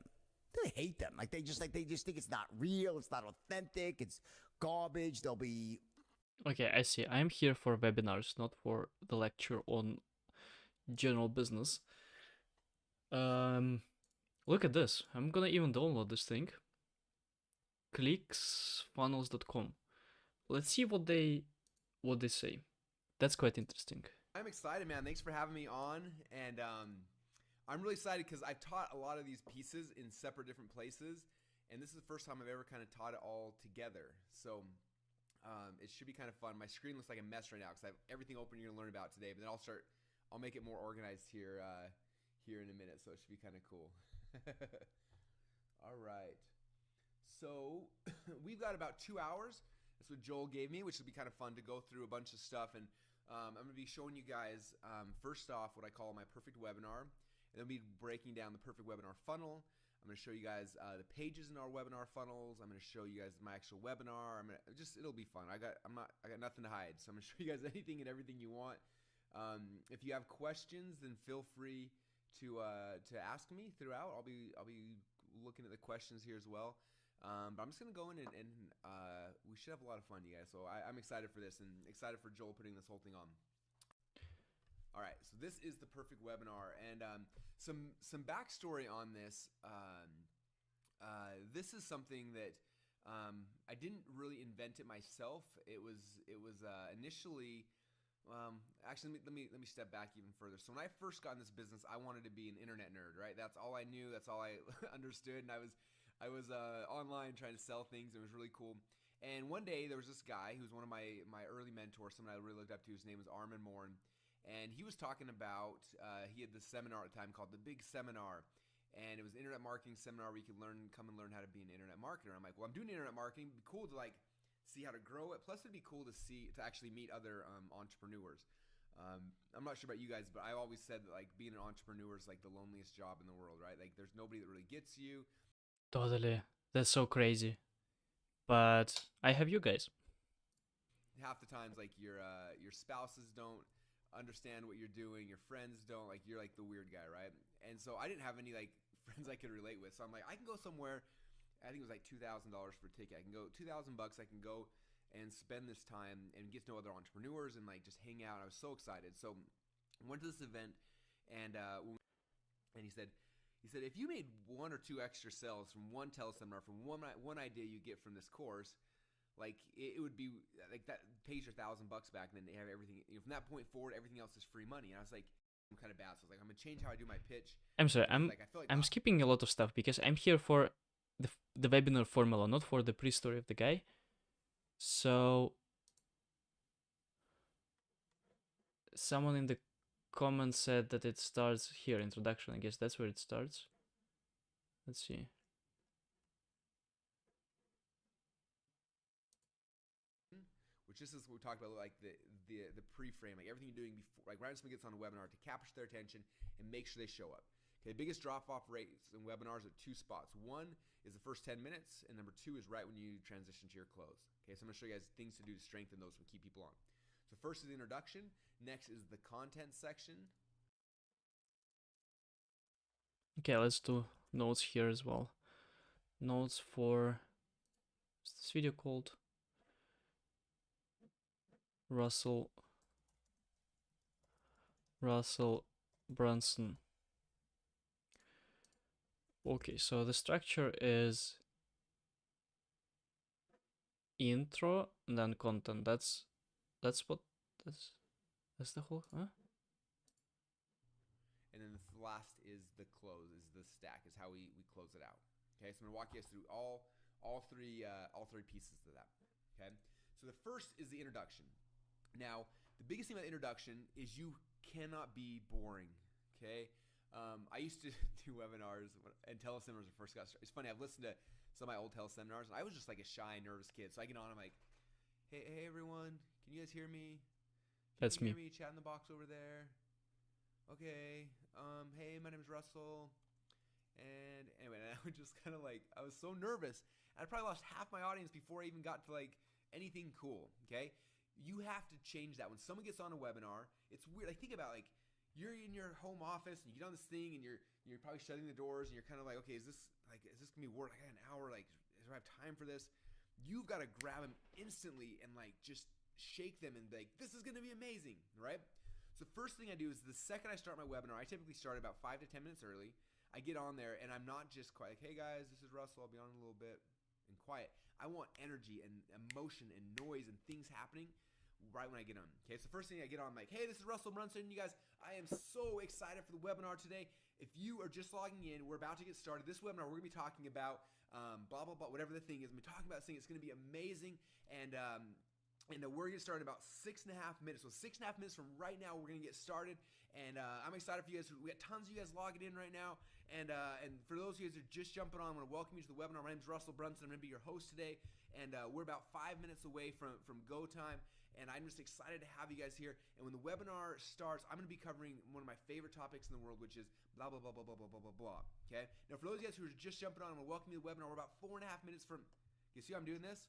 They hate them. They just think it's not real. It's not authentic. It's garbage. They'll be. Okay, I see. I'm here for webinars, not for the lecture on general business. Look at this. I'm gonna even download this thing. Clicksfunnels.com. Let's see what they say. That's quite interesting. I'm excited, man. Thanks for having me on. And I'm really excited because I've taught a lot of these pieces in separate different places. And this is the first time I've ever kind of taught it all together. So it should be kind of fun. My screen looks like a mess right now because I have everything open you're going to learn about today. But then I'll make it more organized here in a minute. So it should be kind of cool. All right. So we've got about 2 hours. That's what Joel gave me, which will be kind of fun to go through a bunch of stuff. And I'm going to be showing you guys, first off, what I call my perfect webinar. And then we'll be breaking down the perfect webinar funnel. I'm going to show you guys the pages in our webinar funnels. I'm going to show you guys my actual webinar. It'll be fun. I got nothing to hide. So I'm going to show you guys anything and everything you want. If you have questions, then feel free to ask me throughout. I'll be looking at the questions here as well. But I'm just going to go in and we should have a lot of fun, you guys. So I'm excited for this and excited for Joel putting this whole thing on. All right, so this is the perfect webinar, and some backstory on this. This is something that I didn't really invent it myself. It was initially. Actually, let me step back even further. So when I first got in this business, I wanted to be an internet nerd, right? That's all I knew. That's all I understood, and I was online trying to sell things. It was really cool. And one day there was this guy who was one of my early mentors, someone I really looked up to. His name was Armin Morin. And he was talking about, he had this seminar at the time called The Big Seminar. And it was an internet marketing seminar where you could come and learn how to be an internet marketer. I'm like, well, I'm doing internet marketing. It'd be cool to see how to grow it. Plus it'd be cool to actually meet other entrepreneurs. I'm not sure about you guys, but I always said that being an entrepreneur is the loneliest job in the world, right? There's nobody that really gets you. Totally. That's so crazy. But I have you guys. Half the times your spouses don't understand what you're doing, your friends don't, you're the weird guy, right? And so I didn't have any friends I could relate with, so I'm I can go somewhere. I think it was $2,000 for a ticket. I can go $2,000. I can go and spend this time and get to know other entrepreneurs and just hang out. I was so excited. So I went to this event, and he said if you made 1 or 2 extra sales from one teleseminar, from one idea you get from this course, it would be that pays your $1,000 back, and then they have everything. From that point forward, everything else is free money. And I was I'm kind of bad. So I was I'm gonna change how I do my pitch. I'm sorry. I'm skipping a lot of stuff because I'm here for the webinar formula, not for the pre-story of the guy. So someone in the comments said that it starts here, introduction. I guess that's where it starts. Let's see. which this is what we talked about, like the pre-frame, like everything you're doing before, like right when someone gets on a webinar, to capture their attention and make sure they show up. Okay, the biggest drop-off rates in webinars are 2 spots. One is the first 10 minutes, and number 2 is right when you transition to your close. Okay, so I'm gonna show you guys things to do to strengthen those and keep people on. So first is the introduction. Next is the content section. Okay, let's do notes here as well. Notes for, what's this video called? Russell Brunson. Okay, so the structure is intro and then content. That's the whole, huh? And then the last is the close, is the stack, is how we close it out. Okay, so I'm gonna walk you guys through all three pieces of that. Okay, so the first is the introduction. Now, the biggest thing about the introduction is you cannot be boring. Okay, I used to do webinars and teleseminars when I first got started. It's funny, I've listened to some of my old teleseminars, and I was just like a shy, nervous kid. So I get on, I'm like, hey everyone, can you guys hear me? That's me. Hear me? Chat in the box over there. Okay. Hey, my name is Russell. And anyway, I was just kind of like, I was so nervous. I probably lost half my audience before I even got to like anything cool. Okay. You have to change that. When someone gets on a webinar, it's weird. Like think about like, you're in your home office and you get on this thing and you're probably shutting the doors and you're kind of like, okay, is this gonna be work? I got an hour. Like, do I have time for this? You've got to grab them instantly and like just shake them and be like, this is gonna be amazing, right? So the first thing I do is the second I start my webinar, I typically start about 5 to 10 minutes early. I get on there and I'm not just quiet, like, hey guys, this is Russell, I'll be on in a little bit, and quiet. I want energy and emotion and noise and things happening right when I get on. Okay, so first thing I get on, I'm like, hey, this is Russell Brunson. You guys, I am so excited for the webinar today. If you are just logging in, we're about to get started. This webinar, we're gonna be talking about blah, blah, blah, whatever the thing is. I'm talking about this thing, it's gonna be amazing. And we're gonna start in about 6.5 minutes. So 6.5 minutes from right now, we're gonna get started. And I'm excited for you guys. We got tons of you guys logging in right now. And for those of you guys who are just jumping on, I want to welcome you to the webinar. My name is Russell Brunson. I'm gonna be your host today. And we're about 5 minutes away from go time. And I'm just excited to have you guys here. And when the webinar starts, I'm gonna be covering one of my favorite topics in the world, which is blah, blah, blah, blah, blah, blah, blah, blah, blah. Okay? Now, for those of you guys who are just jumping on, I'm gonna welcome you to the webinar. We're about 4.5 minutes from, you see how I'm doing this?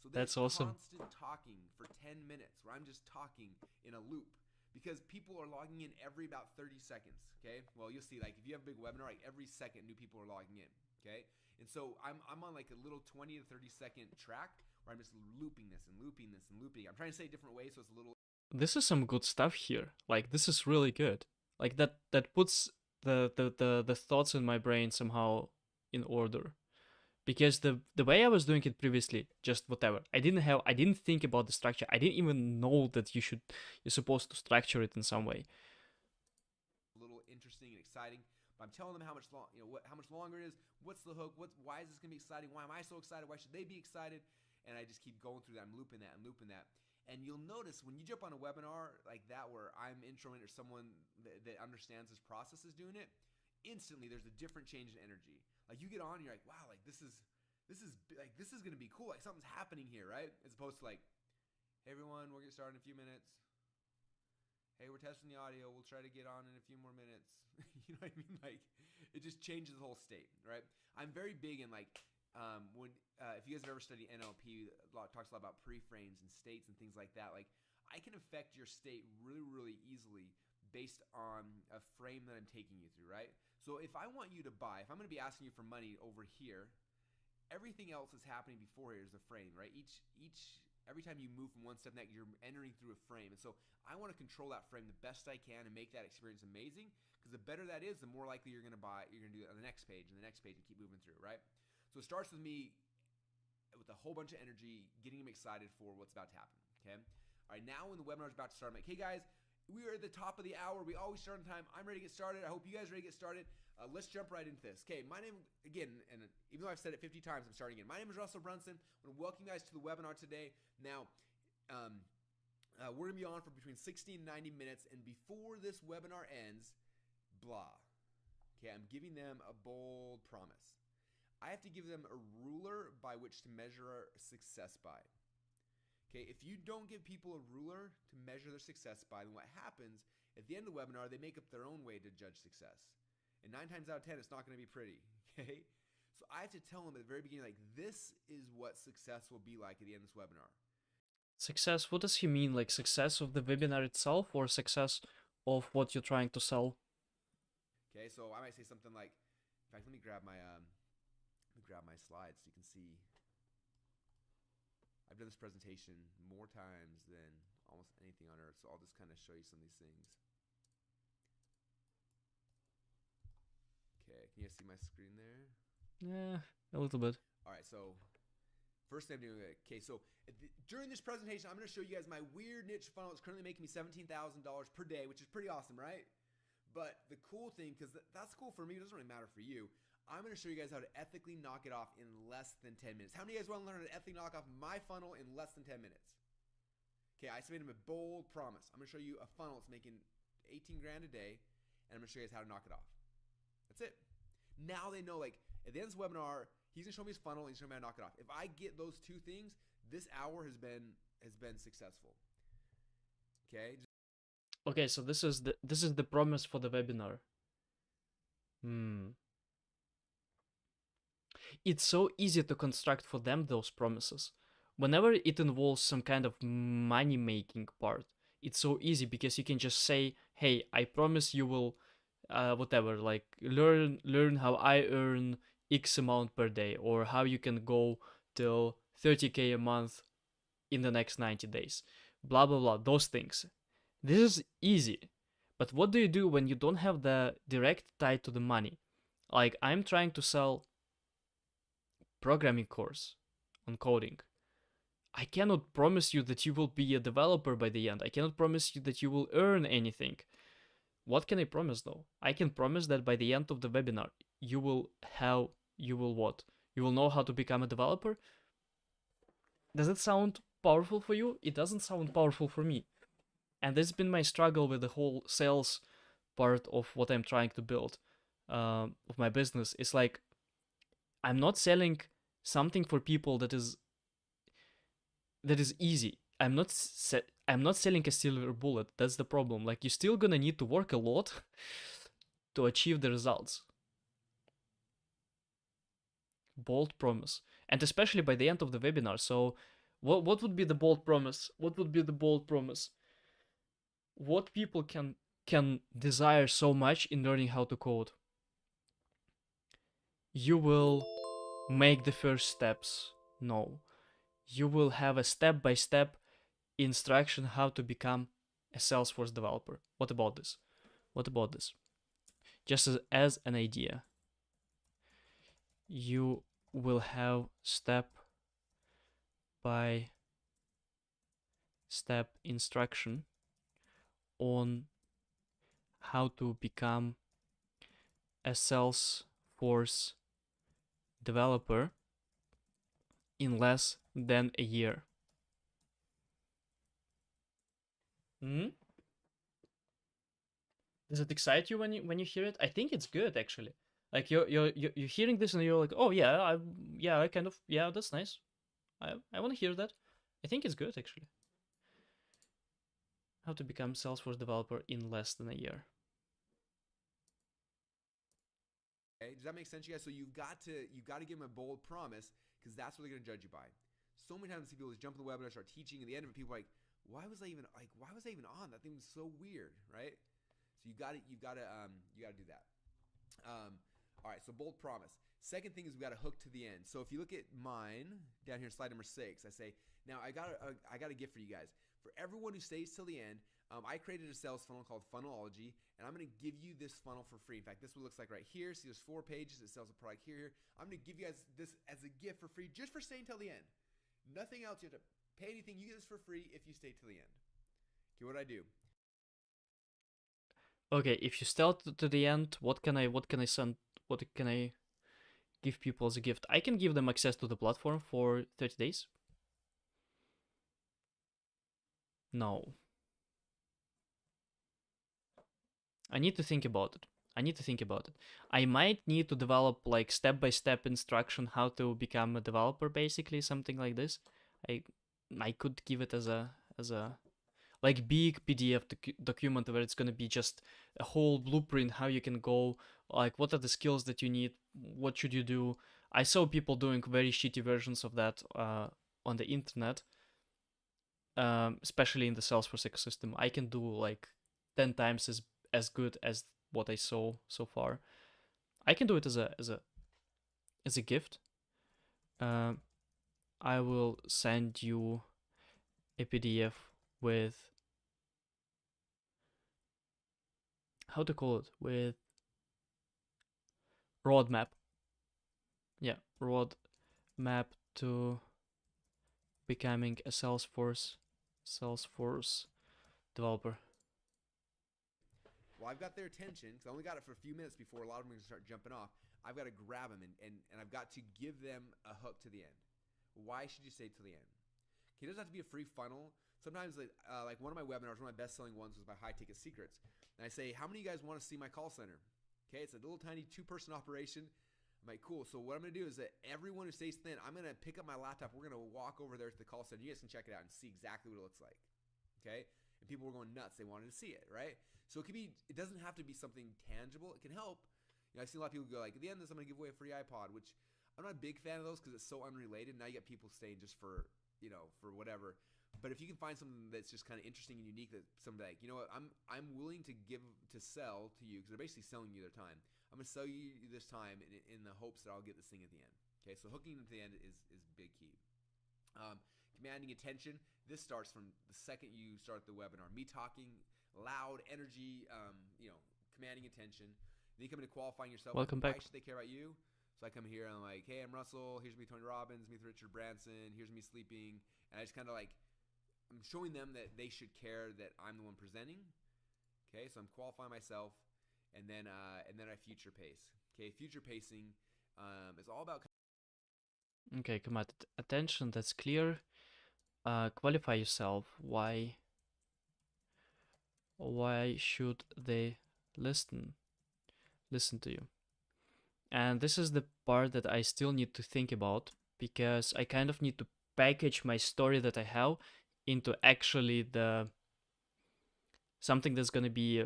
So there's That's awesome. constant talking for 10 minutes where I'm just talking in a loop because people are logging in every about 30 seconds, okay? Well, you'll see, like, if you have a big webinar, like, every second new people are logging in, okay? And so I'm on, like, a little 20 to 30-second track where I'm just looping this and looping this and looping. I'm trying to say it different ways so it's a little... This is some good stuff here. Like, this is really good. Like, that puts the thoughts in my brain somehow in order. Because the way I was doing it previously, just whatever. I didn't think about the structure. I didn't even know that you're supposed to structure it in some way. A little interesting and exciting. But I'm telling them how much how much longer it is. What's the hook? Why is this gonna be exciting? Why am I so excited? Why should they be excited? And I just keep going through that. I'm looping that. And you'll notice when you jump on a webinar like that where I'm introing or someone that understands this process is doing it, instantly there's a different change in energy. Like you get on, you're like, wow, like this is gonna be cool. Like something's happening here, right? As opposed to like, hey everyone, we'll get started in a few minutes. Hey, we're testing the audio. We'll try to get on in a few more minutes. You know what I mean? Like it just changes the whole state, right? I'm very big in like if you guys have ever studied NLP, talks a lot about pre-frames and states and things like that. Like I can affect your state really, really easily based on a frame that I'm taking you through, right? So if I want you to buy, if I'm going to be asking you for money over here, everything else that's happening before here is a frame, right? Every time you move from one step next, you're entering through a frame. And so I want to control that frame the best I can and make that experience amazing, because the better that is, the more likely you're going to do it on the next page and the next page and keep moving through, right? So it starts with me with a whole bunch of energy, getting them excited for what's about to happen, okay? All right, now when the webinar is about to start, I'm like, hey guys, we are at the top of the hour. We always start on time. I'm ready to get started. I hope you guys are ready to get started. Let's jump right into this. Okay, my name, again, and even though I've said it 50 times, I'm starting again. My name is Russell Brunson. I want to welcome you guys to the webinar today. Now, we're going to be on for between 60 and 90 minutes, and before this webinar ends, blah. Okay, I'm giving them a bold promise. I have to give them a ruler by which to measure success by. Okay, if you don't give people a ruler to measure their success by, then what happens at the end of the webinar, they make up their own way to judge success. And 9 times out of 10, it's not going to be pretty. Okay, so I have to tell them at the very beginning, like, this is what success will be like at the end of this webinar. Success, what does he mean? Like success of the webinar itself or success of what you're trying to sell? Okay, so I might say something like, in fact, let me grab my slides so you can see. I've done this presentation more times than almost anything on earth, so I'll just kind of show you some of these things. Okay, can you guys see my screen there? Yeah, a little bit. All right, so first thing I'm doing, okay, so during this presentation, I'm going to show you guys my weird niche funnel. It's currently making me $17,000 per day, which is pretty awesome, right? But the cool thing, because that's cool for me, it doesn't really matter for you, I'm going to show you guys how to ethically knock it off in less than 10 minutes. How many of you guys want to learn how to ethically knock off my funnel in less than 10 minutes? Okay, I submitted a bold promise. I'm going to show you a funnel that's making 18 grand a day, and I'm going to show you guys how to knock it off. That's it. Now they know, like, at the end of this webinar, he's going to show me his funnel, and he's going to show me how to knock it off. If I get those two things, this hour has been successful. Okay? Okay, so this is the promise for the webinar. It's so easy to construct for them those promises. Whenever it involves some kind of money making part, it's so easy because you can just say, hey, I promise you will whatever, like learn how I earn X amount per day, or how you can go till 30K a month in the next 90 days. Blah blah blah, those things. This is easy. But what do you do when you don't have the direct tie to the money? Like, I'm trying to sell programming course on coding. I cannot promise you that you will be a developer by the end. I cannot promise you that you will earn anything. What can I promise though? I can promise that by the end of the webinar, you will what? You will know how to become a developer? Does it sound powerful for you? It doesn't sound powerful for me. And this has been my struggle with the whole sales part of what I'm trying to build, of my business. It's like, I'm not selling something for people that is easy. I'm not selling a silver bullet. That's the problem. Like, you're still gonna need to work a lot to achieve the results. Bold promise. And especially by the end of the webinar. So what would be the bold promise? What would be the bold promise? What people can desire so much in learning how to code? You will make the first steps. No. You will have a step-by-step instruction how to become a Salesforce developer. What about this? What about this? Just as an idea. You will have step-by-step instruction on how to become a Salesforce developer in less than a year. Does it excite you when you hear it? I think it's good actually. Like you're hearing this and you're like, oh yeah, I kind of, yeah, that's nice. I want to hear that. I think it's good actually. How to become Salesforce developer in less than a year. Okay, does that make sense, you guys? So you've got to give them a bold promise, because that's what they're going to judge you by. So many times I see people just jump in the webinar, start teaching, and at the end of it, people are like, why was I even on? That thing was so weird, right? So you got to do that. All right, so bold promise. Second thing is we got to hook to the end. So if you look at mine down here, slide number 6, I say, now I got a gift for you guys. For everyone who stays till the end, I created a sales funnel called Funnelology, and I'm going to give you this funnel for free. In fact, this is what it looks like right here. See, there's 4 pages. It sells a product here. I'm going to give you guys this as a gift for free, just for staying till the end. Nothing else. You have to pay anything. You get this for free if you stay till the end. Okay, what do I do? Okay, if you stay to the end, what can I give people as a gift? I can give them access to the platform for 30 days. No. I need to think about it. I might need to develop like step-by-step instruction how to become a developer, basically, something like this. I could give it as a like big PDF document where it's gonna be just a whole blueprint how you can go, like what are the skills that you need, what should you do. I saw people doing very shitty versions of that on the internet, especially in the Salesforce ecosystem. I can do like 10 times as good as what I saw so far. I can do it as a gift. I will send you a PDF with how to call it, with roadmap. Yeah, roadmap to becoming a Salesforce developer. Well, I've got their attention because I only got it for a few minutes before a lot of them are going to start jumping off. I've got to grab them and I've got to give them a hook to the end. Why should you stay to the end? Okay, it doesn't have to be a free funnel. Sometimes, like one of my webinars, one of my best-selling ones was my high-ticket secrets. And I say, how many of you guys want to see my call center? Okay, it's a little tiny 2-person operation. I'm like, cool. So what I'm going to do is that everyone who stays thin, I'm going to pick up my laptop. We're going to walk over there to the call center. You guys can check it out and see exactly what it looks like. Okay? And people were going nuts. They wanted to see it, right? So it doesn't have to be something tangible. It can help. You know, I've seen a lot of people go like, at the end of this, I'm going to give away a free iPod, which I'm not a big fan of those because it's so unrelated. Now you get people staying just for, for whatever. But if you can find something that's just kind of interesting and unique, that somebody like, you know what, I'm willing to sell to you because they're basically selling you their time. I'm going to sell you this time in the hopes that I'll get this thing at the end. Okay, so hooking them to the end is big key. Commanding attention. This starts from the second you start the webinar. Me talking loud, energy, commanding attention. Then you come into qualifying yourself. Welcome Why back. should they care about you? So I come here and I'm like, hey, I'm Russell. Here's me, Tony Robbins. Meet Richard Branson. Here's me sleeping. And I just kind of like, I'm showing them that they should care that I'm the one presenting. Okay, so I'm qualifying myself, and then I future pace. Okay, future pacing is all about. Okay, command attention. That's clear. Qualify yourself. Why should they listen to you? And this is the part that I still need to think about, because I kind of need to package my story that I have into actually the something that's going to be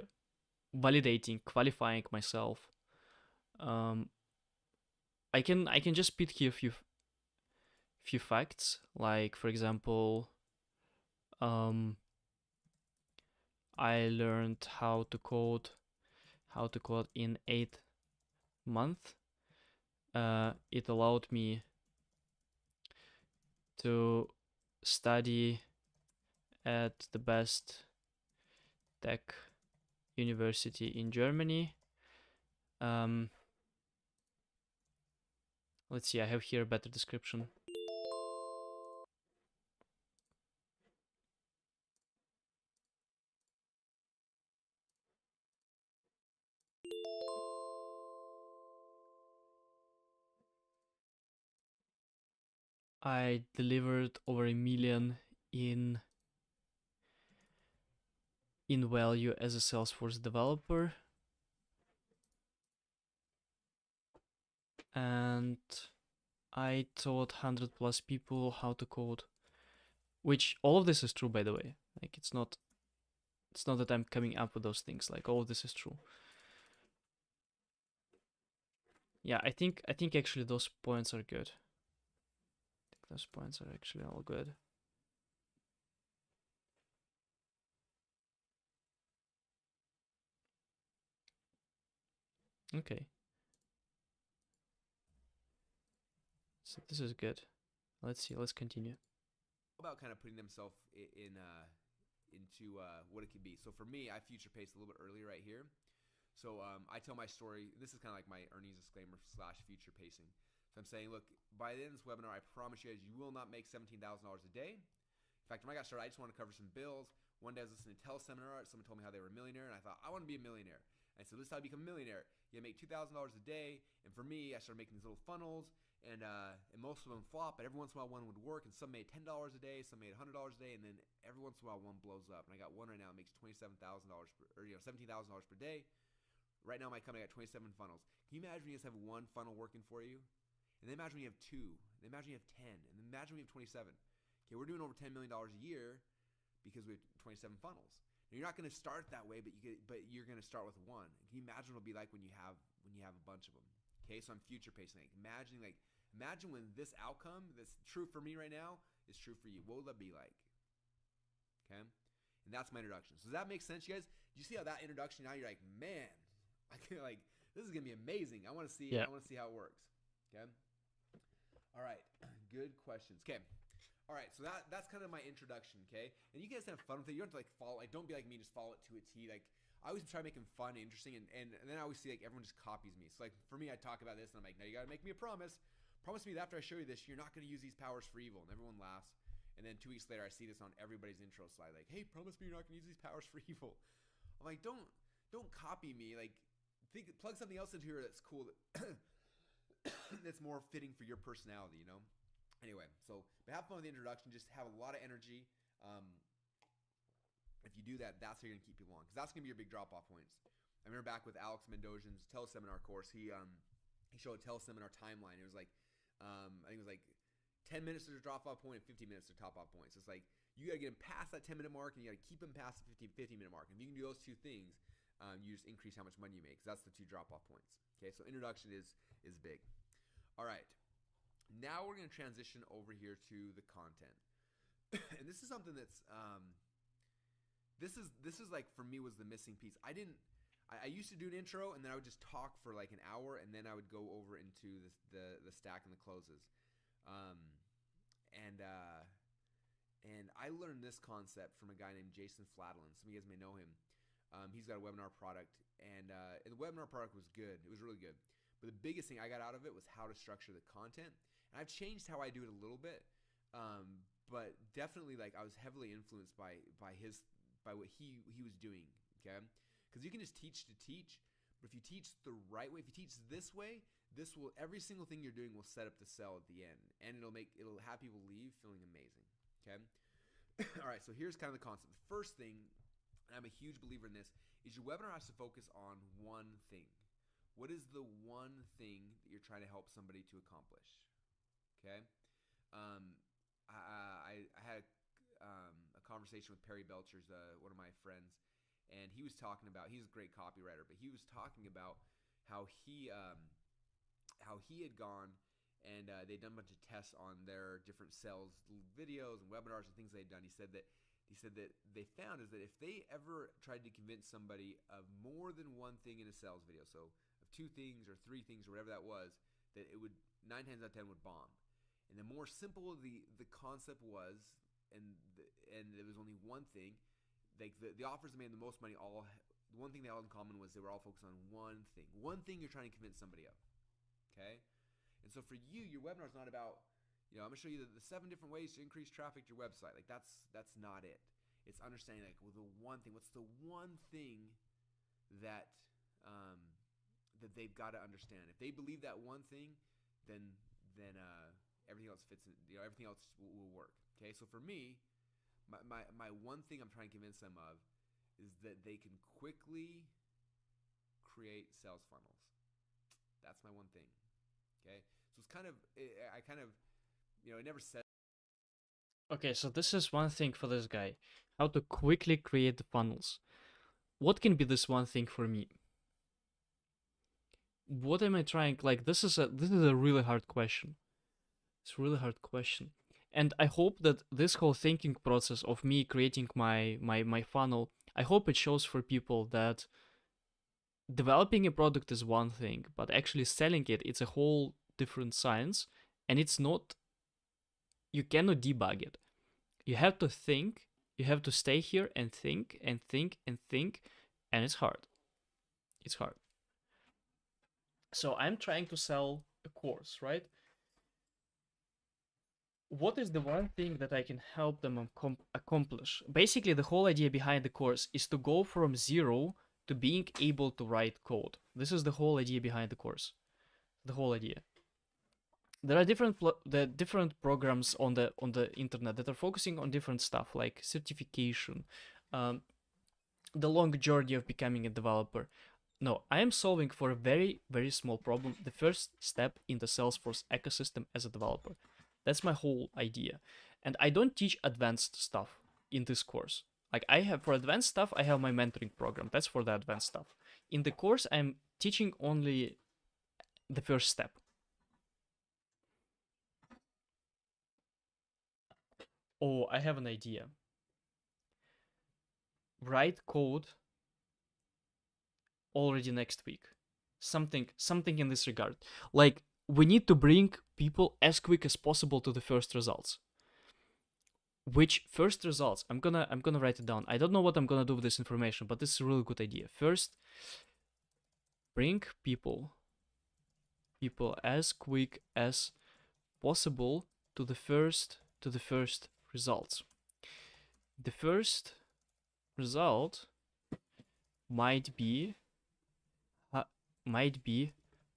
validating, qualifying myself. I can just spit here a few facts, like for example, I learned how to code in 8 months. It allowed me to study at the best tech university in Germany. Let's see, I have here a better description. I delivered over $1 million in value as a Salesforce developer. And I taught 100 plus people how to code, which all of this is true, by the way. Like it's not that I'm coming up with those things. Like all of this is true. Yeah, I think actually those points are good. I think those points are actually all good. Okay. So this is good. Let's see. Let's continue. About kind of putting themselves into what it could be. So for me, I future paced a little bit earlier right here. So I tell my story. This is kind of like my earnings disclaimer / future pacing. So I'm saying, look, by the end of this webinar, I promise you guys, you will not make $17,000 a day. In fact, when I got started, I just wanted to cover some bills. One day I was listening to Teleseminar. Someone told me how they were a millionaire, and I thought, I want to be a millionaire. And so this is how you become a millionaire. You make $2,000 a day. And for me, I started making these little funnels. And most of them flop, but every once in a while one would work, and some made $10 a day, some made $100 a day, and then every once in a while one blows up. And I got one right now that makes $17,000 per day. Right now my company got 27 funnels. Can you imagine when you just have one funnel working for you? And then imagine when you have 2. And then imagine when you have 10. And then imagine when you have 27. Okay, we're doing over $10 million a year because we have 27 funnels. Now, you're not going to start that way, but you're going to start with one. Can you imagine what it'll be like when you have a bunch of them? Okay, so I'm future pacing. Imagine when this outcome that's true for me right now is true for you. What will that be like? Okay, and that's my introduction. So does that make sense, you guys? Do you see how that introduction? Now you're like, man, like this is gonna be amazing. I want to see. Yeah. I want to see how it works. Okay. All right. Good questions. Okay. All right. So that's kind of my introduction. Okay. And you guys have fun with it. You don't have to like follow. Like, don't be like me. Just follow it to a T. Like, I always try making fun and interesting, and then I always see like everyone just copies me. So like for me, I talk about this, and I'm like, now you got to make me a promise. Promise me that after I show you this, you're not going to use these powers for evil. And everyone laughs. And then 2 weeks later, I see this on everybody's intro slide. Like, hey, promise me you're not going to use these powers for evil. I'm like, don't copy me. Like, plug something else into here that's cool, that's more fitting for your personality, you know? Anyway, so but have fun with the introduction. Just have a lot of energy. If you do that, that's how you're going to keep people on, because that's going to be your big drop-off points. I remember back with Alex Mendoza's teleseminar course, he showed a teleseminar timeline. It was like, I think it was like 10 minutes to the drop-off point and 50 minutes to top-off points. It's like you got to get them past that 10-minute mark, and you got to keep them past the 50-minute mark. And if you can do those two things, you just increase how much money you make. Because that's the two drop-off points. Okay, so introduction is big. All right, now we're going to transition over here to the content, and this is something that's this is like for me was the missing piece. I used to do an intro, and then I would just talk for like an hour, and then I would go over into the stack and the closes. And I learned this concept from a guy named Jason Fladlin. Some of you guys may know him. He's got a webinar product, and the webinar product was good. It was really good. But the biggest thing I got out of it was how to structure the content. And I've changed how I do it a little bit, but definitely like I was heavily influenced by what he was doing. Okay, because you can just teach to teach, but if you teach the right way, if you teach this way, every single thing you're doing will set up the sell at the end, and it'll have people leave feeling amazing. Okay. All right. So here's kind of the concept. The first thing, and I'm a huge believer in this, is your webinar has to focus on one thing. What is the one thing that you're trying to help somebody to accomplish? Okay. I had a conversation with Perry Belchers, one of my friends, and he was talking about, he's a great copywriter, but he was talking about how he had gone and they'd done a bunch of tests on their different sales videos and webinars and things they'd done. He said that they found is that if they ever tried to convince somebody of more than one thing in a sales video, so of 2 things or 3 things or whatever that was, that it would 9 times out of 10 would bomb. And the more simple the concept was, and there was only one thing, like the offers that made the most money, the one thing they all had in common was they were all focused on one thing you're trying to convince somebody of. Okay. And so for you, your webinar is not about, I'm going to show you the 7 different ways to increase traffic to your website. Like that's not it. It's understanding like, well, the one thing, what's the one thing that that they've got to understand. If they believe that one thing, then everything else fits in, everything else will work. Okay. So for me, my one thing I'm trying to convince them of is that they can quickly create sales funnels. That's my one thing. Okay. So it's kind of, it never said. Okay, so this is one thing for this guy. How to quickly create the funnels. What can be this one thing for me? What am I trying? Like, this is a really hard question. It's a really hard question. And I hope that this whole thinking process of me creating my funnel, I hope it shows for people that developing a product is one thing, but actually selling it's a whole different science, and it's not, you cannot debug it. You have to think, you have to stay here and think and think and think, and it's hard. It's hard. So I'm trying to sell a course, right? What is the one thing that I can help them accomplish? Basically, the whole idea behind the course is to go from 0 to being able to write code. This is the whole idea behind the course. The whole idea. There are different programs on the internet that are focusing on different stuff like certification, the long journey of becoming a developer. No, I am solving for a very, very small problem. The first step in the Salesforce ecosystem as a developer. That's my whole idea. And I don't teach advanced stuff in this course. Like I have for advanced stuff, I have my mentoring program. That's for the advanced stuff. In the course, I'm teaching only the first step. Oh, I have an idea. Write code already next week. Something in this regard. Like we need to bring people as quick as possible to the first results. Which first results? I'm gonna write it down. I don't know what I'm gonna do with this information, but this is a really good idea. First, bring people as quick as possible to the first results. The first result might be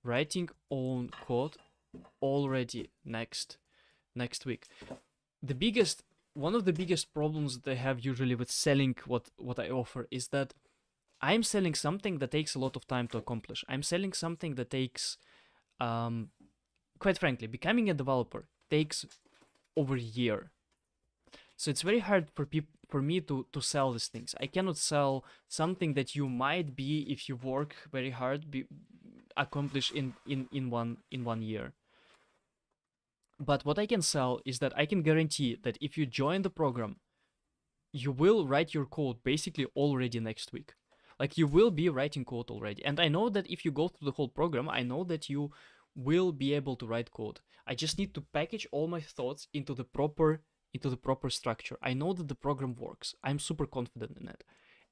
writing own code already next week. One of the biggest problems that I have usually with selling what I offer is that I'm selling something that takes a lot of time to accomplish. I'm selling something that takes, quite frankly, becoming a developer takes over a year. So it's very hard for me to sell these things. I cannot sell something that you might be, if you work very hard, accomplish in 1 year. But what I can sell is that I can guarantee that if you join the program, you will write your code basically already next week. Like you will be writing code already. And I know that if you go through the whole program, I know that you will be able to write code. I just need to package all my thoughts into the proper structure. I know that the program works. I'm super confident in it.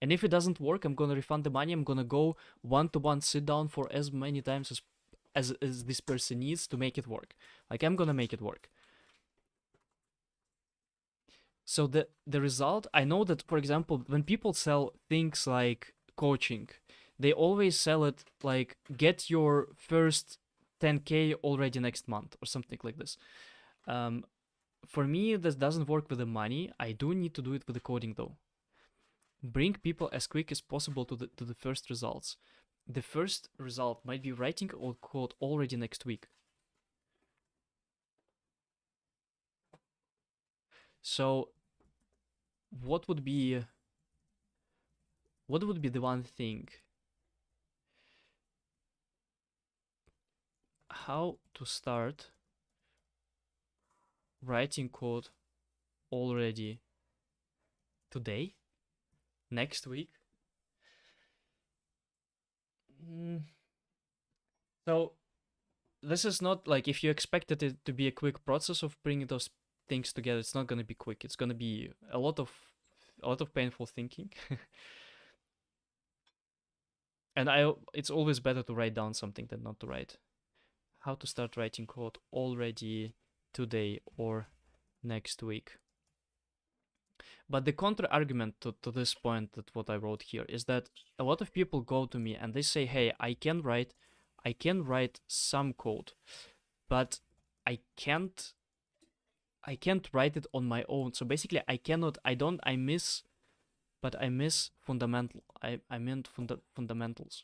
And if it doesn't work, I'm gonna refund the money. I'm gonna go one-to-one sit down for as many times as this person needs to make it work. Like I'm gonna make it work. So the result, I know that, for example, when people sell things like coaching, they always sell it like get your first 10K already next month or something like this. For me, this doesn't work with the money. I do need to do it with the coding though. Bring people as quick as possible to the first results. The first result might be writing code already next week. So what would be the one thing? How to start writing code already today? Next week? So this is not like, if you expected it to be a quick process of bringing those things together, it's not going to be quick. It's going to be a lot of painful thinking. And it's always better to write down something than not to write. How to start writing code already today or next week. But the counter argument to this point, that what I wrote here, is that a lot of people go to me and they say, hey, I can write some code, but I can't write it on my own. So basically I miss fundamentals.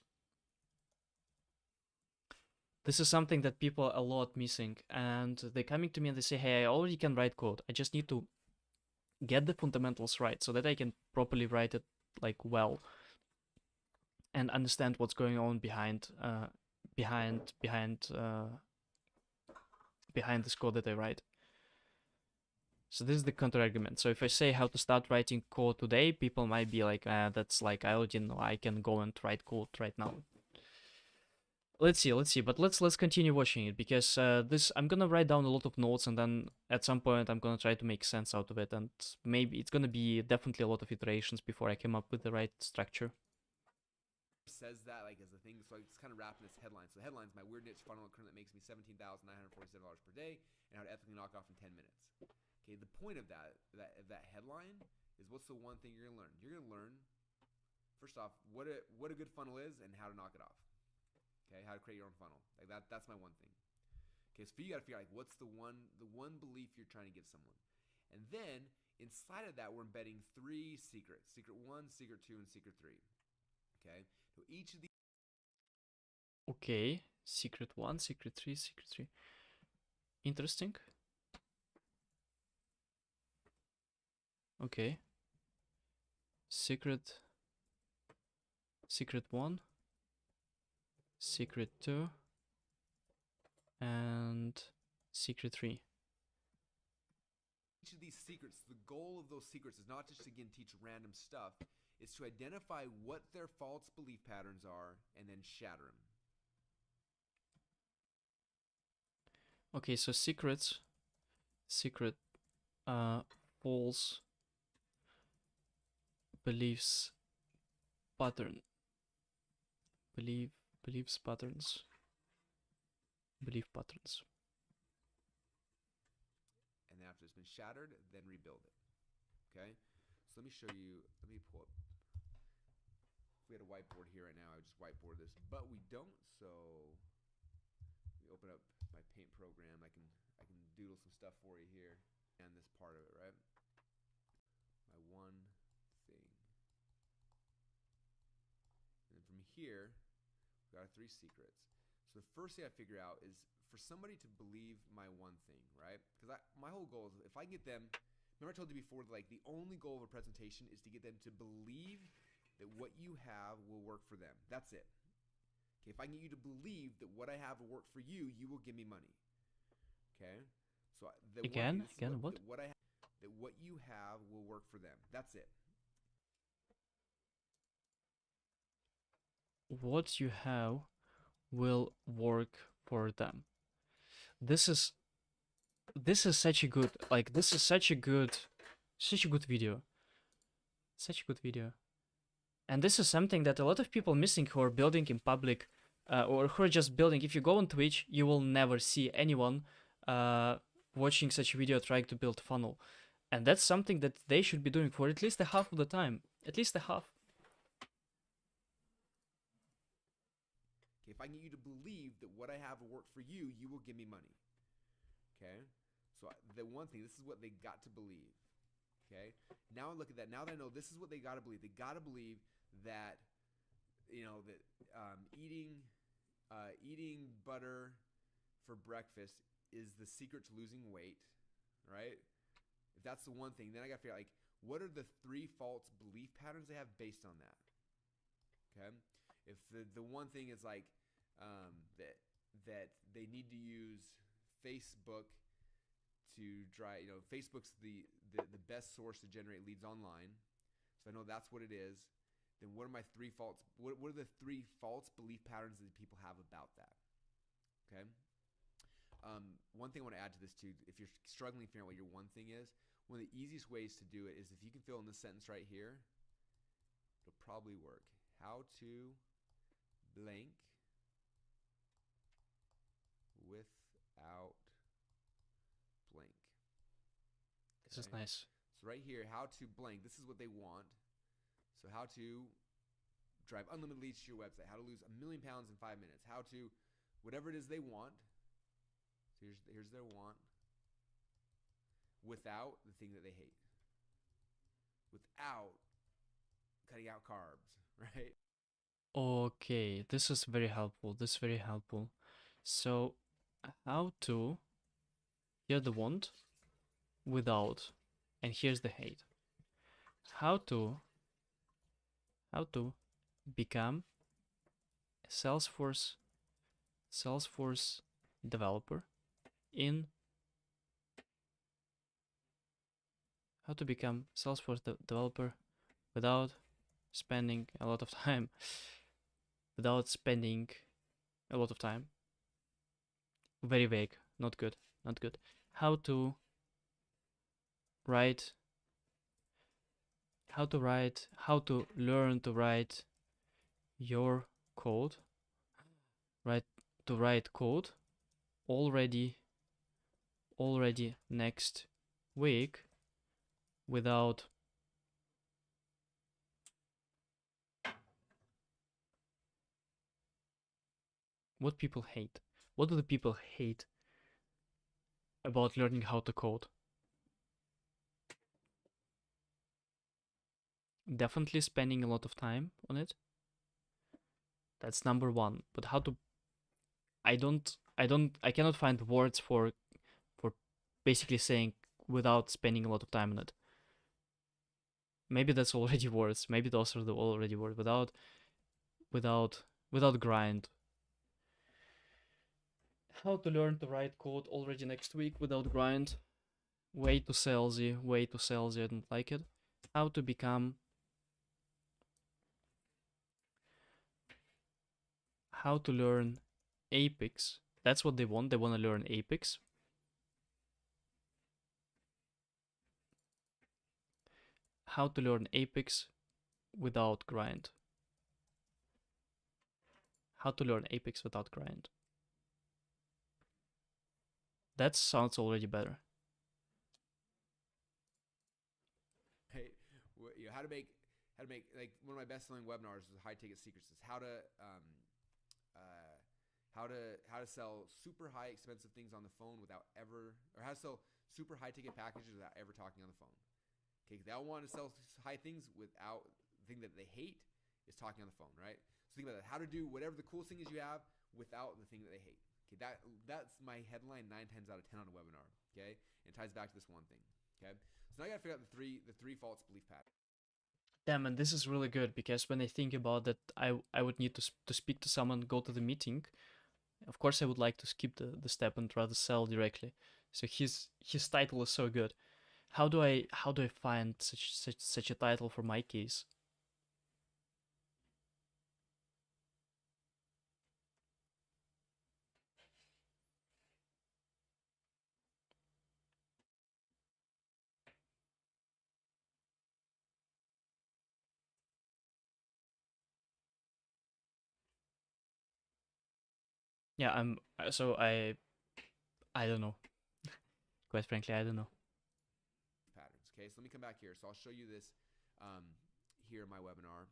This is something that people are a lot missing, and they're coming to me and they say, hey, I already can write code. I just need to get the fundamentals right so that I can properly write it like well and understand what's going on behind this code that I write. So this is the counter argument. So if I say how to start writing code today, people might be like, that's like, I already know, I can go and write code right now. Let's see, but let's continue watching it, because this, I'm gonna write down a lot of notes, and then at some point I'm gonna try to make sense out of it, and maybe it's gonna be definitely a lot of iterations before I come up with the right structure. Says that like as a thing, so it's kind of wrapped in its headline. So the headline's my weird niche funnel currently that makes me $17,947 per day, and how to ethically knock off in 10 minutes. Okay, the point of that headline is, what's the one thing you're gonna learn? You're gonna learn, first off, what a good funnel is and how to knock it off. Okay, how to create your own funnel. Like that's my one thing. Okay, so you gotta figure out like what's the one belief you're trying to give someone. And then inside of that, we're embedding 3 secrets. Secret 1, secret 2, and secret 3. Okay. So each of these. Okay, secret 1, secret 3, secret 3. Interesting. Okay. Secret 1, secret 2, and secret 3. Each of these secrets, the goal of those secrets is not just to, again, teach random stuff. It's to identify what their false belief patterns are and then shatter them. Okay, so secret false beliefs pattern. Belief patterns. And then after it's been shattered, then rebuild it. Okay? So let me show you, let me pull up. If we had a whiteboard here right now, I would just whiteboard this, but we don't, so we open up my paint program. I can doodle some stuff for you here and this part of it, right? My one thing. And then from here, we've got our 3 secrets. So the first thing I figure out is for somebody to believe my one thing, right? Because my whole goal is if I can get them, remember I told you before, like the only goal of a presentation is to get them to believe that what you have will work for them. That's it. Okay, if I can get you to believe that what I have will work for you, you will give me money. Okay? So the Again, one thing, what? that what you have will work for them. That's it. What you have will work for them. This is such a good, like, this is such a good video. Such a good video. And this is something that a lot of people missing who are building in public, or who are just building. If you go on Twitch, you will never see anyone watching such a video trying to build funnel. And that's something that they should be doing for at least a half of the time. At least a half. Okay, if I can get you to believe that what I have will work for you, you will give me money. Okay? So the one thing, this is what they got to believe. Okay? Now I look at that. Now that I know this is what they got to believe. They got to believe that, you know, that eating butter for breakfast is the secret to losing weight, right? If that's the one thing, then I got to figure out, like, what are the 3 false belief patterns they have based on that? Okay? If the one thing is like that they need to use Facebook to drive, you know, Facebook's the best source to generate leads online. So I know that's what it is. Then what are my 3 false? What are the 3 false belief patterns that people have about that? Okay. One thing I want to add to this too, if you're struggling figuring out what your one thing is, one of the easiest ways to do it is if you can fill in this sentence right here, it'll probably work. How to blank without blank. This is nice. So right here, how to blank, this is what they want. So how to drive unlimited leads to your website, how to lose 1 million pounds in 5 minutes, how to, whatever it is they want. So here's their want without the thing that they hate. Without cutting out carbs, right? Okay, this is very helpful. This is very helpful. So, how to, here's the want without, and here's the hate. How to become a Salesforce developer in how to become Salesforce developer without spending a lot of time. Very vague. Not good. How to learn to write your code. To write code already next week without what people hate. What do the people hate about learning how to code? Definitely spending a lot of time on it. That's number 1. But how to, I cannot find words for basically saying without spending a lot of time on it. Maybe that's already words. Maybe those are the already words without grind. How to learn to write code already next week without grind. Way too salesy. Way too salesy. I don't like it. How to become. How to learn Apex. That's what they want. They want to learn Apex. How to learn Apex without grind. How to learn Apex without grind. That sounds already better. Right? How to make like one of my best selling webinars is high ticket secrets. Is how to sell super high expensive things on the phone without ever, or how to sell super high ticket packages without ever talking on the phone. Okay, they all want to sell high things without the thing that they hate is talking on the phone, right? So think about that. How to do whatever the coolest thing is you have without the thing that they hate. Okay, that's my headline 9 times out of 10 on a webinar. Okay, and it ties back to this one thing. Okay, so now I got to figure out the three false belief patterns. Damn, and this is really good because when I think about that, I would need to speak to someone, go to the meeting. Of course, I would like to skip the step and rather sell directly. So his title is so good. How do I find such a title for my case? Yeah, I don't know. Quite frankly, I don't know. Patterns. Okay, so let me come back here. So I'll show you this here in my webinar.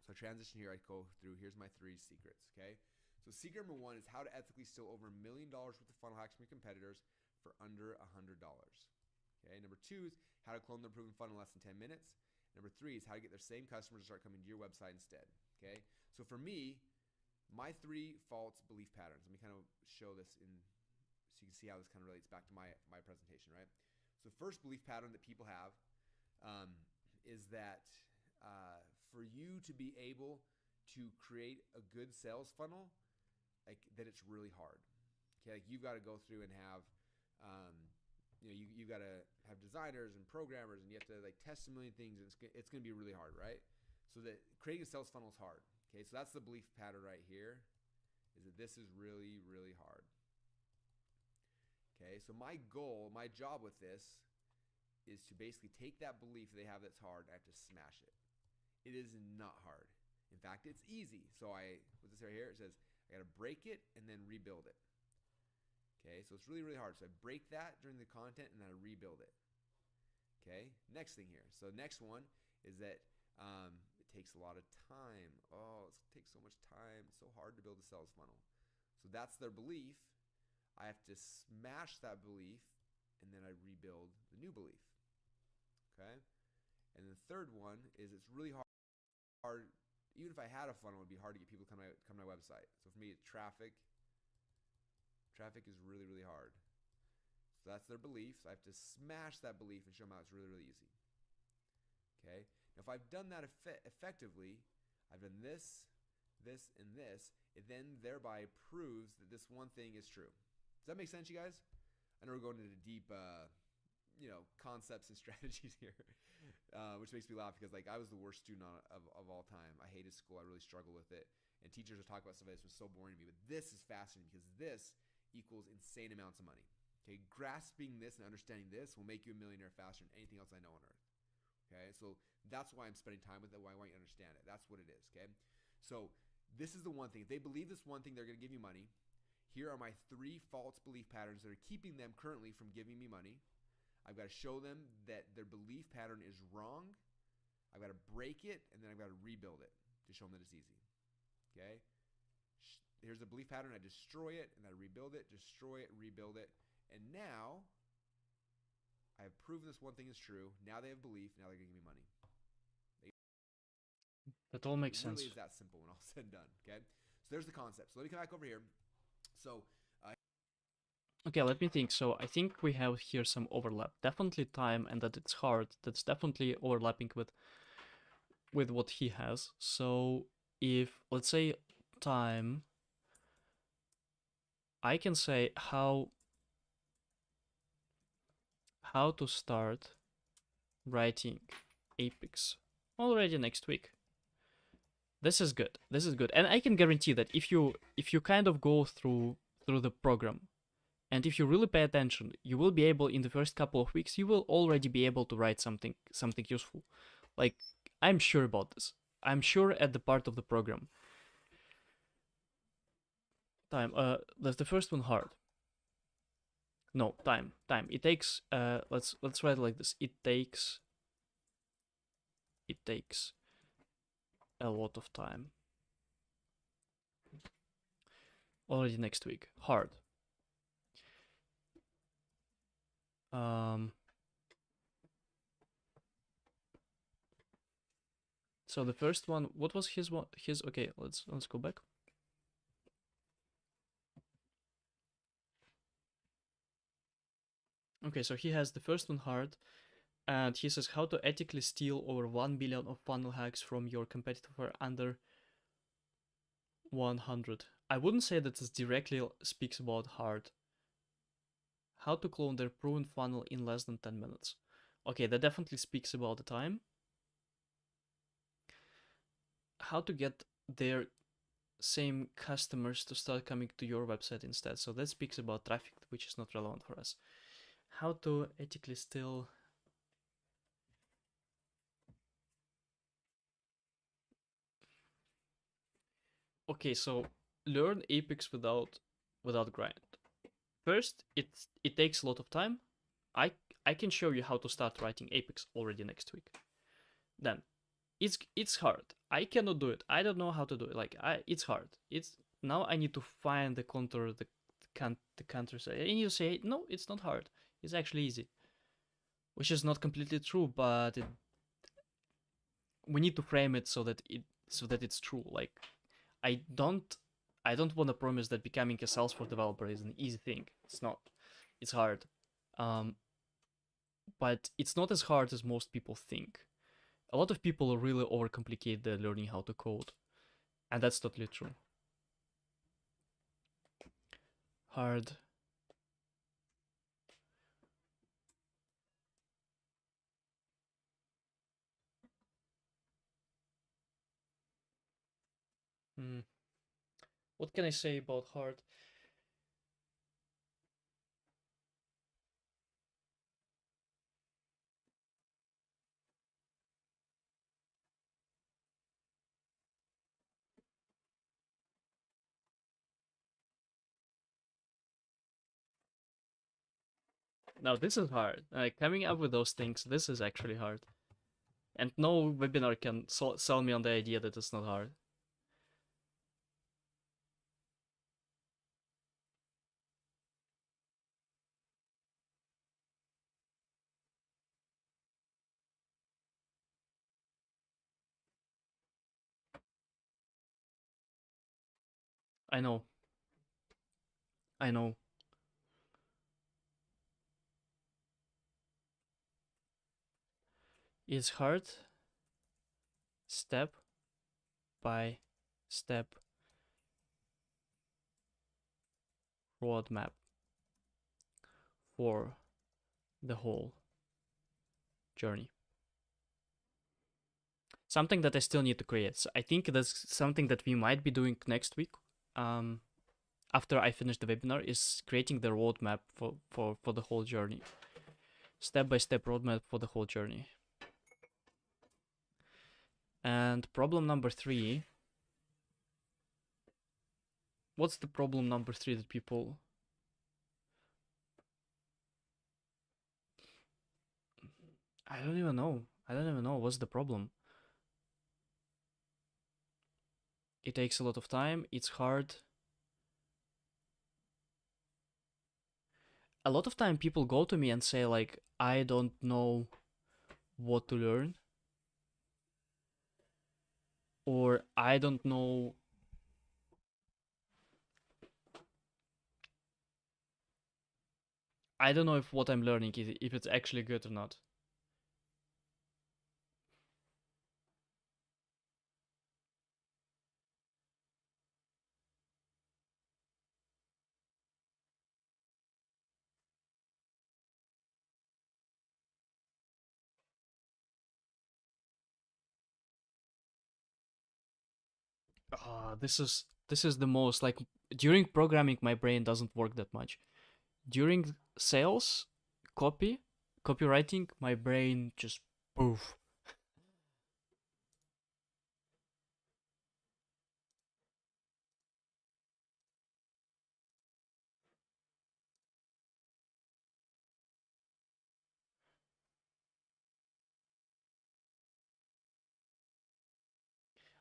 So transition here, I go through. Here's my 3 secrets. Okay, so secret number 1 is how to ethically steal over $1 million worth of funnel hacks from your competitors for under $100. Okay, number 2 is how to clone their proven funnel in less than 10 minutes. Number 3 is how to get their same customers to start coming to your website instead. Okay, so for me, my 3 false belief patterns. Let me kind of show this in so you can see how this kind of relates back to my presentation, right? So the first belief pattern that people have is that for you to be able to create a good sales funnel, like that it's really hard. Okay, like you've got to go through and have, you've got to have designers and programmers, and you have to like test a million things, and it's going to be really hard, right? So that creating a sales funnel is hard. Okay, so that's the belief pattern right here, is that this is really, really hard. Okay, so my goal, my job with this is to basically take that belief they have that's hard, I have to smash it. It is not hard. In fact, it's easy. So with this right here, it says I got to break it and then rebuild it. Okay, so it's really, really hard. So I break that during the content and then I rebuild it. Okay, next thing here. So next one is that it takes a lot of time. Oh, it takes so much time. It's so hard to build a sales funnel. So that's their belief. I have to smash that belief and then I rebuild the new belief. Okay? And the third one is it's really hard. Even if I had a funnel, it would be hard to get people to come to my website. So for me, traffic is really, really hard. So that's their beliefs. I have to smash that belief and show them how it's really, really easy. Okay? Now, if I've done that effectively, I've done this, and this, it then thereby proves that this one thing is true. Does that make sense, you guys? I know we're going into deep, concepts and strategies here, which makes me laugh because like I was the worst student of all time. I hated school. I really struggled with it. And teachers would talk about stuff that was so boring to me. But this is fascinating because this equals insane amounts of money. Okay, grasping this and understanding this will make you a millionaire faster than anything else I know on earth. Okay, so that's why I'm spending time with it, why I want you to understand it. That's what it is, okay? So this is the one thing. If they believe this one thing, they're going to give you money. Here are my 3 false belief patterns that are keeping them currently from giving me money. I've got to show them that their belief pattern is wrong. I've got to break it, and then I've got to rebuild it to show them that it's easy, okay? Here's a belief pattern. I destroy it, and I rebuild it, destroy it, rebuild it. And now I have proven this one thing is true. Now they have belief. Now they're going to give me money. That all makes it sense. Really is that simple when all said and done. Okay, so there's the concept. So let me come back over here. So Okay, let me think. So I think we have here some overlap. Definitely time, and that it's hard. That's definitely overlapping with what he has. So if, let's say, time, I can say how to start writing Apex already next week. This is good. This is good. And I can guarantee that if you kind of go through the program, and if you really pay attention, you will be able, in the first couple of weeks, you will already be able to write something useful. Like, I'm sure about this. I'm sure at the part of the program. Time. That's the first one hard. No, time. It takes. Let's write it like this. It takes a lot of time. Already next week. Hard. So the first one, what was his one? Okay, let's go back. Okay, so he has the first one hard, and he says how to ethically steal over 1 billion of funnel hacks from your competitor for under 100. I wouldn't say that this directly speaks about hard. How to clone their proven funnel in less than 10 minutes. Okay, that definitely speaks about the time. How to get their same customers to start coming to your website instead. So that speaks about traffic, which is not relevant for us. How to ethically steal. Okay, so learn Apex without grind. First, it takes a lot of time. I can show you how to start writing Apex already next week. Then, it's hard. I cannot do it. I don't know how to do it. Like it's hard. It's now I need to find the counter, the counters. I need to say no, it's not hard. It's actually easy, which is not completely true, but we need to frame it so that it's true. Like I don't want to promise that becoming a Salesforce developer is an easy thing. It's not. It's hard. But it's not as hard as most people think. A lot of people really overcomplicate the learning how to code, and that's totally true. Hard. What can I say about hard? Now this is hard. Coming up with those things, this is actually hard. And no webinar can sell me on the idea that it's not hard. I know. It's hard. Step by step roadmap for the whole journey. Something that I still need to create. So I think that's something that we might be doing next week. After I finish the webinar, is creating the roadmap for the whole journey. Step-by-step roadmap for the whole journey. And problem number 3. What's the problem number 3 that people... I don't even know. What's the problem. It takes a lot of time. It's hard. A lot of time people go to me and say like, I don't know what to learn. Or I don't know I don't know if what I'm learning is if it's actually good or not. This is the most like during programming my brain doesn't work that much. During sales, copywriting, my brain just poof.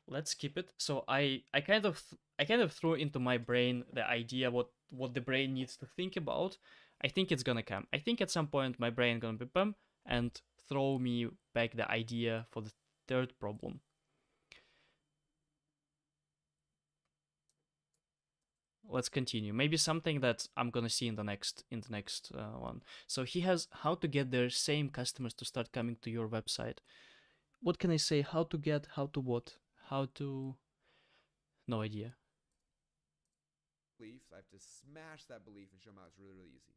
Let's keep it. So I kind of threw into my brain the idea what the brain needs to think about. I think it's gonna come. I think at some point my brain gonna be bum and throw me back the idea for the third problem. Let's continue. Maybe something that I'm gonna see in the next one. So he has how to get their same customers to start coming to your website. What can I say? How to get? How to what? How to? No idea. Beliefs, I have to smash that belief and show them how it's really, really easy.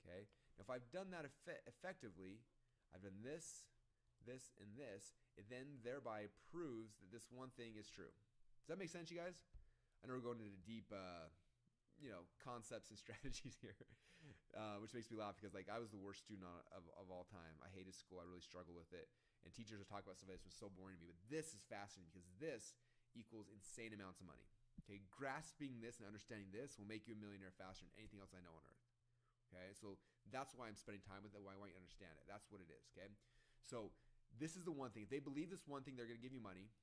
Okay? Now, if I've done that effectively, I've done this, this, and this, it then thereby proves that this one thing is true. Does that make sense, you guys? I know we're going into deep, concepts and strategies here, which makes me laugh because, like, I was the worst student of all time. I hated school. I really struggled with it. And teachers would talk about stuff that was so boring to me. But this is fascinating because this equals insane amounts of money. Okay, grasping this and understanding this will make you a millionaire faster than anything else I know on earth. Okay, so that's why I'm spending time with it, why I want you to understand it. That's what it is, okay? So this is the one thing. If they believe this one thing, they're going to give you money.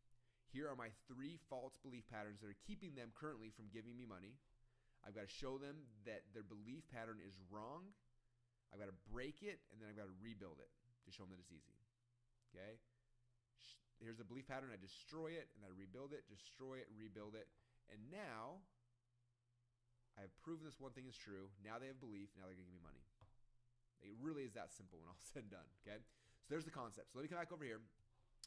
Here are my 3 false belief patterns that are keeping them currently from giving me money. I've got to show them that their belief pattern is wrong. I've got to break it, and then I've got to rebuild it to show them that it's easy, okay? Here's a belief pattern. I destroy it, and I rebuild it, destroy it, rebuild it. And now, I have proven this one thing is true. Now they have belief. Now they're going to give me money. It really is that simple when all said and done, okay? So there's the concept. So let me come back over here.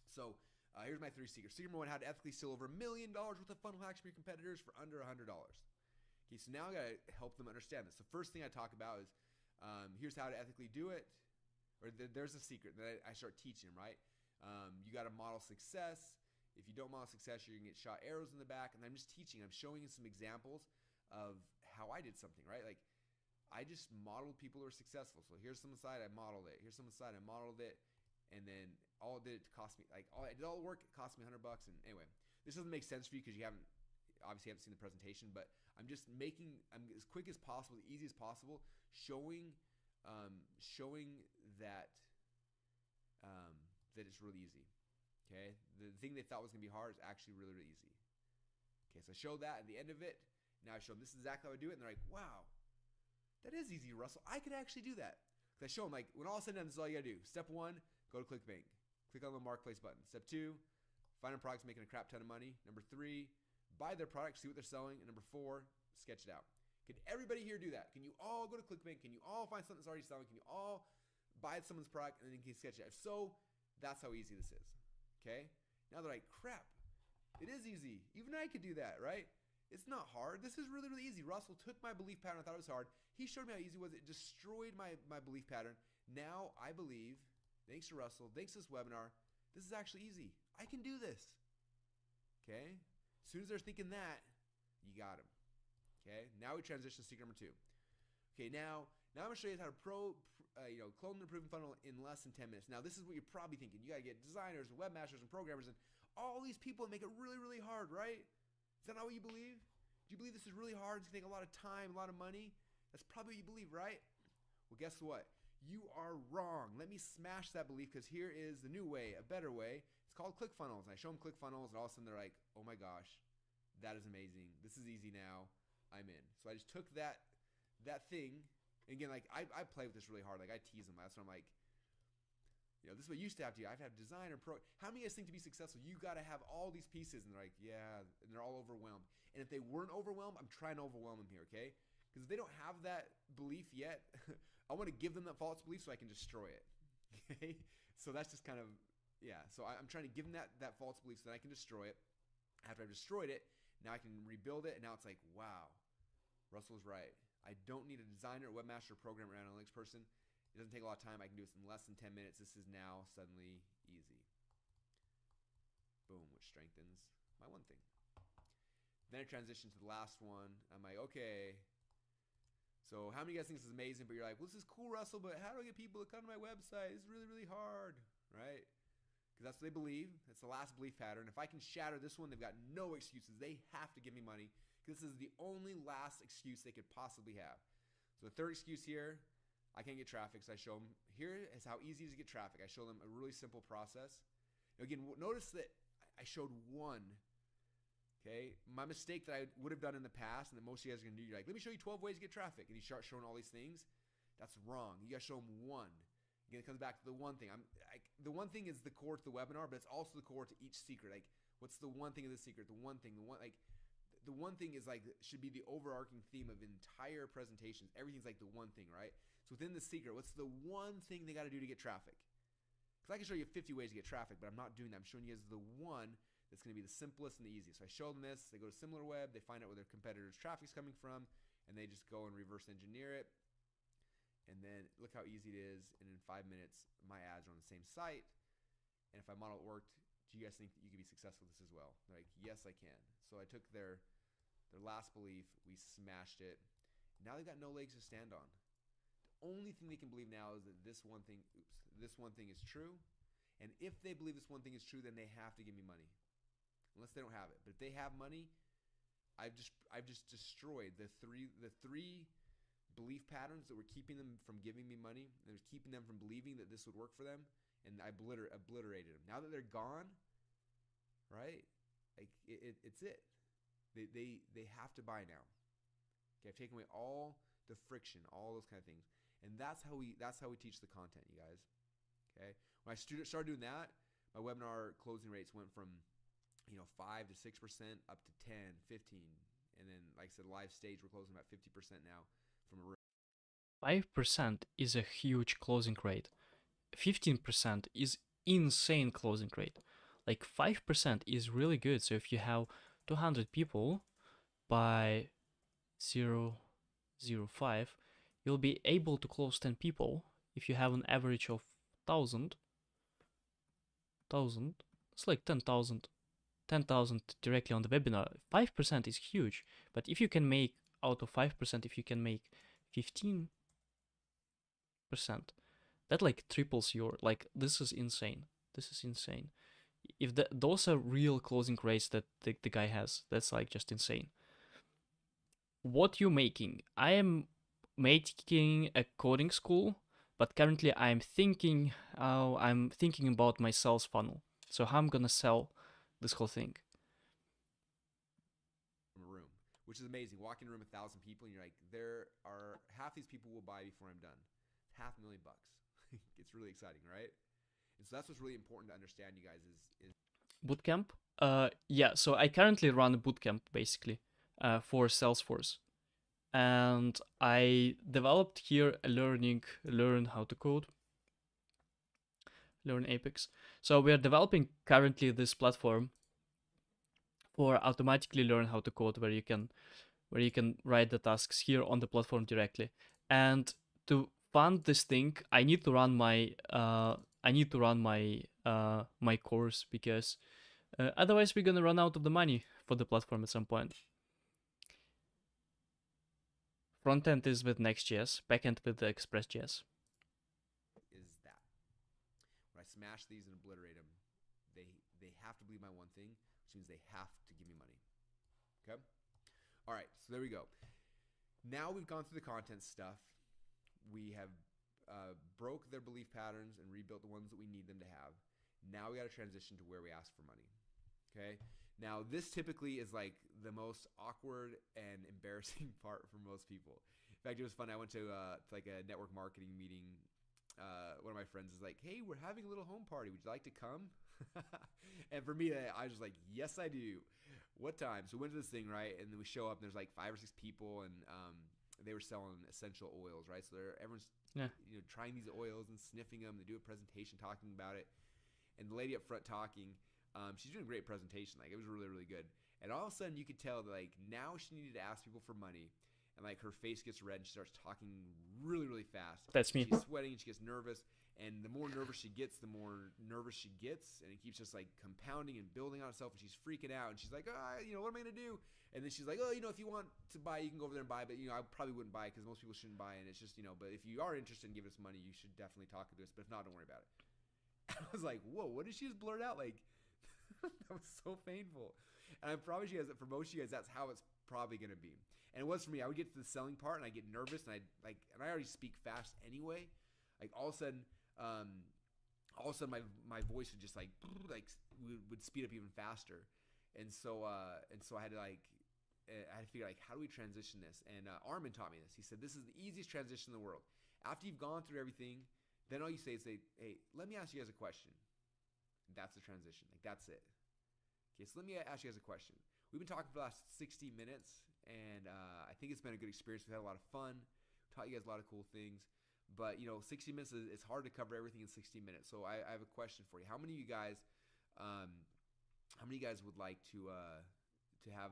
So here's my 3 secrets. Secret number 1, how to ethically steal over $1 million worth of funnel hacks from your competitors for under $100. Okay, so now I got to help them understand this. The first thing I talk about is here's how to ethically do it. Or there's a secret that I start teaching them, right? You got to model success. If you don't model success, you're going to get shot arrows in the back. And I'm just teaching. I'm showing you some examples of how I did something, right? Like, I just modeled people who are successful. So here's some side, I modeled it. Here's some side, I modeled it. And then all it did to cost me, like, it did all the work. It cost me $100. And anyway, this doesn't make sense for you because you obviously haven't seen the presentation. But I'm just I'm as quick as possible, as easy as possible, showing that that it's really easy. Okay, the thing they thought was going to be hard is actually really, really easy. Okay, so I showed that at the end of it. Now I show them this is exactly how I do it, and they're like, wow, that is easy, Russell. I could actually do that. Because I show them, like, when all said and done, this is all you got to do. Step 1, go to ClickBank. Click on the Marketplace button. Step 2, find a product making a crap ton of money. Number 3, buy their product, see what they're selling. And number 4, sketch it out. Can everybody here do that? Can you all go to ClickBank? Can you all find something that's already selling? Can you all buy someone's product and then you can sketch it out? If so, that's how easy this is. Okay? Now they're like, crap, it is easy. Even I could do that, right? It's not hard. This is really, really easy. Russell took my belief pattern. I thought it was hard. He showed me how easy it was. It destroyed my belief pattern. Now I believe, thanks to Russell, thanks to this webinar, this is actually easy. I can do this. Okay? As soon as they're thinking that, you got them. Okay? Now we transition to secret number 2. Okay, now I'm going to show you how to clone the proven funnel in less than 10 minutes. Now, this is what you're probably thinking. You got to get designers and webmasters and programmers and all these people and make it really, really hard, right? Is that not what you believe? Do you believe this is really hard? It's going to take a lot of time, a lot of money? That's probably what you believe, right? Well, guess what? You are wrong. Let me smash that belief because here is the new way, a better way. It's called ClickFunnels. And I show them ClickFunnels and all of a sudden they're like, oh my gosh, that is amazing. This is easy now. I'm in. So I just took that thing. And again, like I play with this really hard. Like I tease them. That's what I'm like, this is what you used to have to do. I have to have designer, pro. How many of you guys think to be successful, you got to have all these pieces? And they're like, yeah. And they're all overwhelmed. And if they weren't overwhelmed, I'm trying to overwhelm them here, okay? Because if they don't have that belief yet. I want to give them that false belief so I can destroy it. Okay, so that's just kind of So I'm trying to give them that false belief so that I can destroy it. After I've destroyed it, now I can rebuild it, and now it's like, wow, Russell's right. I don't need a designer, webmaster, programmer, or analytics person. It doesn't take a lot of time. I can do this in less than 10 minutes. This is now suddenly easy. Boom, which strengthens my one thing. Then I transition to the last one. I'm like, okay, so how many of you guys think this is amazing? But you're like, well, this is cool, Russell, but how do I get people to come to my website? It's really, really hard, right? Because that's what they believe. It's the last belief pattern. If I can shatter this one, they've got no excuses. They have to give me money because this is the only last excuse they could possibly have. So the third excuse here, I can't get traffic. So I show them, here is how easy it is to get traffic. I show them a really simple process. Now again, notice that I showed one. Okay, my mistake that I would have done in the past and that most of you guys are going to do, you're like, let me show you 12 ways to get traffic. And you start showing all these things. That's wrong. You got to show them one. Again, it comes back to the one thing. The one thing is the core to the webinar, but it's also the core to each secret. Like, what's the one thing of the secret? The one thing, the one thing is like, should be the overarching theme of entire presentations. Everything's like the one thing, right? So within the secret, what's the one thing they got to do to get traffic? Because I can show you 50 ways to get traffic, but I'm not doing that. I'm showing you guys the one that's going to be the simplest and the easiest. So I show them this. They go to SimilarWeb. They find out where their competitors' traffic's coming from, and they just go and reverse engineer it. And then look how easy it is. And in 5 minutes, my ads are on the same site. And if my model worked, do you guys think that you could be successful with this as well? They're like, yes, I can. So I took their last belief. We smashed it. Now they've got no legs to stand on. The only thing they can believe now is that this one thing is true. And if they believe this one thing is true, then they have to give me money. Unless they don't have it. But if they have money, I've just destroyed the three belief patterns that were keeping them from giving me money, and was keeping them from believing that this would work for them, and I obliterated them. Now that they're gone, right? Like it's it. They have to buy now. Okay, I've taken away all the friction, all those kind of things, and that's how we teach the content, you guys. Okay, when I started doing that, my webinar closing rates went from 5 to 6% up to 10, 15, and then like I said, live stage we're closing about 50% now. From a 5% is a huge closing rate. 15% is insane closing rate. Like 5% is really good. So if you have 200 people by 0.05, you'll be able to close 10 people. If you have an average of 1,000, it's like 10,000 directly on the webinar. 5% is huge. But if you can make out of 5%, if you can make 15%, that like triples your, like, this is insane. This is insane. If those are real closing rates that the guy has, that's like just insane. What you making? I am making a coding school, but currently I'm thinking about my sales funnel. So how I'm gonna sell this whole thing. From a room, which is amazing. Walk in a room 1,000 people, and you're like, there are half these people will buy before I'm done. $500,000. It's really exciting, right? And so that's what's really important to understand, you guys, is bootcamp. Yeah. So I currently run a bootcamp basically for Salesforce, and I developed here a learn how to code. Learn Apex. So we are developing currently this platform for automatically learn how to code, where you can write the tasks here on the platform directly. And to fund this thing, I need to run my my course, because otherwise we're gonna run out of the money for the platform at some point. Front end is with Next.js, backend with the Express.js. is that when I smash these and obliterate them, they have to believe my one thing, which means they have to give me money. Okay? All right, so there we go. Now we've gone through the content stuff. We have broke their belief patterns and rebuilt the ones that we need them to have. Now we got to transition to where we ask for money. Okay? Now this typically is like the most awkward and embarrassing part for most people. In fact, it was fun. I went to like a network marketing meeting. One of my friends is like, "Hey, we're having a little home party. Would you like to come?" And for me, I was just like, "Yes, I do." What time? So we went to this thing, right? And then we show up, and there's like 5 or 6 people, and they were selling essential oils, right? So everyone's Yeah. trying these oils and sniffing them. They do a presentation talking about it, and the lady up front talking, she's doing a great presentation. Like, it was really, really good. And all of a sudden, you could tell that, like, now she needed to ask people for money, and like her face gets red and she starts talking really, really fast. That's me. She's sweating and she gets nervous. And the more nervous she gets, and it keeps just like compounding and building on itself. And she's freaking out. And she's like, what am I gonna do? And then she's like, if you want to buy, you can go over there and buy. But I probably wouldn't buy because most people shouldn't buy. And it's just but if you are interested in giving us money, you should definitely talk to us. But if not, don't worry about it. I was like, whoa, what did she just blurt out? Like, that was so painful. And I promise you guys that for most of you guys, that's how it's probably gonna be. And it was for me. I would get to the selling part and I get nervous and I already speak fast anyway. Like all of a sudden my voice would just like would speed up even faster. And so I had to figure how do we transition this? And Armin taught me this. He said, this is the easiest transition in the world. After you've gone through everything, then all you say is, hey, let me ask you guys a question. That's the transition. Like, that's it. Okay, so let me ask you guys a question. We've been talking for the last 60 minutes, and I think it's been a good experience. We've had a lot of fun. Taught you guys a lot of cool things. But 60 minutes it's hard to cover everything in 60 minutes. So I have a question for you. How many of you guys would like to have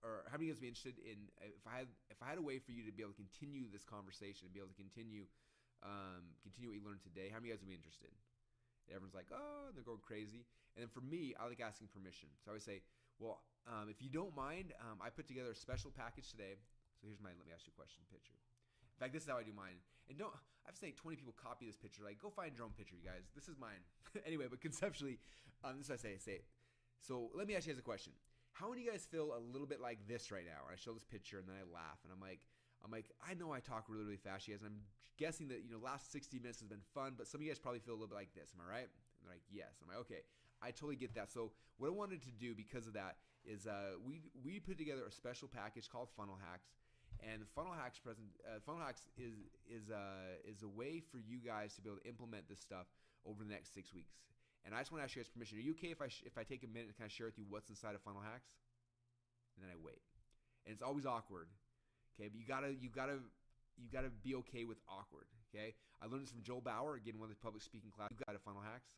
or how many of you guys would be interested in if I had a way for you to be able to continue this conversation and be able to continue what you learned today? How many of you guys would be interested? Everyone's like, oh, they're going crazy. And then for me, I like asking permission. So I would say, well, if you don't mind, I put together a special package today. So here's let me ask you a question picture. In fact, this is how I do mine. And I've seen 20 people copy this picture. Like, go find your own picture, you guys. This is mine. Anyway, but conceptually, this is what I say. So let me ask you guys a question. How many of you guys feel a little bit like this right now? And I show this picture and then I laugh and I'm like, I know I talk really, really fast, you guys. And I'm guessing that, last 60 minutes has been fun, but some of you guys probably feel a little bit like this. Am I right? And they're like, yes. I'm like, okay. I totally get that. So what I wanted to do because of that is we put together a special package called Funnel Hacks. And the Funnel Hacks is a way for you guys to be able to implement this stuff over the next 6 weeks. And I just want to ask you guys permission. Are you okay if I take a minute and kind of share with you what's inside of Funnel Hacks? And then I wait. And it's always awkward. Okay, but you gotta be okay with awkward. Okay, I learned this from Joel Bauer, again, one of the public speaking classes. You got Funnel Hacks,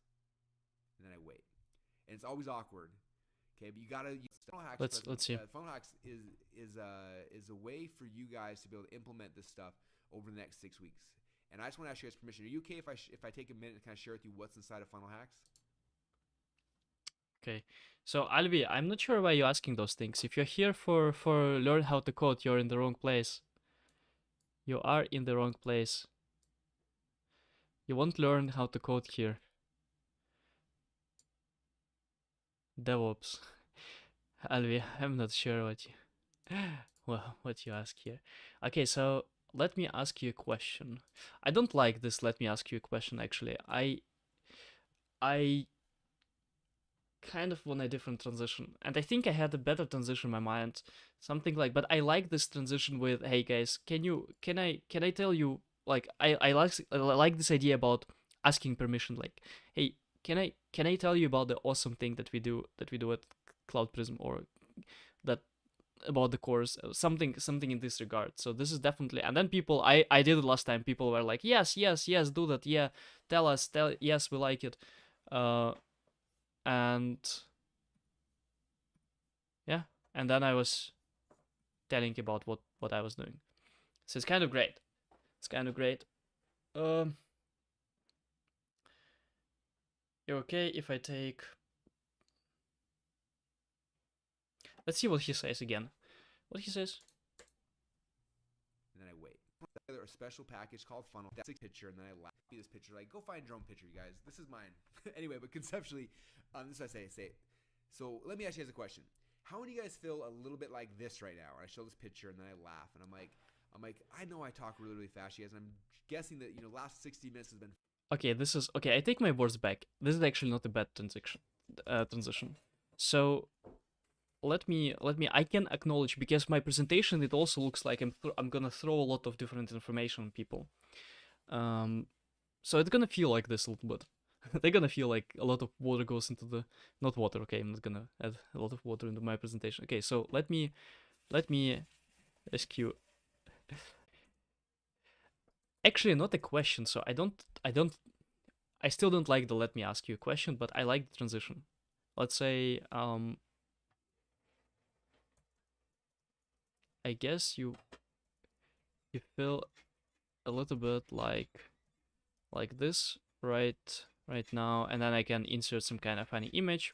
and then I wait. And it's always awkward. Okay, but you gotta. Funnel Hacks. Let's see. Funnel Hacks is a way for you guys to be able to implement this stuff over the next 6 weeks. And I just want to ask you guys permission. Are you okay if I take a minute and kind of share with you what's inside of Funnel Hacks? Okay, so Alvi, I'm not sure why you're asking those things. If you're here for learn how to code, you're in the wrong place. You are in the wrong place. You won't learn how to code here. DevOps. Alvi, I'm not sure what you ask here. Okay, so let me ask you a question. I don't like this let me ask you a question actually. I kind of want a different transition. And I think I had a better transition in my mind. Something like, but I like this transition with, hey guys, can I tell you, like, I like this idea about asking permission, like, hey, can I tell you about the awesome thing that we do at Cloud Prism, or that about the course, something in this regard. So this is definitely, and then people, I did it last time, people were like, yes, do that, yeah, tell us, yes, we like it. And yeah, and then I was telling about what I was doing. So it's kind of great. You're okay if I take, let's see what he says again. What he says. And then I wait. Together a special package called Funnel. That's a picture, and then I laugh at this picture. Like, go find your own picture, you guys. This is mine. Anyway, but conceptually, this is what I say. So let me ask you guys a question. How many of you guys feel a little bit like this right now? And I show this picture, and then I laugh, and I'm like, I know I talk really, really fast, you guys. And I'm guessing that last 60 minutes has been. Okay, this is okay. I take my words back. This is actually not a bad transition. So let me. I can acknowledge, because my presentation, it also looks like I'm gonna throw a lot of different information on people. So it's gonna feel like this a little bit. They're gonna feel like a lot of water goes into the, not water. Okay, I'm not gonna add a lot of water into my presentation. Okay, so let me ask you Actually, not a question. So I still don't like the let me ask you a question, but I like the transition. Let's say, I guess you feel a little bit like this right now, and then I can insert some kind of funny image.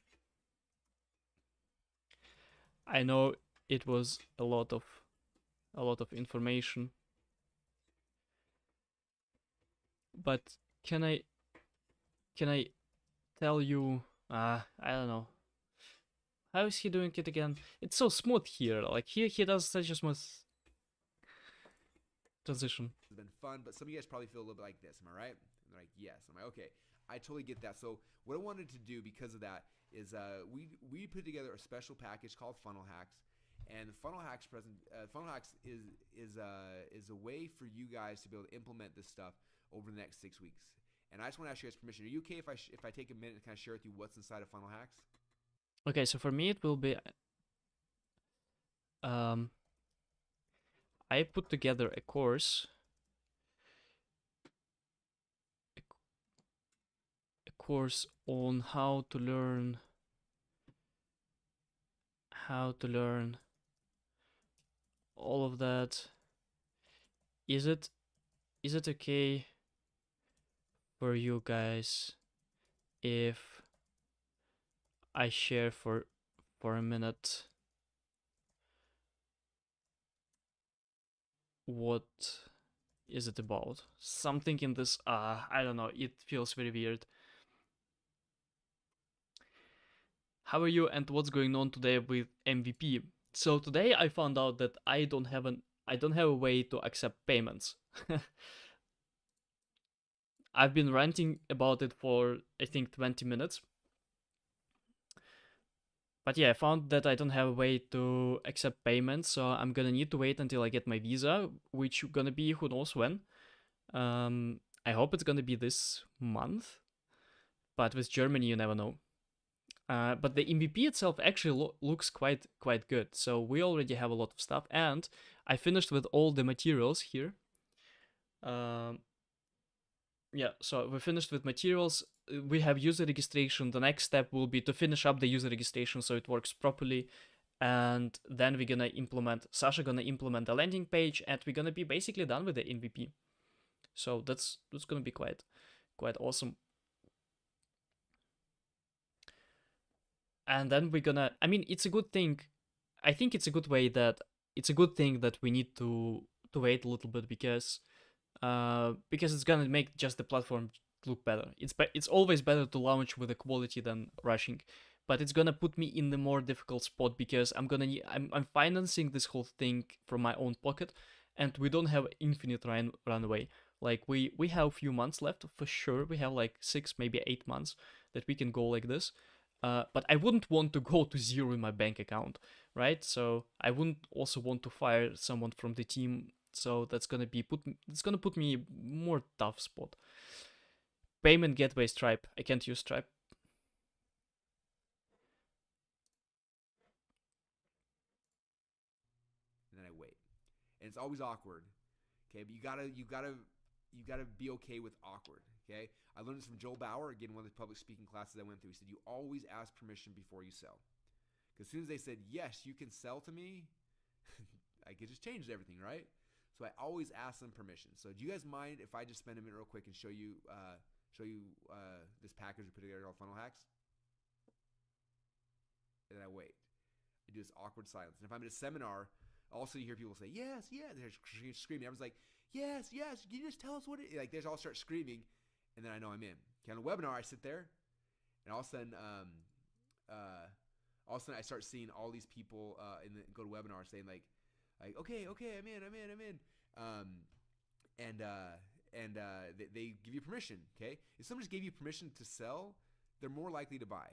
I know it was a lot of information, but can I tell you? I don't know. How is he doing it again? It's so smooth here. Like he does such a smooth transition. It's been fun, but some of you guys probably feel a little bit like this. Am I right? And they're like, yes. I'm like, okay. I totally get that. So what I wanted to do because of that is we put together a special package called Funnel Hacks, and the Funnel Hacks is a way for you guys to be able to implement this stuff over the next 6 weeks. And I just want to ask you guys permission. Are you okay if I take a minute and kind of share with you what's inside of Funnel Hacks? Okay, so for me it will be I put together a course on how to learn all of that. Is it okay for you guys if I share for a minute what is it about? Something in this I don't know, it feels very weird. How are you and what's going on today with MVP? So today I found out that I don't have a way to accept payments. I've been ranting about it for I think 20 minutes. But yeah, I found that I don't have a way to accept payments, so I'm gonna need to wait until I get my visa, which gonna be who knows when. I hope it's gonna be this month, but with Germany you never know. But the MVP itself actually looks quite good. So we already have a lot of stuff, and I finished with all the materials here. Yeah, so we finished with materials. We have user registration. The next step will be to finish up the user registration so it works properly, and then we're gonna implement. Sasha gonna implement the landing page, and we're gonna be basically done with the MVP. So that's gonna be quite awesome. And then we're gonna, I mean, it's a good thing. I think it's a good way that it's a good thing that we need to wait a little bit because it's gonna make just the platform look better. It's always better to launch with a quality than rushing, but it's gonna put me in the more difficult spot because I'm financing this whole thing from my own pocket, and we don't have infinite runway. Like we have a few months left for sure. We have like 6, maybe 8 months that we can go like this. But I wouldn't want to go to zero in my bank account, right? So I wouldn't also want to fire someone from the team. So that's gonna put me more tough spot. Payment gateway Stripe. I can't use Stripe. And then I wait, and it's always awkward. Okay, but you gotta be okay with awkward. Okay, I learned this from Joel Bauer, again, one of the public speaking classes I went through. He said, you always ask permission before you sell. Because as soon as they said, yes, you can sell to me, I could just change everything, right? So I always ask them permission. So do you guys mind if I just spend a minute real quick and show you this package we put together called Funnel Hacks? And then I wait. I do this awkward silence. And if I'm at a seminar, also you hear people say, yes, yes. They're screaming. Everyone's like, yes, yes. Can you just tell us what it is? Like, they all start screaming. And then I know I'm in. Okay, on a webinar, I sit there, and all of a sudden I start seeing all these people in the GoToWebinar saying like, okay, I'm in. They give you permission. Okay, if someone just gave you permission to sell, they're more likely to buy.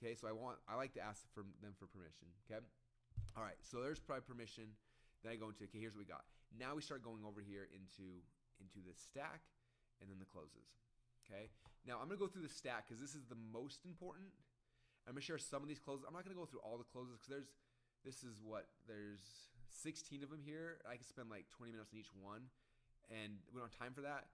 Okay, so I like to ask them for permission. Okay, all right. So there's probably permission. Then I go into, okay, here's what we got. Now we start going over here into the stack. And then the closes. Okay. Now I'm gonna go through the stack because this is the most important. I'm gonna share some of these closes. I'm not gonna go through all the closes because there's 16 of them here. I can spend like 20 minutes on each one, and we don't have time for that.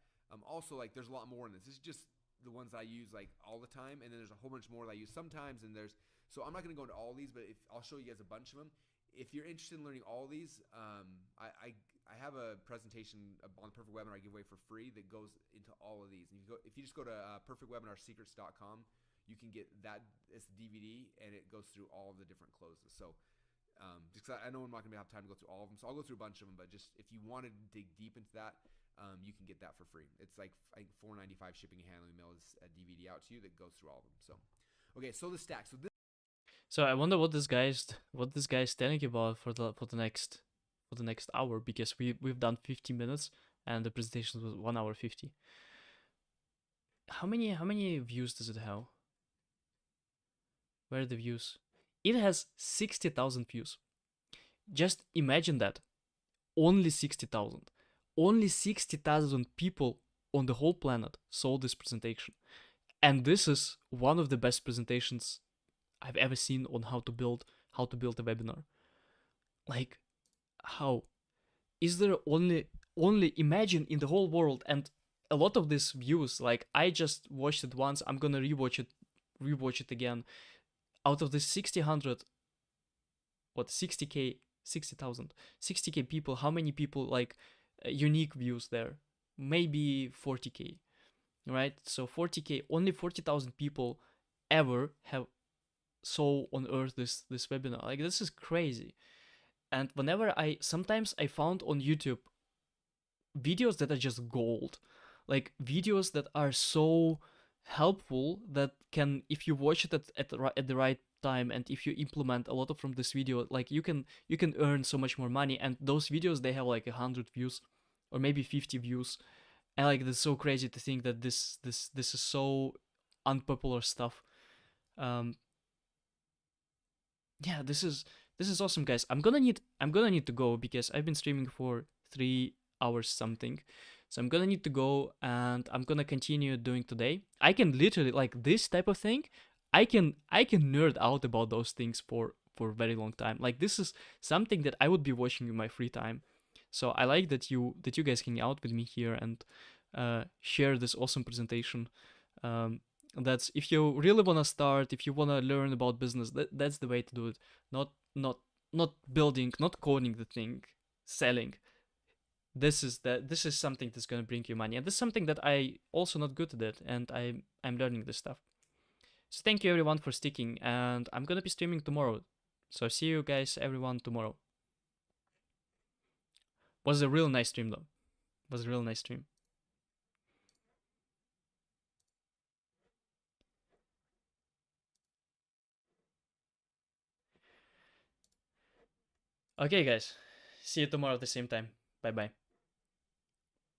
Also, like there's a lot more in this. This is just the ones I use like all the time, and then there's a whole bunch more that I use sometimes. And there's so I'm not going to go into all these, but I'll show you guys a bunch of them. If you're interested in learning all these, I have a presentation on the Perfect Webinar I give away for free that goes into all of these. And if you just go to perfectwebinarsecrets.com, you can get that as the DVD, and it goes through all of the different closes. So just because I know I'm not going to have time to go through all of them, so I'll go through a bunch of them. But just if you want to dig deep into that, you can get that for free. It's like I think $4.95 shipping and handling mail is a DVD out to you that goes through all of them. So okay, so the stack. So I wonder what this guy's telling you about for the next hour, because we've done 50 minutes and the presentation was 1 hour 50. How many views does it have? Where are the views? It has 60,000 views. Just imagine that. Only 60,000. Only 60,000 people on the whole planet saw this presentation. And this is one of the best presentations I've ever seen on how to build a webinar. Like, how? Is there only imagine in the whole world, and a lot of these views, like I just watched it once, I'm gonna rewatch it again. Out of the 60,000 people, how many people like unique views there? Maybe 40k, right? So 40k, only 40,000 people ever have saw on earth this webinar. Like, this is crazy. And sometimes I found on YouTube videos that are just gold, like videos that are so helpful that can, if you watch it at the right time, and if you implement a lot of from this video, like you can earn so much more money. And those videos, they have like 100 views or maybe 50 views, and like it's so crazy to think that this is so unpopular stuff. Yeah, this is awesome, guys. I'm gonna need to go because I've been streaming for 3 hours something. So I'm gonna need to go, and I'm gonna continue doing today. I can literally, like, this type of thing, I can nerd out about those things for a very long time. Like, this is something that I would be watching in my free time. So I like that you guys hang out with me here and share this awesome presentation. That's, if you really want to start, if you want to learn about business, that's the way to do it. Not building, not coding the thing, selling. This is something that's going to bring you money, and this is something that I also not good at it, and I'm learning this stuff. So thank you everyone for sticking, and I'm gonna be streaming tomorrow. So see you guys, everyone, tomorrow. Was a real nice stream though. Was a real nice stream. Okay, guys. See you tomorrow at the same time. Bye bye.